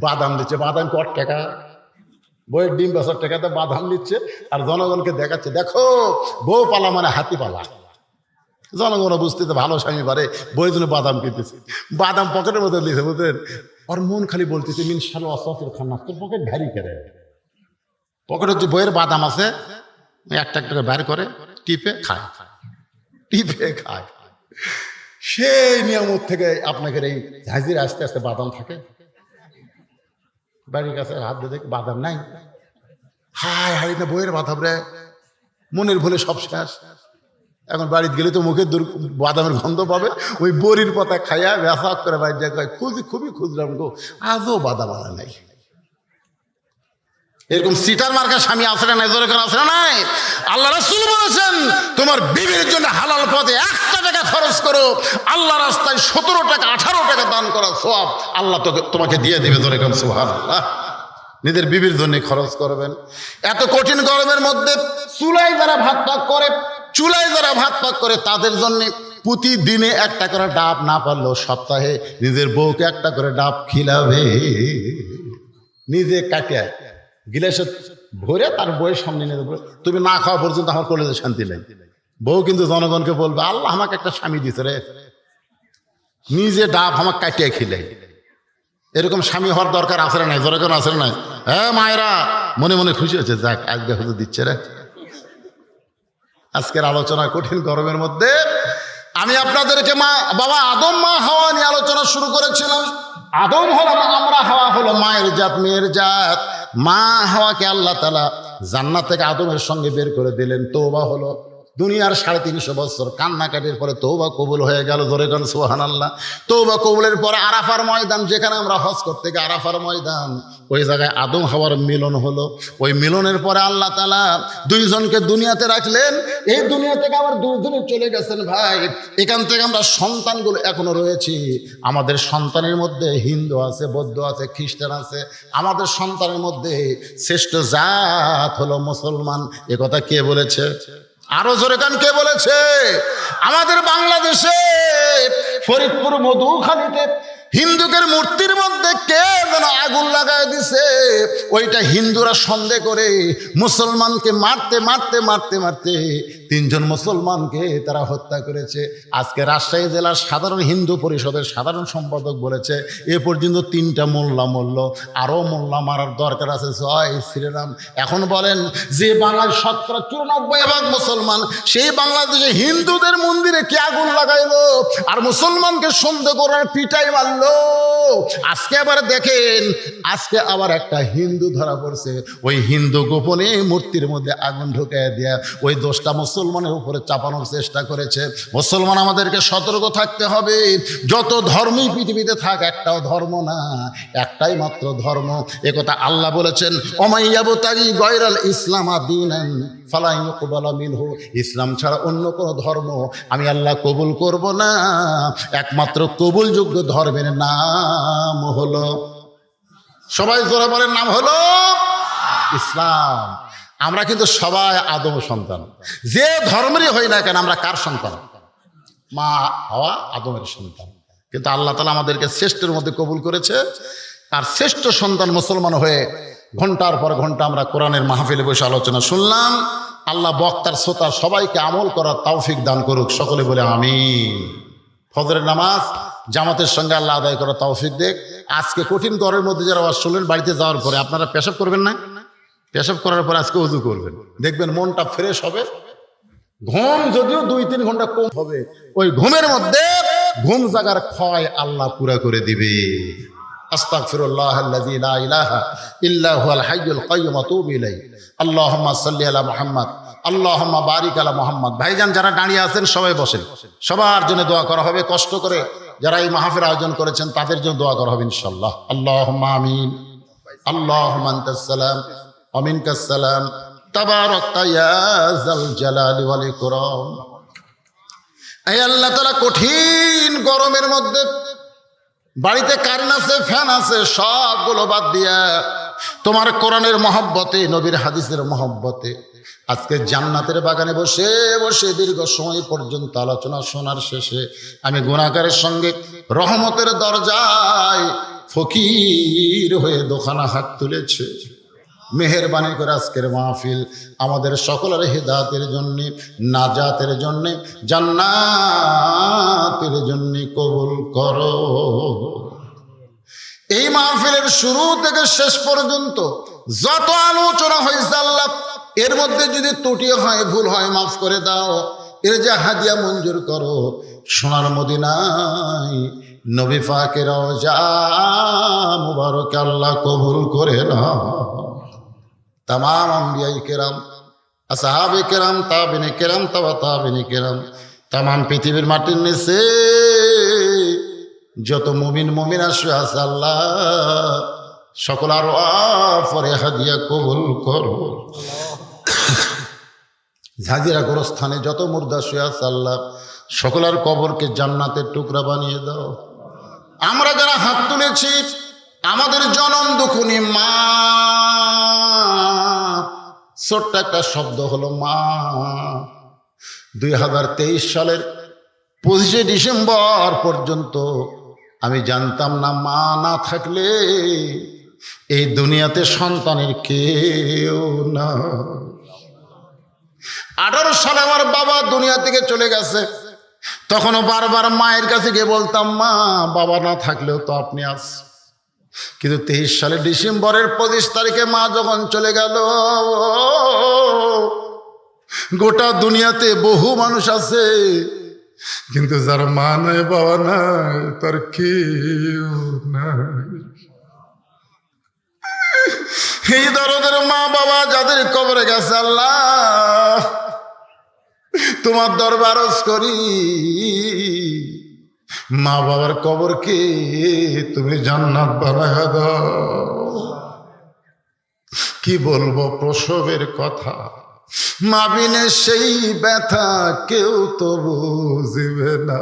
বাদাম দিচ্ছে। বাদাম কত টাকা? বইয়ের ডিম বেচার টাকাতে বাদাম দিচ্ছে আর জনগণকে দেখাচ্ছে দেখো বউ পালা মানে হাতি পালা। জনগণ বুঝতেছে ভালো স্বামী পারে, বইয়ের জন্য বাদাম কিনতেছে। বাদাম পকেটের মধ্যে দিয়েছে, বুঝলেন? ওর মন খালি বলতেছে মিন শালো অসফের খান্না, তোর পকেট ভারী করে। পকেটের যে বইয়ের বাদাম আছে একটা একটা বের করে টিপে খায়। সেই নিয়ামত থেকে আপনাকে এই হাজির আস্তে আস্তে বাদাম থাকে। বাড়ির কাছে হাত দিয়ে দেখি বাদাম নাই। হায় হাই না বইয়ের বাদাম রে, মনের ভুলে সব শেষ। এখন বাড়িতে গেলে তো মুখে বাদামের গন্ধ পাবে, ওই বড়ির পাতা খাইয়া ব্যথা করে বাইরে যায় খুবই খুঁজলাম গো, আজও বাদাম আনা নাই। এরকম সিটার মার্কা স্বামী আছে না নাই? জোরে করে আছে না নাই? আল্লাহ রাসূল বলেছেন তোমার বিবির জন্য হালাল পথে 1 টাকা খরচ করো, আল্লাহ রাস্তায় 17 টাকা 18 টাকা দান করা সওয়াব আল্লাহ তোমাকে দিয়ে দেবে। জোরে করে সুবহানাল্লাহ। নিজের বিবির জন্য খরচ করবেন। এত কঠিন গরমের মধ্যে চুলায় যারা ভাত পাক করে তাদের জন্য প্রতিদিনে 1টা করে ডাব, না পারলেও সপ্তাহে নিজের বউকে 1টা করে ডাব খিলাবে। নিজে কাটিয়ে গিলাসে ভরে তার বইয়ের সামনে নিয়ে দেবো, তুমি না খাওয়া পর্যন্ত আমার কলেজে শান্তি নেই। বউ কিন্তু জনগণকে বলবে, আল্লাহ আমাকে একটা স্বামী দিছে রে, নিজে ডাব আমাকে কাটিয়ে খিলে। এরকম স্বামী হওয়ার দরকার আছে না নাই? জনগণ আছে না নাই? হ্যাঁ মায়েরা মনে মনে খুশি হচ্ছে, যাক আজকে হুজুর দিচ্ছে রে। আজকের আলোচনা কঠিন গরমের মধ্যে আমি আপনাদেরকে মা বাবা আদম মা হাওয়া নিয়ে আলোচনা শুরু করেছিলাম। আদম হলো আমরা, হাওয়া হলো মায়ের জাত, মেয়ের জাত। মা হাওয়াকে আল্লাহ তাআলা জান্নাত থেকে আদমের সঙ্গে বের করে দিলেন। তওবা হলো, দুনিয়ার 350 বছর কান্নাকাটির পরে তওবা কবুল হয়ে গেল। ধরে গান সুবহানাল্লাহ। তওবা কবুলের পরে আরাফার ময়দান, যেখানে আমরা হজ করতে গিয়ে আরাফার ময়দান, ওই জায়গায় আদম হাওয়ার মিলন হলো। ওই মিলনের পরে আল্লাহ তাআলা দুইজনকে দুনিয়াতে রাখলেন। এই দুনিয়া থেকে আবার দুইজনে চলে গেছেন। ভাই, এখান থেকে আমরা সন্তানগুলো এখনো রয়েছি। আমাদের সন্তানের মধ্যে হিন্দু আছে, বৌদ্ধ আছে, খ্রিস্টান আছে। আমাদের সন্তানের মধ্যে শ্রেষ্ঠ জাত হলো মুসলমান। এ কথা কে বলেছে? আরো জোরে গান কে বলেছে? আমাদের বাংলাদেশে ফরিদপুর মধুখালীতে হিন্দুদের মূর্তির মধ্যে কে যেন আগুন লাগায় দিছে। ওইটা হিন্দুরা সন্দেহ করে মুসলমানকে মারতে মারতে মারতে মারতে 3 জন মুসলমানকে তারা হত্যা করেছে। আজকে রাজশাহী জেলার সাধারণ হিন্দু পরিষদের সাধারণ সম্পাদক বলেছে এ পর্যন্ত 3টা মোল্লা মরল, আরও মোল্লা মারার দরকার আছে। জয় শ্রীরাম। এখন বলেন, যে বাংলার 94% মুসলমান, সেই বাংলাদেশে হিন্দুদের মন্দিরে কে আগুন লাগাইলো আর মুসলমানকে সন্দেহ করার পিটাই মারল। আজকে আবার দেখেন, আজকে আবার একটা হিন্দু ধরা পড়ছে। ওই হিন্দু গোপনে মূর্তির মধ্যে আগুন ঢুকিয়ে দেয়া ওই দোষটা মুসলমানের উপরে চাপানোর চেষ্টা করেছে। মুসলমান আমাদেরকে সতর্ক থাকতে হবে। যত ধর্মই পৃথিবীতে থাক, একটাও ধর্ম না, একটাই মাত্র ধর্ম। একথা আল্লাহ বলেছেন, ওমাইয়াবতাগি গয়রাল ইসলাম দীনান ফালা ইউকবালা মিনহু। ইসলাম ছাড়া অন্য কোনো ধর্ম আমি আল্লাহ কবুল করব না। একমাত্র কবুলযোগ্য ধর্মের নাম হলো, সবাই জোরে বলেন, নাম হলো ইসলাম। আমরা কিন্তু সবাই আদম সন্তান। যে ধর্মেরই হই না কেন, আমরা কার সন্তান? মা হাওয়া আদমের সন্তান। কিন্তু আল্লাহ তাআলা আমাদেরকে শ্রেষ্ঠের মধ্যে কবুল করেছে। আর শ্রেষ্ঠ সন্তান মুসলমান হয়ে ঘন্টার পর ঘন্টা আমরা কোরআনের মাহফিলে বসে আলোচনা শুনলাম। আল্লাহ বক্তার শ্রোতা সবাইকে আমল করার তৌফিক দান করুক। সকলে বলে আমিন। ফজরের নামাজ জামাতের সঙ্গে আল্লাহ আদায় করার তৌফিক দেখ। আজকে কঠিন গরমের মধ্যে যারা আওয়াজ শুনলেন, বাড়িতে যাওয়ার পরে আপনারা পেশাব করবেন না? পেশাব করার পরে আজকে ওযু করবেন, দেখবেন মনটা ফ্রেশ হবে। ঘুম যদিও 2-3 ঘন্টা কম হবে, ওই ঘুমের মধ্যে ঘুম জাগার ক্ষয় আল্লাহ পুরা করে দিবে। আস্তাগফিরুল্লাহাল্লাযী লা ইলাহা ইল্লা হুয়াল হাইয়ুল কাইয়্যুম ওয়া আতুবু ইলাইহি। আল্লাহুম্মা সাল্লি আলা মুহাম্মাদ, আল্লাহুম্মা বারিক আলা মুহাম্মাদ। ভাইজান যারা দাঁড়িয়ে আছেন সবাই বসেন, সবার জন্য দোয়া করা হবে। কষ্ট করে যারা এই মাহফিল আয়োজন করেছেন তাদের জন্য দোয়া করা হবে ইনশাআল্লাহ। আল্লাহুম্মা আমিন। আল্লাহুম্মা আনতাস সালাম ওয়া মিনকাস সালাম তাবারাকতা ইয়া যাল জালালি ওয়াল ইকরাম। এই আল্লাহ তাআলা কঠিন গরমের মধ্যে বাড়িতে কারেন্ট আছে, ফ্যান আছে, সবগুলো বাদ দিয়া তোমার কোরআনের মহব্বতে, নবীর হাদিসের মহব্বতে আজকে জান্নাতের বাগানে বসে বসে দীর্ঘ সময় পর্যন্ত আলোচনা শোনার শেষে আমি গুনাহগারের সঙ্গে রহমতের দরজায় ফকির হয়ে দোকানা হাত তুলেছে। মেহেরবানি করে আজকের মাহফিল আমাদের সকলের হেদায়েতের জন্যে, নাজাতের জন্যে, জান্নাতের জন্যে কবুল করো। এই মাহফিলের শুরু থেকে শেষ পর্যন্ত যত আলোচনা হয়েছে আল্লাহ, এর মধ্যে যদি ত্রুটি হয়, ভুল হয়, মাফ করে দাও। এর যে হাদিয়া মঞ্জুর করো। সোনার মদিনায় নবী পাকের রওজা মুবারক আল্লাহ কবুল করে নাও। तमाम अंबिया केराम, আসহাবে কেরাম, তাবিনে কেরাম, তাবা তাবিনে কেরাম, तमाम পৃথিবীর মাটির নিচে যত মুমিন মুমিনা শুয়ে আছে আল্লাহ সকল আর পরে হাদিয়া কবুল করো। ঝাঁঝিরা গোরস্থানে যত মুর্দা শুয়ে আছে আল্লাহ সকলের কবরকে জান্নাতের টুকরা বানিয়ে দাও। আমরা যারা হাত তুলেছি আমাদের জনম দুঃখনী মা, ছোট্ট একটা শব্দ হলো মা। 2023 সালের 25শে ডিসেম্বর পর্যন্ত আমি জানতাম না মা না থাকলে এই দুনিয়াতে সন্তানের কেউ না। 18 সালে আমার বাবা দুনিয়া থেকে চলে গেছে। তখনও বারবার মায়ের কাছে গিয়ে বলতাম, মা বাবা না থাকলেও তো আপনি আছেন। কিন্তু 23 সালে ডিসেম্বরের 25 তারিখে মা যখন চলে গেল, গোটা দুনিয়াতে বহু মানুষ আছে, কিন্তু যার মা নাই বাবা নাই তার কেউ নাই। এই দরদের মা বাবা যাদের কবরে গেছে, আল্লাহ তোমার দরবার আরজ করি, মা বাবার কবরকে তুমি জান্নাত বানায়া দাও। কি বলবো প্রসবের কথা, মা বিনে সেই ব্যথা কেউ তো বুঝবে না।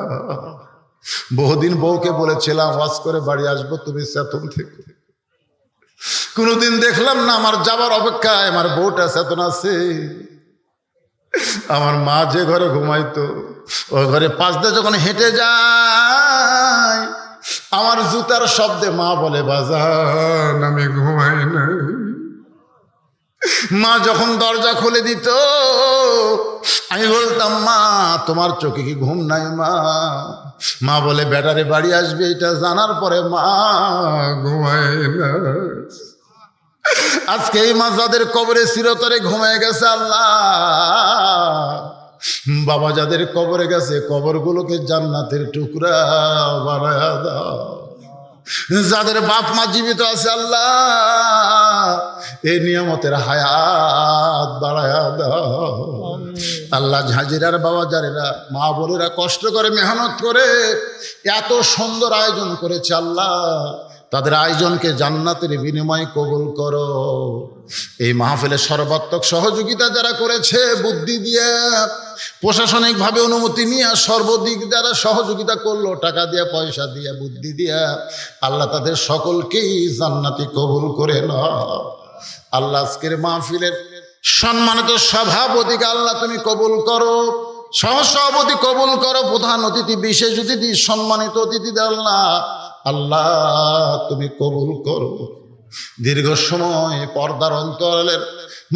বহুদিন বউকে বলেছিলাম ওয়াজ করে বাড়ি আসবো, তুমি চেতন থেকে। কোনোদিন দেখলাম না আমার যাবার অপেক্ষায় আমার বউটা চেতন আছে। আমার মা যে ঘরে ঘুমাইতো ওই ঘরে পাশ দিয়ে যখন হেঁটে যায়, আমার জুতার শব্দে মা বলে, বাজান আমি ঘুমাই নাই। মা যখন দরজা খুলে দিত, আমি বলতাম, মা তোমার চোখে কি ঘুম নাই? মা বলে, বেটারে বাড়ি আসবে এটা জানার পরে মা ঘুমায় না। আজকে এই মা যাদের কবরে চিরতরে ঘুমায় গেছে, আল্লাহ বাবা যাদের কবরে গেছে কবরগুলোকে জান্নাতের টুকরা বানায়া দাও। যাদের বাপ মা জীবিত আছে, আল্লাহ এই নিয়ামতের হায়াত বাড়ায়া দাও। আল্লাহ ঝাঁঝিরার বাবা যারেরা মা বোনেরা কষ্ট করে মেহনত করে এত সুন্দর আয়োজন করেছে, আল্লাহ তাদের আয়োজনকে জান্নাতের বিনিময়ে কবুল করো। এই মাহফিলে সর্বাত্মক সহযোগিতা যারা করেছে, বুদ্ধি দিয়ে প্রশাসনিকভাবে অনুমতি নিয়ে সর্বদিক যারা সহযোগিতা করলো, টাকা দিয়ে পয়সা দিয়ে বুদ্ধি দিয়ে, আল্লাহ তাদের সকলকেই জান্নাতি কবুল করে নাও। আল্লাহ আজকের মাহফিলের সম্মানিত সভাপতিকে আল্লাহ তুমি কবুল করো, সহসভাপতি কবুল করো, প্রধান অতিথি বিশেষ অতিথি সম্মানিত অতিথিদের আল্লাহ আল্লাহ তুমি কবুল করো। দীর্ঘ সময় পর্দার অন্তরালের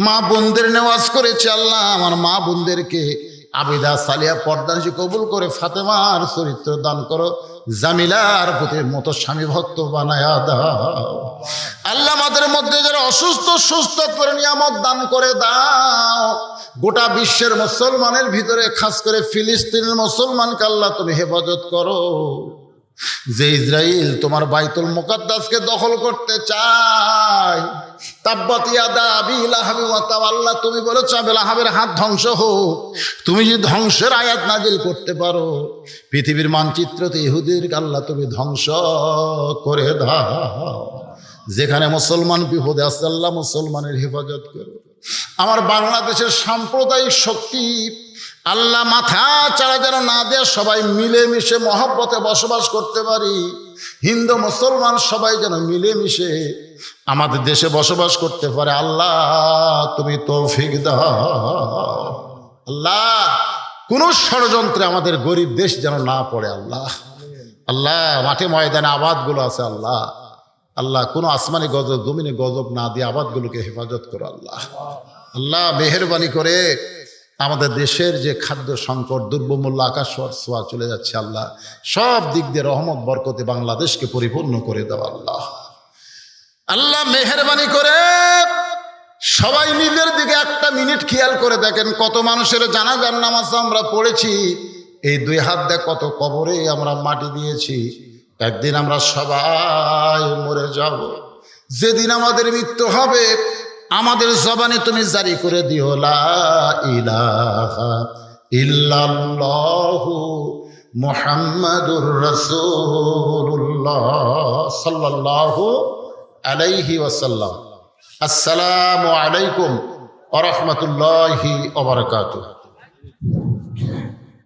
মা বোনদের নেওয়াজ করেছে, আল্লাহ আমার মা বোনদেরকে আবিদা সালিয়া পর্দার কবুল করে ফাতেমার চরিত্র দান করো, জামিলার প্রতি মতো স্বামী ভক্ত বানায়া দাও। আল্লাহ আমাদের মধ্যে যারা অসুস্থ সুস্থ করে নিয়ামত দান করে দাও। গোটা বিশ্বের মুসলমানের ভিতরে খাস করে ফিলিস্তিনের মুসলমানকে আল্লাহ তুমি হেফাজত করো। যে ইসরাইল তোমার বাইতুল মুকাদ্দাসকে দখল করতে চায়, তাব্বাত ইয়াদা আবি লাহাবি ওয়া তাওয়াল্লা, তুমি বলেছো আবু লাহাবের হাত ধ্বংস হোক। তুমি যদি ধ্বংসের আয়াত নাজিল করতে পারো, পৃথিবীর মানচিত্রতে ইহুদিদেরকে আল্লাহ তুমি ধ্বংস করে দাও। যেখানে মুসলমান বিপদে আছে আল্লাহ মুসলমানের হেফাজত করো। আমার বাংলাদেশের সাম্প্রদায়িক শক্তি আল্লাহ মাথা চাড়া যেন না দেয়, সবাই মিলেমিশে মহব্বতে বসবাস করতে পারি। হিন্দু মুসলমান সবাই যেন মিলেমিশে আমাদের দেশে বসবাস করতে পারে। আল্লাহ তুমি তৌফিক দাও। আল্লাহ কোন ষড়যন্ত্রে আমাদের গরিব দেশ যেন না পড়ে। আল্লাহ আল্লাহ মাঠে ময়দানে আবাদগুলো আছে, আল্লাহ আল্লাহ কোনো আসমানি গজব জমিনে গজব না দিয়ে আবাদগুলোকে হেফাজত করো। আল্লাহ আল্লাহ মেহেরবানি করে আমাদের দেশের যে খাদ্য সংকট, দ্রব্যমূল্য আকাশ ছোঁয়া চলে যাচ্ছে, আল্লাহ সব দিক দিয়ে রহমত বরকতে বাংলাদেশকে পরিপূর্ণ করে দাও। আল্লাহ আল্লাহ মেহেরবানি করে সবাই নিজের দিকে একটা মিনিট খেয়াল করে দেখেন, কত মানুষের জানাজার নামাজ আমরা পড়েছি, এই 2 হাত দিয়ে কত কবরে আমরা মাটি দিয়েছি। একদিন আমরা সবাই মরে যাব। যেদিন আমাদের মৃত্যু হবে, আমাদের জবানে তুমি জারি করে দিও লা ইলাহা ইল্লাল্লাহু মুহাম্মাদুর রাসূলুল্লাহ সাল্লাল্লাহু আলাইহি ওয়াসাল্লাম। আসসালামু আলাইকুম ওয়া রাহমাতুল্লাহি ওয়া বারাকাতুহু।